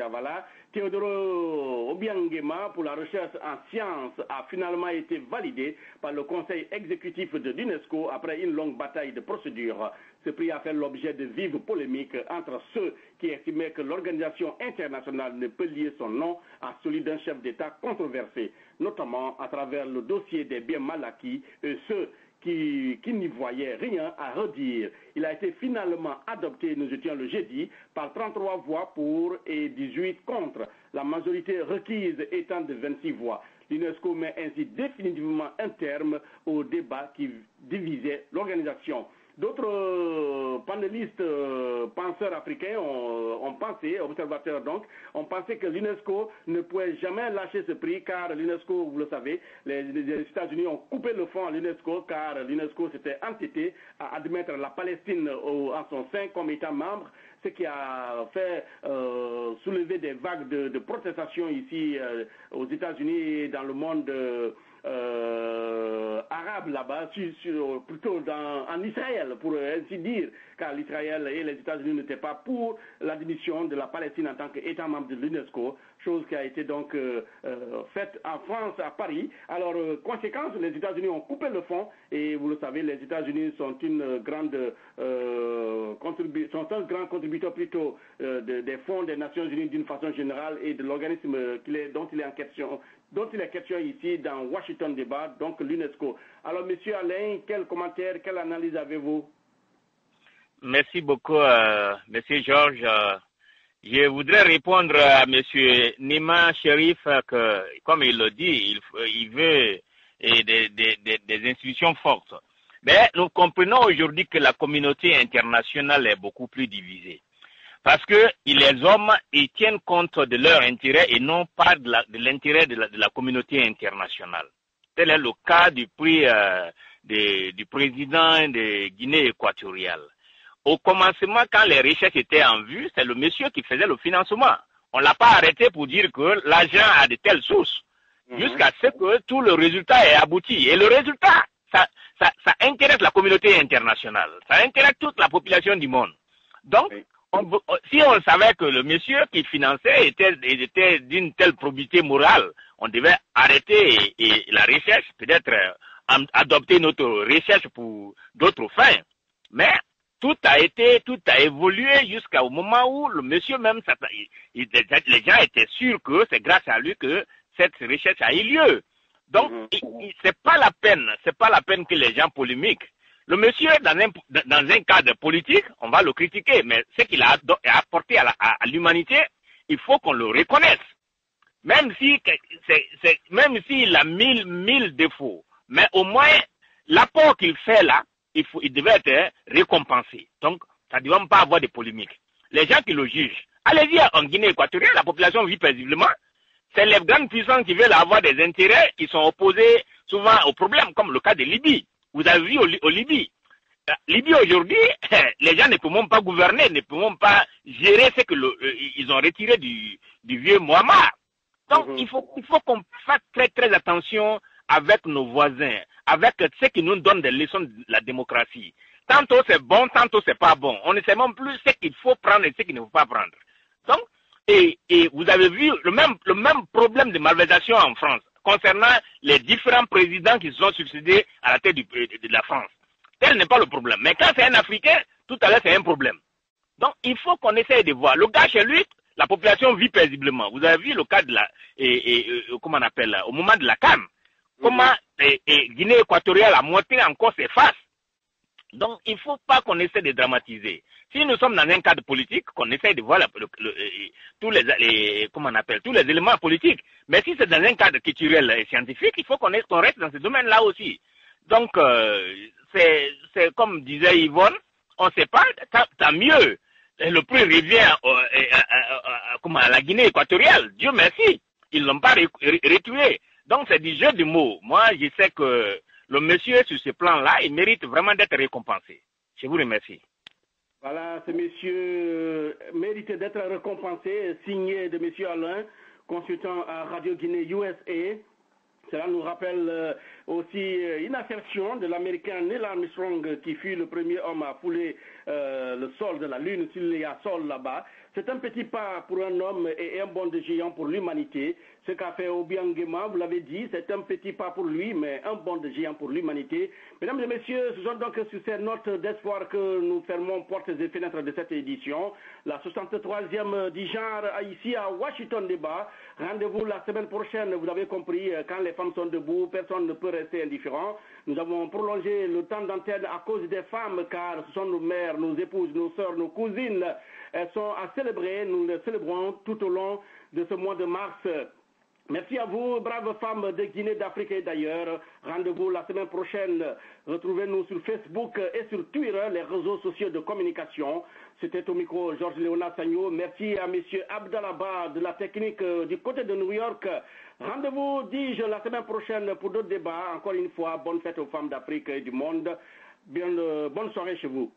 voilà, Théodoro Obiangema pour la recherche en sciences a finalement été validé par le conseil exécutif de l'UNESCO après une longue bataille de procédure. Ce prix a fait l'objet de vives polémiques entre ceux qui estimaient que l'organisation internationale ne peut lier son nom à celui d'un chef d'État controversé, notamment à travers le dossier des biens mal acquis et ceux qui n'y voyait rien à redire. Il a été finalement adopté, nous étions le jeudi, par 33 voix pour et 18 contre, la majorité requise étant de 26 voix. L'UNESCO met ainsi définitivement un terme au débat qui divisait l'organisation. D'autres panélistes, penseurs africains ont pensé, observateurs donc, ont pensé que l'UNESCO ne pouvait jamais lâcher ce prix car l'UNESCO, vous le savez, les États-Unis ont coupé le fond à l'UNESCO car l'UNESCO s'était entêté à admettre la Palestine en son sein comme État membre, ce qui a fait soulever des vagues de protestation ici aux États-Unis et dans le monde arabes là-bas, plutôt en Israël, pour ainsi dire, car l'Israël et les États-Unis n'étaient pas pour l'admission de la Palestine en tant qu'État membre de l'UNESCO, chose qui a été donc faite en France, à Paris. Alors, conséquence, les États-Unis ont coupé le fonds, et vous le savez, les États-Unis sont un grand contributeur plutôt des fonds des Nations Unies d'une façon générale et de l'organisme dont il est question ici dans Washington Débat, donc l'UNESCO. Alors, Monsieur Alain, quel commentaire, quelle analyse avez-vous? Merci beaucoup, Monsieur Georges. Je voudrais répondre à Monsieur Nima Sherif que, comme il le dit, il veut des institutions fortes. Mais nous comprenons aujourd'hui que la communauté internationale est beaucoup plus divisée. Parce que les hommes, ils tiennent compte de leur intérêt et non pas de l'intérêt de la communauté internationale. Tel est le cas du prix du président de Guinée équatoriale. Au commencement, quand les recherches étaient en vue, c'est le monsieur qui faisait le financement. On ne l'a pas arrêté pour dire que l'argent a de telles sources, jusqu'à ce que tout le résultat est abouti. Et le résultat, ça intéresse la communauté internationale, ça intéresse toute la population du monde. Donc, si on savait que le monsieur qui finançait était d'une telle probité morale, on devait arrêter et la recherche, peut-être adopter notre recherche pour d'autres fins. Mais tout a évolué jusqu'au moment où le monsieur même, les gens étaient sûrs que c'est grâce à lui que cette recherche a eu lieu. Donc, c'est pas la peine que les gens polémiquent. Le monsieur, dans un cadre politique, on va le critiquer, mais ce qu'il a apporté à l'humanité, il faut qu'on le reconnaisse. Même s'il a mille défauts, mais au moins, l'apport qu'il fait là, il devait être récompensé. Donc, ça ne devait pas avoir de polémique. Les gens qui le jugent, allez-y en Guinée équatoriale, la population vit paisiblement. C'est les grandes puissances qui veulent avoir des intérêts qui sont opposés souvent aux problèmes, comme le cas de Libye. Vous avez vu au Libye. Libye aujourd'hui, les gens ne peuvent même pas gouverner, ne peuvent même pas gérer ce qu'ils ont retiré du vieux Muammar. Donc, il faut qu'on fasse très très attention avec nos voisins, avec ceux qui nous donnent des leçons de la démocratie. Tantôt c'est bon, tantôt c'est pas bon. On ne sait même plus ce qu'il faut prendre et ce qu'il ne faut pas prendre. Donc, et vous avez vu le même problème de malversation en France concernant les différents présidents qui se sont succédés à la tête de la France. Tel n'est pas le problème. Mais quand c'est un Africain, tout à l'heure c'est un problème. Donc, il faut qu'on essaye de voir. Le gars chez lui, la population vit paisiblement. Vous avez vu le cas de comment on appelle, au moment de la CAN. Comment Guinée équatoriale a monté encore ses faces. Donc, il ne faut pas qu'on essaie de dramatiser. Si nous sommes dans un cadre politique, qu'on essaie de voir tous les éléments politiques. Mais si c'est dans un cadre culturel et scientifique, il faut qu'on reste dans ce domaine-là aussi. Donc, c'est comme disait Yvonne, on ne sait pas, tant mieux. Le prix revient à la Guinée équatoriale. Dieu merci, ils ne l'ont pas retiré. Donc, c'est du jeu de mots. Moi, je sais que le monsieur, sur ce plan-là, il mérite vraiment d'être récompensé. Je vous remercie. Voilà, ce monsieur mérite d'être récompensé, signé de monsieur Alain, consultant à Radio Guinée USA. Cela nous rappelle aussi une assertion de l'Américain Neil Armstrong qui fut le premier homme à fouler le sol de la Lune, s'il y a sol là-bas. C'est un petit pas pour un homme et un bond de géant pour l'humanité. Ce qu'a fait Obiangema, vous l'avez dit, c'est un petit pas pour lui, mais un bond de géant pour l'humanité. Mesdames et messieurs, ce sont donc sur ces notes d'espoir que nous fermons portes et fenêtres de cette édition. La 63e du genre ici à Washington Débat. Rendez-vous la semaine prochaine, vous avez compris, quand les femmes sont debout, personne ne peut rester indifférent. Nous avons prolongé le temps d'antenne à cause des femmes, car ce sont nos mères, nos épouses, nos sœurs, nos cousines. Elles sont à célébrer, nous les célébrons tout au long de ce mois de mars. Merci à vous, braves femmes de Guinée, d'Afrique et d'ailleurs. Rendez-vous la semaine prochaine. Retrouvez-nous sur Facebook et sur Twitter, les réseaux sociaux de communication. C'était au micro Georges Léonard Sagno. Merci à monsieur Abdallah de la technique du côté de New York. Rendez-vous, dis-je, la semaine prochaine pour d'autres débats. Encore une fois, bonne fête aux femmes d'Afrique et du monde. Bonne soirée chez vous.